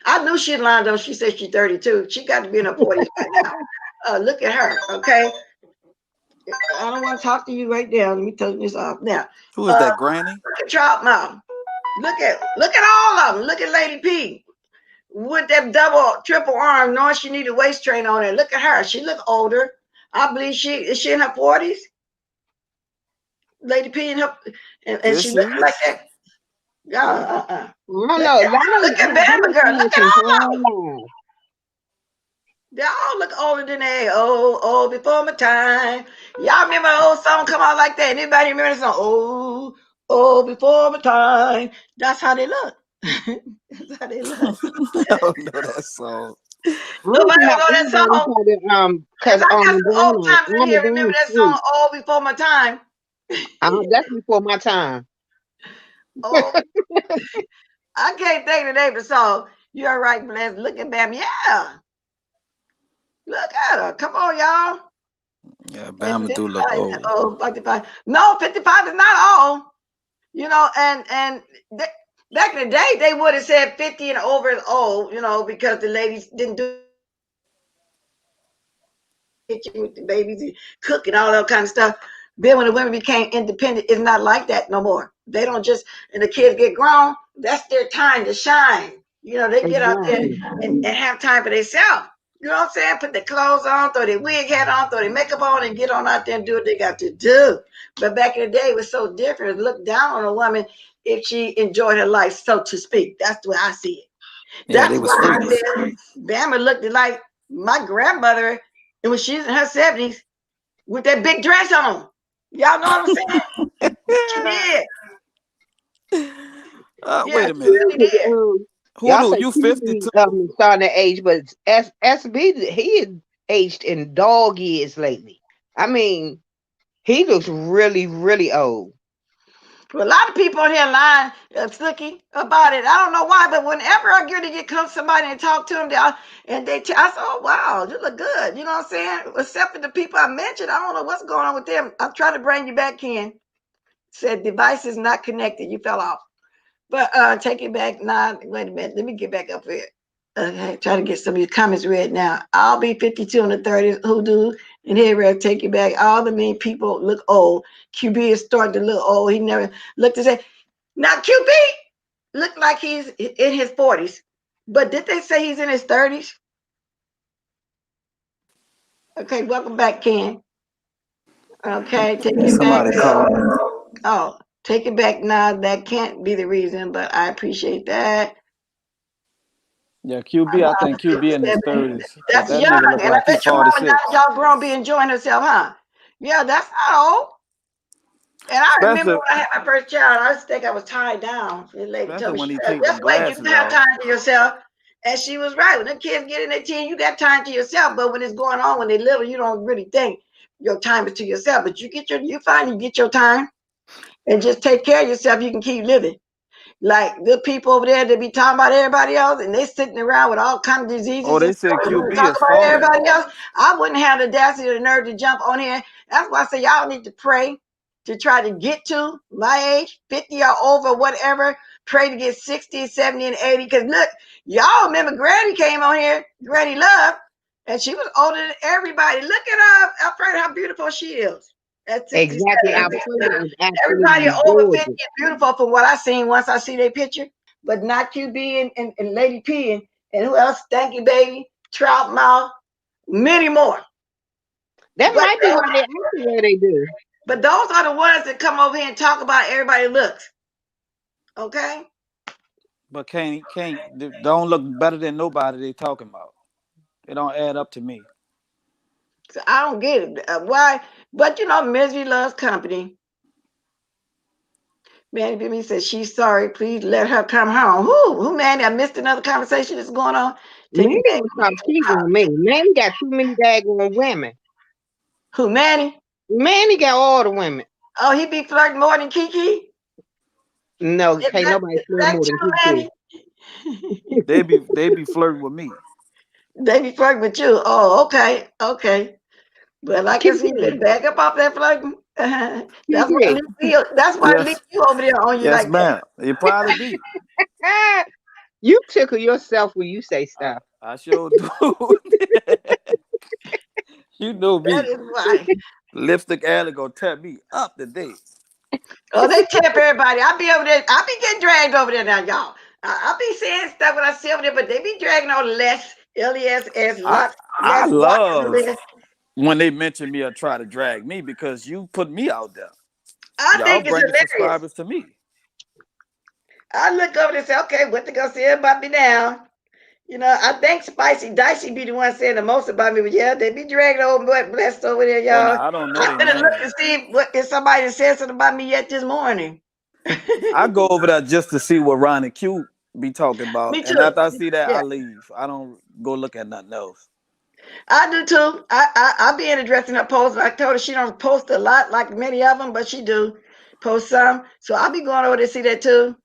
I knew she'd lined up. She said she's 32. She got to be in her 40s by now. Look at her. Okay. I don't want to talk to you right now. Let me turn this off now. who is Uh, that, Granny? look at Trout Mouth. Look at all of them. Look at Lady P with that double, triple arm, knowing she need a waist train on it. Look at her. She look older. I believe she in her 40s. Lady P in her, and Is she looking she? like that. Yeah, I don't Look know. at look at Bama girl. Look at all of them. Live. They all look older than they. Oh, before my time. Y'all remember an old song come out like that? Anybody remember the song? Before my time. That's how they look. That's how they look. I don't know that song. I don't Nobody see don't how know that anybody song. try to Cause cause I got some old Grandma, timers in here. Remember Grandma's that sweet. song? Oh, before my time. That's before my time. Oh, I can't think of the name of the song. You're right, Bless. Look at Bam. Yeah. Look at her. Come on, y'all. Yeah, And Bama do look 55, old. oh, 55. No, 55 is not all. And back in the day, they would have said 50 and over is old, because the ladies didn't do kitchen with the babies and cook and all that kind of stuff. Then when the women became independent, it's not like that no more. They don't just, and the kids get grown, that's their time to shine. They get out there Exactly. and have time for themselves. You know what I'm saying? Put their clothes on, throw their wig hat on, throw their makeup on, and get on out there and do what they got to do. But back in the day, it was so different. It looked down on a woman if she enjoyed her life, so to speak. That's the way I see it. Yeah, they That's was why I free. said Bama looked like my grandmother, and when she's in her 70s with that big dress on. Y'all know what I'm saying? She did. Yeah, Wait a she minute. really did. Who Y'all do say you QB 52? starting to age, but SB he is aged in dog years lately. I mean, he looks really, really old. Well, a lot of people on here lying, Snooky, about it. I don't know why, but whenever I get close to somebody and talk to them, I say, oh, wow, you look good. You know what I'm saying? Except for the people I mentioned, I don't know what's going on with them. I'm trying to bring you back in. Said device is not connected. You fell off. But take it back. Nah, wait a minute. Let me get back up here. Okay, try to get some of these comments read now. I'll be 52 in the 30s. Who do? And here, take it back. All the mean people look old. QB is starting to look old. He never looked to say, now QB looked like he's in his 40s. But did they say he's in his 30s? Okay, welcome back, Ken. Okay, take it back. Somebody called me. Oh, take it back now. That can't be the reason, but I appreciate that. Yeah, QB. I think QB in his 30s because That's that young, nigga look and I like he bet your mom and 46. dad, y'all grown, be enjoying herself, huh? Yeah, that's not old. And I remember Especially, when I had my first child, I used to think I was tied down. The lady especially told me, when he take just them wait, you can glasses have off. time to yourself. And she was right. When the kids get in their teen, you got time to yourself. But when it's going on, when they're little, you don't really think your time is to yourself. But you get your time and just take care of yourself. You can keep living. Like good people over there, they be talking about everybody else, and they sitting around with all kinds of Oh, diseases they and said stuff, QB talk is about 40. everybody else. I wouldn't have the audacity or the nerve to jump on here. That's why I say y'all need to pray to try to get to my age, 50 or over, whatever. Pray to get 60, 70, and 80. Because look, y'all remember Granny came on here, Granny Love, and she was older than everybody. Look at her, Alfred, how beautiful she is. At 67. Exactly. Our president is Everybody absolutely over 50 gorgeous. is beautiful from what I seen once I see their picture, but not QB and Lady P and who else? Stanky Baby, Trout Mouth, many more. That But might be why they act the way they do. but those are the ones that come over here and talk about everybody looks. Okay? But they don't look better than nobody they talking about. It don't add up to me. So I don't get it. Why? But misery loves company. Manny Bimmy says she's sorry. Please let her come home. Who, Manny? I missed another conversation that's going on. Take Manny it back. gonna stop cheating on me. Manny got too many daggone women. Who, Manny? Manny got all the women. Oh, he be flirting more than Kiki? No, Is can't that, nobody is flirt that more than true, Kiki. Manny? They be flirting with me. They be flirting with you. Oh, okay. Okay. Well, like I said, you better Kiki, back up off that flirting. Kiki. That's why Lee Yes, you over there on you yes, like that. ma'am. It probably be. Ah, you tickle yourself when you say I stuff. I sure do. You know That me. is why. Lipstick alley gonna tear me up today. Oh, they tip everybody. I be over there. I be getting dragged over there now, y'all. I be saying stuff when I see over there, but they be dragging on LESS, I lots, I less love Watson. when they mention me or try to drag me because you put me out there. I Y'all think it's bringing hilarious. subscribers to me. I look over there and say, okay, what they gonna say about me now? I think Spicy Dicey be the one saying the most about me, but yeah, they be dragging old butt blessed over there, Oh no, y'all. I don't know I their better look name. and see if somebody said something about me yet this morning. I go over there just to see what Ronnie Q be talking about, Me and too. after I see that, Yeah, I leave. I don't go look at nothing else. I do too. I be in the dressing up post. I told her she don't post a lot like many of them, but she do post some. So I'll be going over to see that too.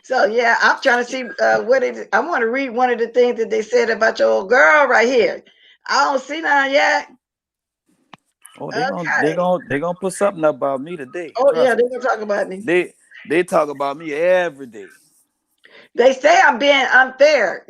So yeah, I'm trying to see what it is. I want to read one of the things that they said about your old girl right here. I don't see none yet. Oh, Okay. they gonna put something up about me today. Oh yeah, Trust they're me. gonna talk about me. They talk about me every day. They say I'm being unfair,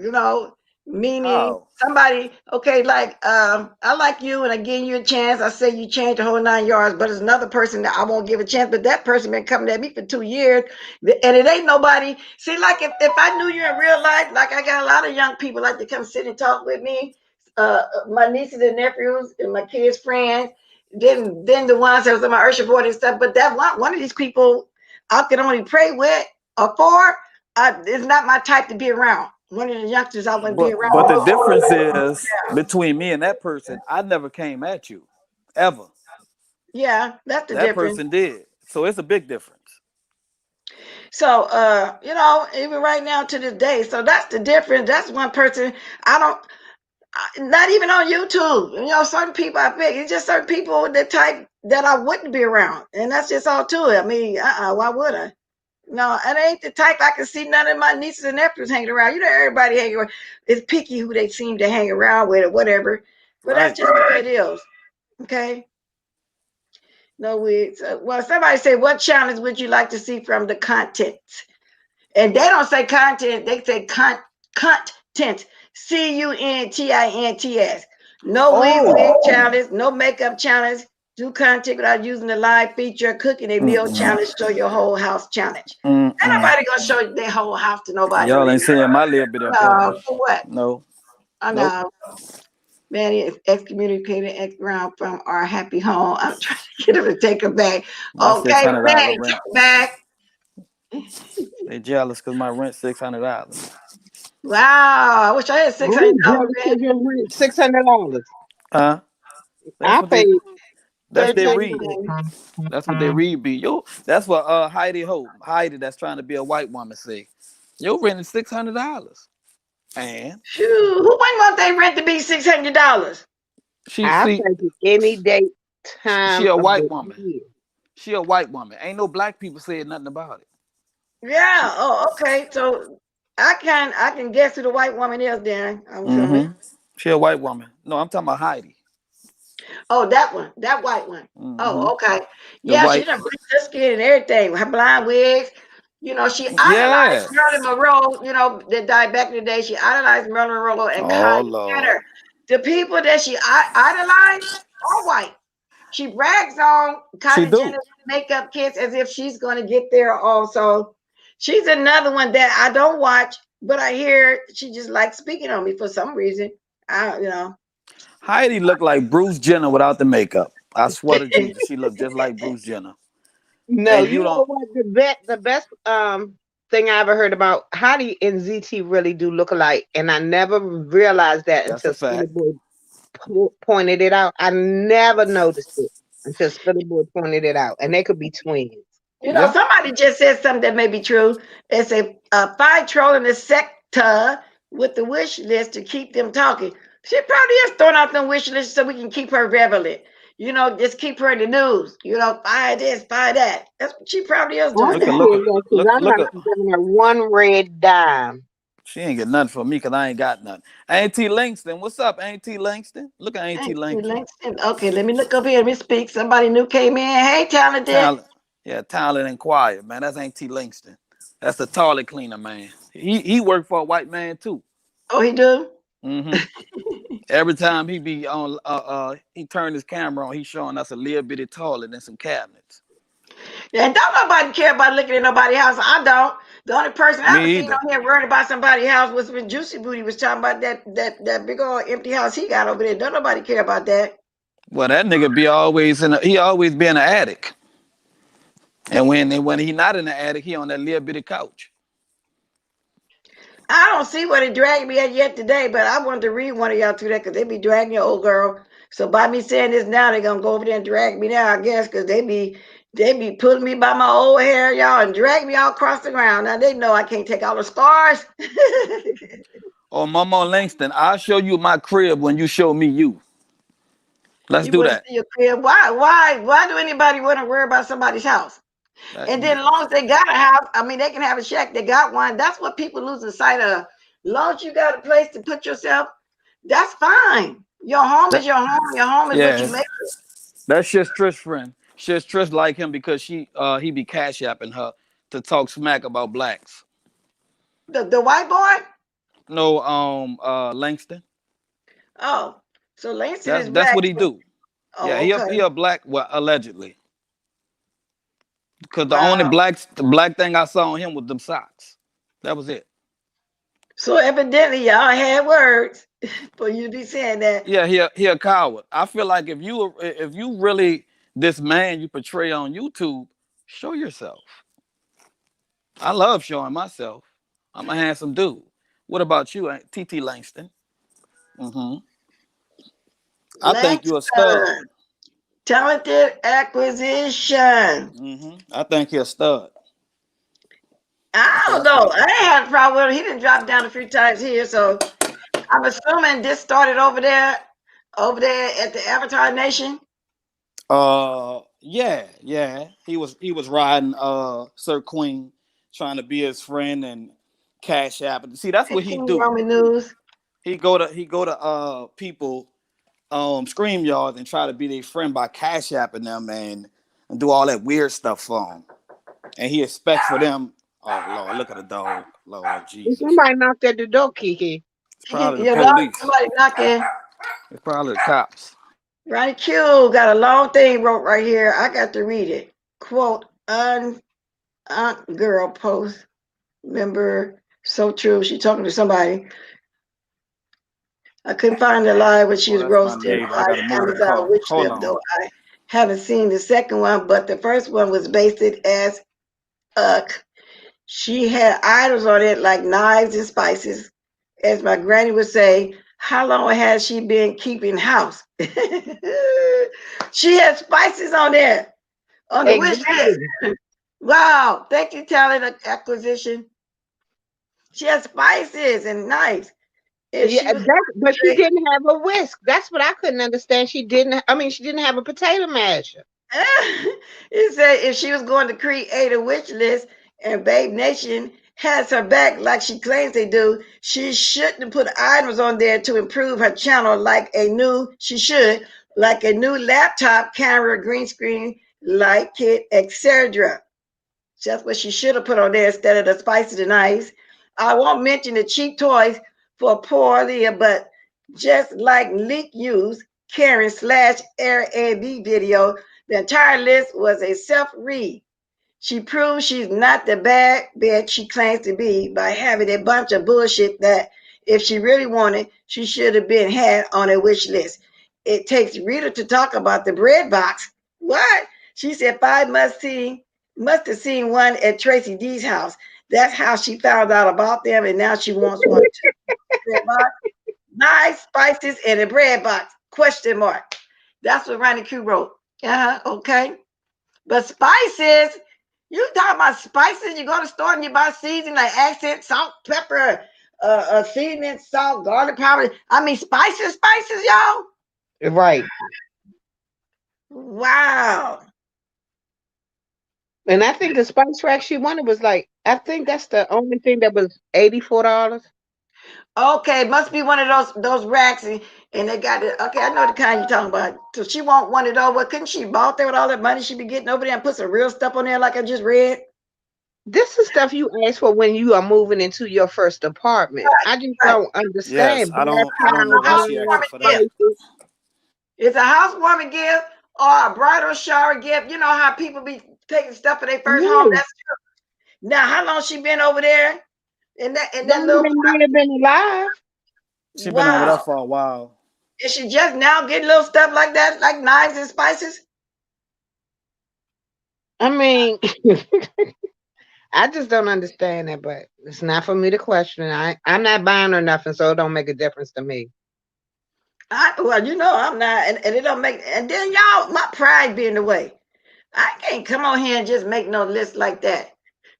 meaning How? somebody, okay, like I like you and I give you a chance. I say you change the whole 9 yards, but there's another person that I won't give a chance. But that person been coming at me for 2 years, and it ain't nobody. See, like if I knew you in real life, like I got a lot of young people like to come sit and talk with me, my nieces and nephews and my kids' friends. Then the ones that was on my Ursha board and stuff. But that one of these people I can only pray with or for. It's not my type to be around. One of the youngsters I wouldn't be But around. the difference is between me and that person, I never came at you. Ever. Yeah, that's the That difference. person did. So it's a big difference. So, even right now to this day, so that's the difference. That's one person. I don't, not even on YouTube. Certain people I pick. It's just certain people the type that I wouldn't be around, and that's just all to it. I mean, why would I? No, it ain't the type I can see none of my nieces and nephews hanging around. Everybody hanging around. It's picky who they seem to hang around with or whatever. But that's just the way it is. Okay. No, well, somebody say, what challenge would you like to see from the content? And they don't say content, they say content. CUNTINTS. No wig challenge, no makeup challenge. Do content without using the live feature. Cooking a meal challenge. Show your whole house challenge. Ain't nobody gonna show their whole house to nobody. Y'all ain't seeing my little bit of no, for what? No. I know. Nope. Man, he is excommunicated ex-ground from our happy home. I'm trying to get him to take him back. Okay, Manny, take him back. They jealous because my rent $600. Wow, I wish I had $600. $600. Huh? I paid That's their read. $13. That's what they read be. That's what Heidi that's trying to be a white woman say. Your rent is $600. And who wouldn't want their rent to be $600? I'll take it any day, time. She a white woman. She a white woman. Ain't no black people saying nothing about it. Yeah. Okay. So I can guess who the white woman is then. I'm assuming. She a white woman. No, I'm talking about Heidi. Oh, that one. That white one. Oh, okay. Yeah, she done bleached her skin and everything. Her blonde wigs. She idolized Marilyn Monroe, that died back in the day. She idolized Marilyn Monroe and Kylie Jenner. The people that she idolized are white. She brags on Kylie Jenner's makeup kits as if she's going to get there also. She's another one that I don't watch, but I hear she just likes speaking on me for some reason. Heidi looked like Bruce Jenner without the makeup. I swear to Jesus, she looked just like Bruce Jenner. No, you know what? The best thing I ever heard about Heidi and ZT really do look alike, and I never realized that until Philly Boy pointed it out. I never noticed it until Philly Boy pointed it out, and they could be twins. Somebody just said something that may be true. It's a fight trolling the sector with the wish list to keep them talking. She probably is throwing out them wish lists so we can keep her relevant. Just keep her in the news. Buy this, buy that. That's what she probably is doing. I'm not giving her one red dime. She ain't get nothing from me because I ain't got nothing. Auntie Langston, what's up, Auntie Langston? Look at Auntie Langston. Okay, let me look up here. Let me speak. Somebody new came in. Hey, talented. Talented and quiet, man. That's Auntie Langston. That's the toilet cleaner, man. He worked for a white man too. Oh, he do? Every time he be on, he turned his camera on, he's showing us a little bitty toilet and some cabinets. Yeah, don't nobody care about looking at nobody's house. I don't. The only person I've seen on here worrying about somebody's house was when Juicy Booty was talking about that big old empty house he got over there. Don't nobody care about that. Well, that nigga be always he always be in the attic. And when he not in the attic, he on that little bitty couch. I don't see what it dragged me at yet today, but I wanted to read one of y'all to that because they be dragging your old girl. So by me saying this now, they're gonna go over there and drag me now, I guess, because they be pulling me by my old hair, y'all, and drag me all across the ground. Now they know I can't take all the scars. Oh, Mama Langston, I'll show you my crib when you show me you. Let's do that. See your crib. Why do anybody want to worry about somebody's house? And then as long as they got a house, I mean, they can have a shack. They got one. That's what people lose the sight of. As long as you got a place to put yourself, that's fine. Your home is your home. Your home is what you make it. That's just Trish friend. Just Trish like him because he be cash apping her to talk smack about blacks. The white boy? No, Langston. Oh, so Langston is black. That's what he do. Oh, yeah, he a black, well, allegedly. Because the only black thing I saw on him was them socks. That was it. So evidently y'all had words for you to be saying that. Yeah, he a coward. I feel like if you really this man you portray on YouTube, show yourself. I love showing myself. I'm a handsome dude. What about you, TT Langston? I think you're a stud. Talented acquisition. I think he'll stud. I I don't think know. so. I ain't had a problem with him. He didn't drop down a few times here, so I'm assuming this started over there at the Avatar Nation. Yeah. He was riding Sir Queen, trying to be his friend and cash app. See, that's what he King do. Roman News. He go to people scream yards and try to be their friend by cash apping them and do all that weird stuff for them. And he expects for them. Oh Lord, look at the dog. Lord Jesus. Somebody knocked at the door, Kiki. It's probably the You know, police. somebody knocking. It's probably the cops. Ronnie Q got a long thing wrote right here. I got to read it. Quote, girl post. Remember, so true. She talking to somebody. I couldn't find the live when she Oh, was that's my roasting neighbor. I by gotta move the Amazon car. Witch Hold Trip, on. though I haven't seen the second one, but the first one was based as uck. She had items on it like knives and spices. As my granny would say, how long has she been keeping house? She had spices on there on the wish list. Exactly. Wow, thank you, talent acquisition. She had spices and knives. If Yeah, she was but she didn't have a whisk. That's what I couldn't understand. She didn't. I mean, she didn't have a potato masher. it said if she was going to create a wish list and Babe Nation has her back like she claims they do, she shouldn't put items on there to improve her channel like a new laptop camera, green screen, light kit, etc. That's what she should have put on there instead of the spices and ice. I won't mention the cheap toys for poor Leah, but just like Leak Use, Karen slash Airbnb video, the entire list was a self-read. She proves she's not the bad bitch she claims to be by having a bunch of bullshit that if she really wanted, she should have been had on a wish list. It takes Rita to talk about the bread box. What? She said five must have seen one at Tracy D's house. That's how she found out about them, and now she wants one too. Bread box, nice spices, and a bread box. Question mark. That's what Ronnie Q wrote. Okay. But spices, you talking about spices? You go to the store and you buy seasoning like accent, salt, pepper, seasoning, salt, garlic powder. I mean, spices, y'all. Right. Wow. And I think the spice rack she wanted was like, I think that's the only thing that was $84. Okay, must be one of those racks, and they got it. Okay, I know the kind you're talking about. So she want one of those. What couldn't she bought there with all that money she be getting over there and put some real stuff on there like I just read? This is stuff you ask for when you are moving into your first apartment. I just Right. don't Yes, understand. I Bath don't. I don't know tiles, why A she asking knives, housewarming for that. gift. spices. It's a housewarming gift or a bridal shower gift. You know how people be taking stuff for their first home. Yeah. That's true. Now, how long she been over there in that Longer little? than Leah been alive. She been over Wow. there for a while. Is she just now getting little stuff like that, like knives and spices? I mean, I just don't understand that, but it's not for me to question. I'm not buying her nothing, so it don't make a difference to me. Well, you know I'm not, and it don't make. And then y'all, my pride be in the way. I can't come on here and just make no list like that.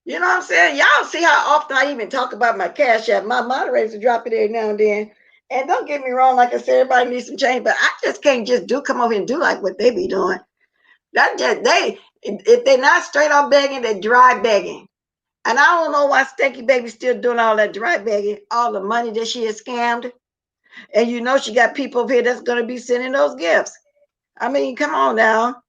You know what I'm saying? Y'all see how often I even talk about my cash app. My moderators drop it every now and then. And don't get me wrong, like I said, everybody needs some change, but I just can't just come over here and do like what they be doing. That just if they're not straight on begging, they're dry begging. And I don't know why Stanky Baby still doing all that dry begging, all the money that she has scammed. And you know she got people over here that's gonna be sending those gifts. I mean, come on now.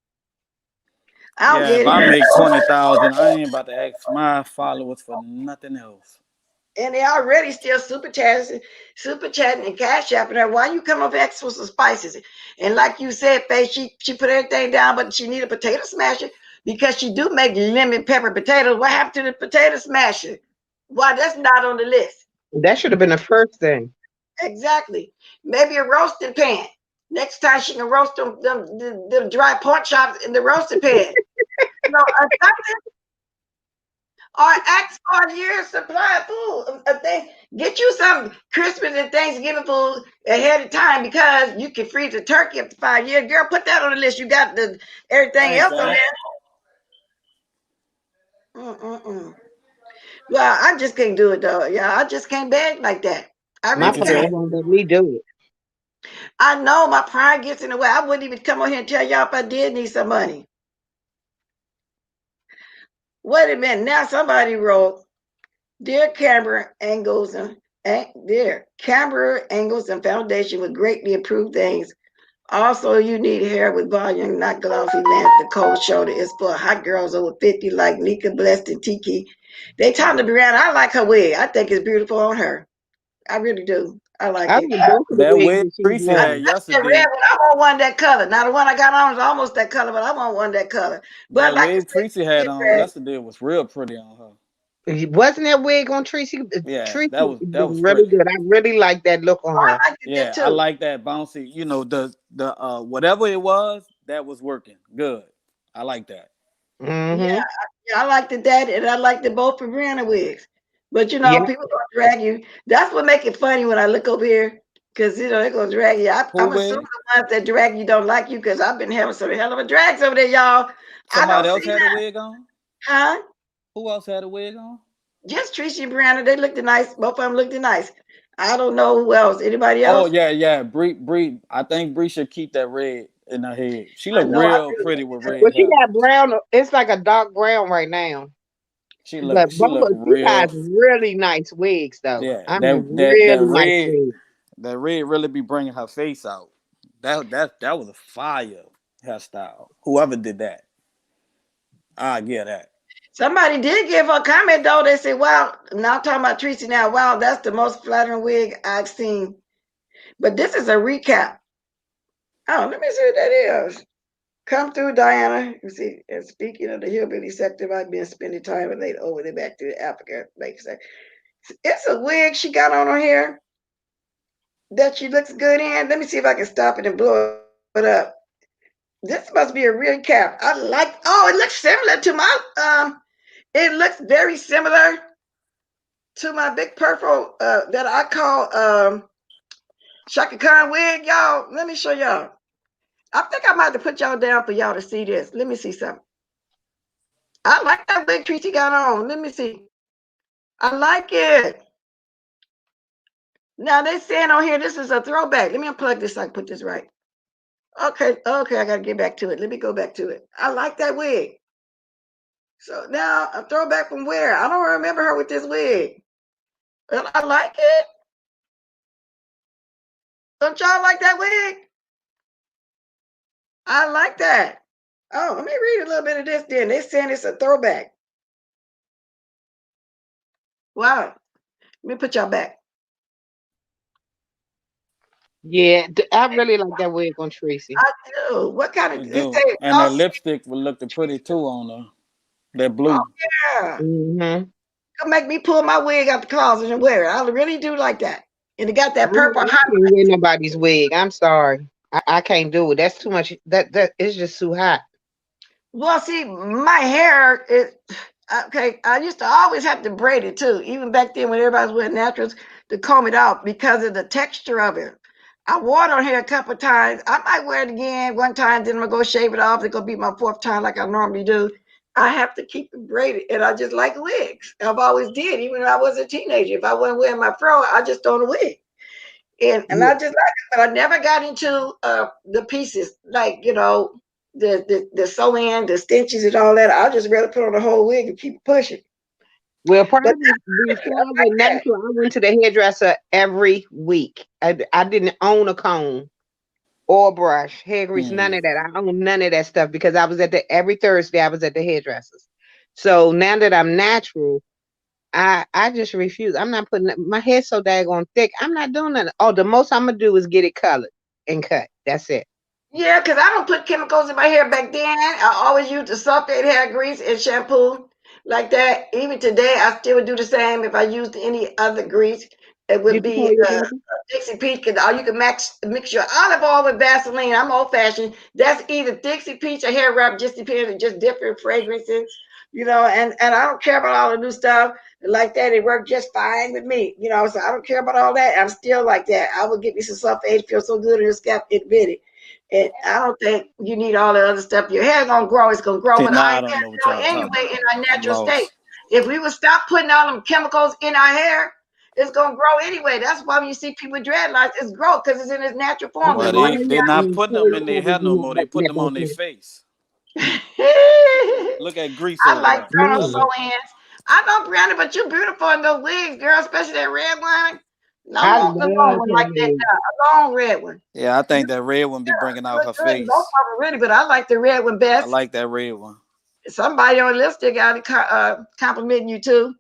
I don't Yeah, if get I it. make 20,000, I ain't about to ask my followers for nothing else. And they already still super chatting and cash apping her. Why you come up X with some spices? And like you said, Faye, she put everything down, but she need a potato smasher because she do make lemon pepper potatoes. What happened to the potato smasher? Why that's not on the list? That should have been the first thing. Exactly. Maybe a roasting pan. Next time she can roast them dry pork chops in the roasting pan. You know, something or ask for a year's supply of food. Get you some Christmas and Thanksgiving food ahead of time because you can freeze a turkey up to 5 years. Girl, put that on the list. You got the everything Thanks, else on Aunt. there. Well, I just can't do it though. Yeah, I just can't beg like that. I My What really you can't. pride say? won't let me do it. I know my pride gets in the way. I wouldn't even come on here and tell y'all if I did need some money. Wait a minute. Now somebody wrote, "Dear Canberra Angles and dear Canberra Angles and Foundation would greatly improve things. Also, you need hair with volume, not glossy length. The cold shoulder is for hot girls over 50 like Nika, Blessed, and Tiki. They talking to Brianna. I like her wig. I think it's beautiful on her. I really do. I like I it. like both of the That wigs wig that she's Tracy I, wearing. had that's that red yesterday. one. I want one that color. Now the one I got on is almost that color, but I want one that color. But That like I wig said, Tracy had on yesterday was real pretty on her. Wasn't that wig on Tracy? Yeah, Tracy that was was really pretty. good. I really like that look on her. I like it Yeah, I too. like that bouncy. You know, the whatever it was that was working good. I like that. Yeah, Mm-hmm. yeah, I liked it that, and I liked it both for Brianna wigs. But you Yeah. know, people gonna drag you. That's what make it funny when I look over here, because you know they're gonna drag you. Who I'm assuming wig? the ones that drag you don't like you, because I've been having some hell of a drags over there, y'all. I don't Somebody else see had a that, wig on? huh? Who else had a wig on? Just Tracy and Brianna, they looked nice. Both of them looked nice. I don't know who else. Anybody Oh else? yeah, yeah. Bree. I think Bree should keep that red in her head. She I look know I real do. pretty with Well, red she hair. got brown. It's like a dark brown right now. But She look She has real. really nice wigs, though. Yeah, I mean, really nice wigs. that red really be bringing her face out. That was a fire hairstyle. Whoever did that, I get that. Somebody did give her a comment though. They said, "Wow, now I'm talking about Tracy now. Wow, that's the most flattering wig I've seen." But this is a recap. Oh, let me see what that is. Come through, Diana. You see, and speaking of the hillbilly sector, I've been spending time with late over there back to Africa. Like I said, it's a wig she got on her hair that she looks good in. Let me see if I can stop it and blow it up. This must be a recap. I like. Oh, it looks similar to my. It looks very similar to my big purple that I call Shaka Khan wig, y'all. Let me show y'all. I think I might have to put y'all down for y'all to see this. Let me see something. I like that wig Tracy got on. Let me see. I like it. Now they saying on here this is a throwback. Let me unplug this so I can put this right. Okay, I gotta get back to it. Let me go back to it. I like that wig. So now a throwback from where? I don't remember her with this wig. But I like it. Don't y'all like that wig? I like that. Oh, let me read a little bit of this then. They saying it's a throwback. Wow. Let me put y'all back. Yeah, I really like that wig on Tracy. I do. What kind They of it do, say and that glossy? lipstick would look pretty too on her. That Oh blue. yeah. Mm-hmm. Come make me pull my wig out the closet and wear it. I really do like that. And it got that purple I highlight. can't wear nobody's wig. I'm sorry. I can't do it. That's too much. That it's just too hot. Well, see, my hair is okay. I used to always have to braid it too, even back then when everybody was wearing naturals to comb it out because of the texture of it. I wore it on here a couple of times. I might wear it again one time, then I'm gonna go shave it off. It's gonna be my fourth time, like I normally do. I have to keep it braided, and I just like wigs. I've always did, even when I was a teenager. If I wasn't wearing my fro, I just throw on a wig, and I Yeah. just like it. But I never got into the pieces, like the sew in, the stitches, and all that. I just rather put on the whole wig and keep pushing. Well, But probably before I went natural, I went to the hairdresser every week. I didn't own a comb or brush, hair grease, none Hmm. of that. I own none of that stuff because I was at the every Thursday I was at the hairdressers. So now that I'm natural, I just refuse. I'm not putting my hair so daggone thick. I'm not doing that. Oh, the most I'm gonna do is get it colored and cut. That's it. yeah, because I don't put chemicals in my hair back then. I always used the sulfate hair grease and shampoo like that. Even today, I still would do the same if I used any other grease. It would Did you call be your barber? Dixie Peach, and you can mix your olive oil with Vaseline. I'm old fashioned. That's either Dixie Peach or hair wrap, just depends on just different fragrances, and I don't care about all the new stuff. like that. It worked just fine with me. So I don't care about all that. I'm still like that. I will get me some sulfate, feel so good in your scalp, it bitty. And I don't think you need all the other stuff. Your hair gonna grow, it's gonna grow See, with now our I hair don't know what growing y'all talking anyway in about. our I'm natural state. lost. If we would stop putting all them chemicals in our hair, it's gonna grow anyway. That's why when you see people with dreadlocks, it's growth because it's in its natural form. Okay, The Well, why body. don't they're y'all not putting them encourage in their her to hair no do more. They like putting them on their networking? face. I Look at Grease over like there. Colonel Man, Slow Hands. I know, Brianna, but you're beautiful in those wigs, girl, especially that red one. I I want the long love one her like that legs. now, a long red one. Yeah, I You think that red one be bringing out look her good in both face. of them, really, but I like the red one I best. like that red one. Somebody on the list still got to complimenting you too.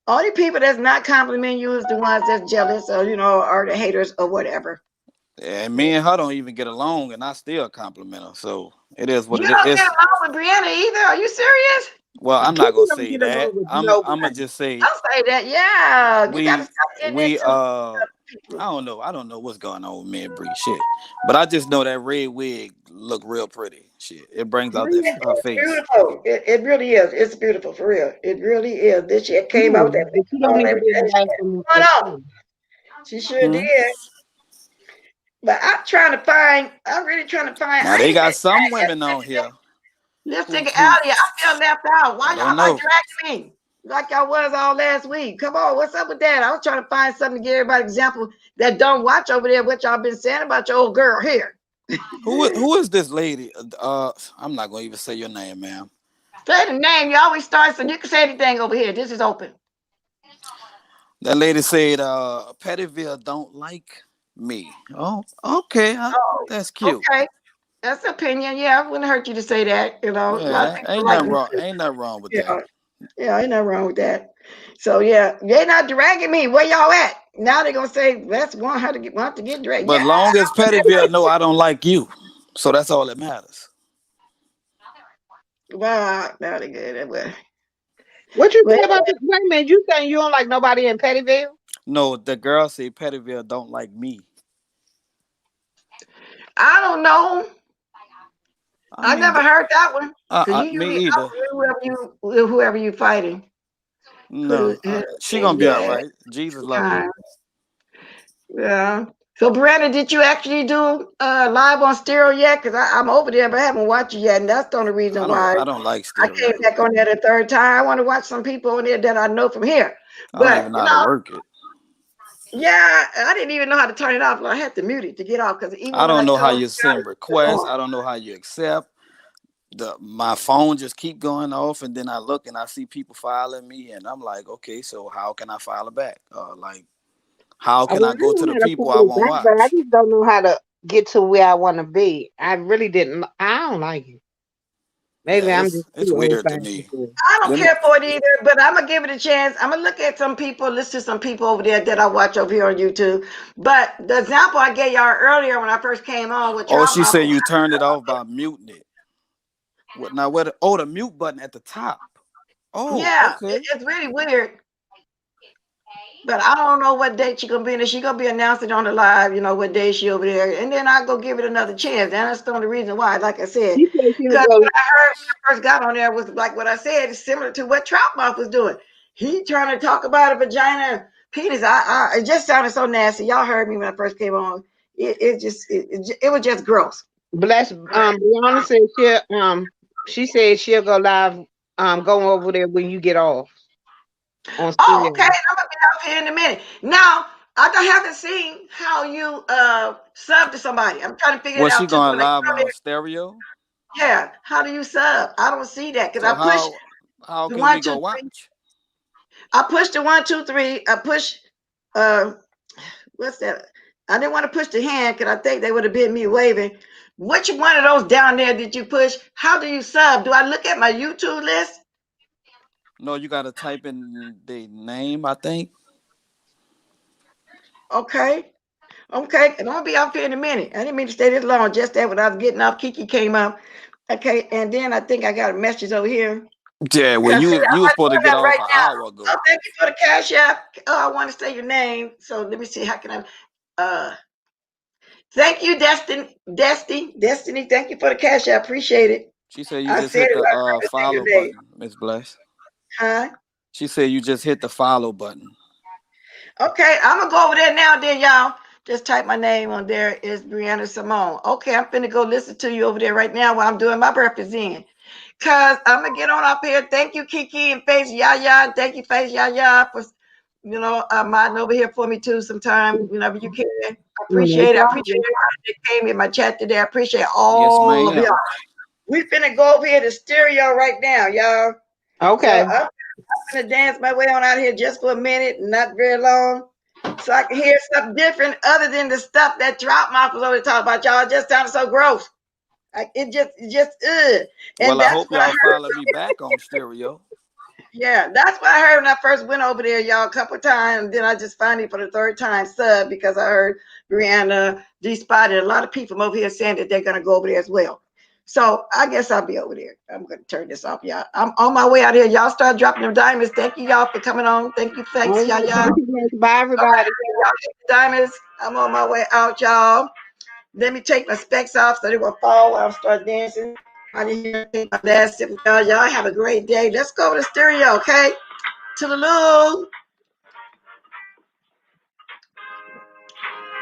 Only people that's not complimenting you is the ones that's jealous or or the haters or whatever. And me and her don't even get along, and I still compliment her. So it is what You it is. don't get along with Brianna either. Are you serious? Well, I'm not People gonna don't say get along that. with I'm gonna nobody. just say I'll say that. Yeah, you got to we stop getting we into I people. don't know. I don't know what's going on with me and Bree. Shit, but I just know that red wig look real pretty. Shit, it brings out that her It's face. beautiful. It really is. It's beautiful for real. It really is. This year came out Yeah, with that but picture you don't on need to be everything. invited from What's the going on? school. She sure Hmm? did. But I'm trying to find. I'm really trying to find. Now I they ain't got been some back women on yet. here Lipstick who out here. I feel left out. Why I don't y'all not know. dragging me like I was all last week? Come on, what's up with that? I was trying to find something to give everybody example that don't watch over there what y'all been saying about your old girl here. Who is this lady? I'm not gonna even say your name, ma'am. Say the name. You always start so you can say anything over here. This is open. That lady said, Pettyville don't like me. Oh, okay. Oh, That's cute. okay. That's opinion. Yeah, it wouldn't hurt you to say that. A lot of Yeah, people like me too. ain't nothing wrong with that. Yeah, yeah, ain't nothing wrong with that. So yeah, they not dragging me. Where y'all at? Now they're gonna say let's want to get dragged. But Yeah, long as Pettyville know I don't like you, so that's all that matters. well, now they good. Well, What you well, say about this? Wait a minute, you saying you don't like nobody in Pettyville? No, the girl say Pettyville don't like me. I don't know. I I mean, never heard that one. Cause you me usually out either. with whoever you fighting. Put No, it she in gonna be all yeah. right. Jesus love her. Yeah. So, Brandon, did you actually do live on stereo yet? Because I'm over there, but I haven't watched it yet, and that's the only reason why I don't like I came stereo. back on there the third time. I want to watch some people on there that I know from here. I don't But even know how to work it. yeah, I didn't even know how to turn it off. I had to mute it to get off because even I when I don't know how told you send you, requests. I don't know how you accept. My phone just keep going off, and then I look and I see people filing me, and I'm like, okay, so how can I file it back? Like, how Well, can I I go know to the how to people I follow won't back, but I watch? just don't know how to get to where I want to be. I really didn't. I don't like it. Yeah, Maybe I'm just it's too old weird to fashioned me. for it. I don't Them, care for it either, but I'm gonna give it a chance. I'm gonna look at some people, listen to some people over there that I watch over here on YouTube. But the example I gave y'all earlier when I first came on with oh, Trout she Mouth, said you turned it off by muting it. What now? Where? Oh, the mute button at the top. Oh, yeah, okay. it's really weird. But I don't know what date she gonna be in. She gonna be announcing on the live, what day she over there, and then I go give it another chance. And that's the only reason why, like I said, She said she was because going. what I heard when I first got on there was like what I said, it's similar to what Troutmouth was doing. He trying to talk about a vagina and penis. It just sounded so nasty. Y'all heard me when I first came on. It was just gross. Bless. Brianna said she said she'll go live. Go over there when you get off on Oh, stereo. okay. I'm gonna be out here in a minute. Now, I haven't seen how you sub to somebody. I'm trying to figure it Was she out too. going When I live get on on there, stereo? yeah. How do you sub? I don't see that because So I push how the can we one, go two, three. watch? I push the one, two, three. I push uh what's that? I didn't want to push the hand because I think they would have been me waving. Which one of those down there did you push? How do you sub? Do I look at my YouTube list? No, you got to type in the name. I think. Okay. Okay, and I'll be off here in a minute. I didn't mean to stay this long. Just that when I was getting off, Kiki came up. Okay, and then I think I got a message over here. Yeah, well, Yeah, see, you I'm was not supposed to doing get that off right an hour now. ago. Oh, thank you for the cash app. Oh, I want to say your name. So let me see. How can I? Uh, thank you, Destiny. Thank you for the cash app. Appreciate it. She said you I just said hit it the right. I say follow your name. button, Miss Bless. Huh? She said you just hit the follow button. Okay, I'm gonna go over there now. Then y'all just type my name on there. It's Brianna Simone. Okay, I'm finna go listen to you over there right now while I'm doing my breakfast in. Cause I'm gonna get on up here. Thank you, Kiki and Face Yaya. Thank you, Face Yaya, for modding over here for me too. Sometime whenever you can. I appreciate it. I appreciate everybody that came in my chat today. I appreciate Yes, all of ma'am. y'all. We finna go over here to stereo right now, y'all. Okay. So I'm gonna dance my way on out here just for a minute, not very long, so I can hear something different other than the stuff that Drop Mouth was always talking about. Y'all, it just sounds so gross. Like it just and Well, I that's hope what I y'all heard. follow me back on stereo. Yeah, that's what I heard when I first went over there, y'all, a couple of times. Then I just finally, for the third time, sub because I heard Brianna, D Spotted, a lot of people from over here saying that they're gonna go over there as well. So I guess I'll be over there. I'm gonna turn this off, y'all. I'm on my way out here. Y'all start dropping them diamonds. Thank you, y'all, for coming on. Thank you, All thanks, right. y'all. Thank you, guys. Bye, everybody. Y'all get the diamonds. I'm on my way out, y'all. Let me take my specs off so they won't fall while I start dancing. I need to take my last sip, y'all. Y'all have a great day. Let's go to the stereo, okay? To the loo.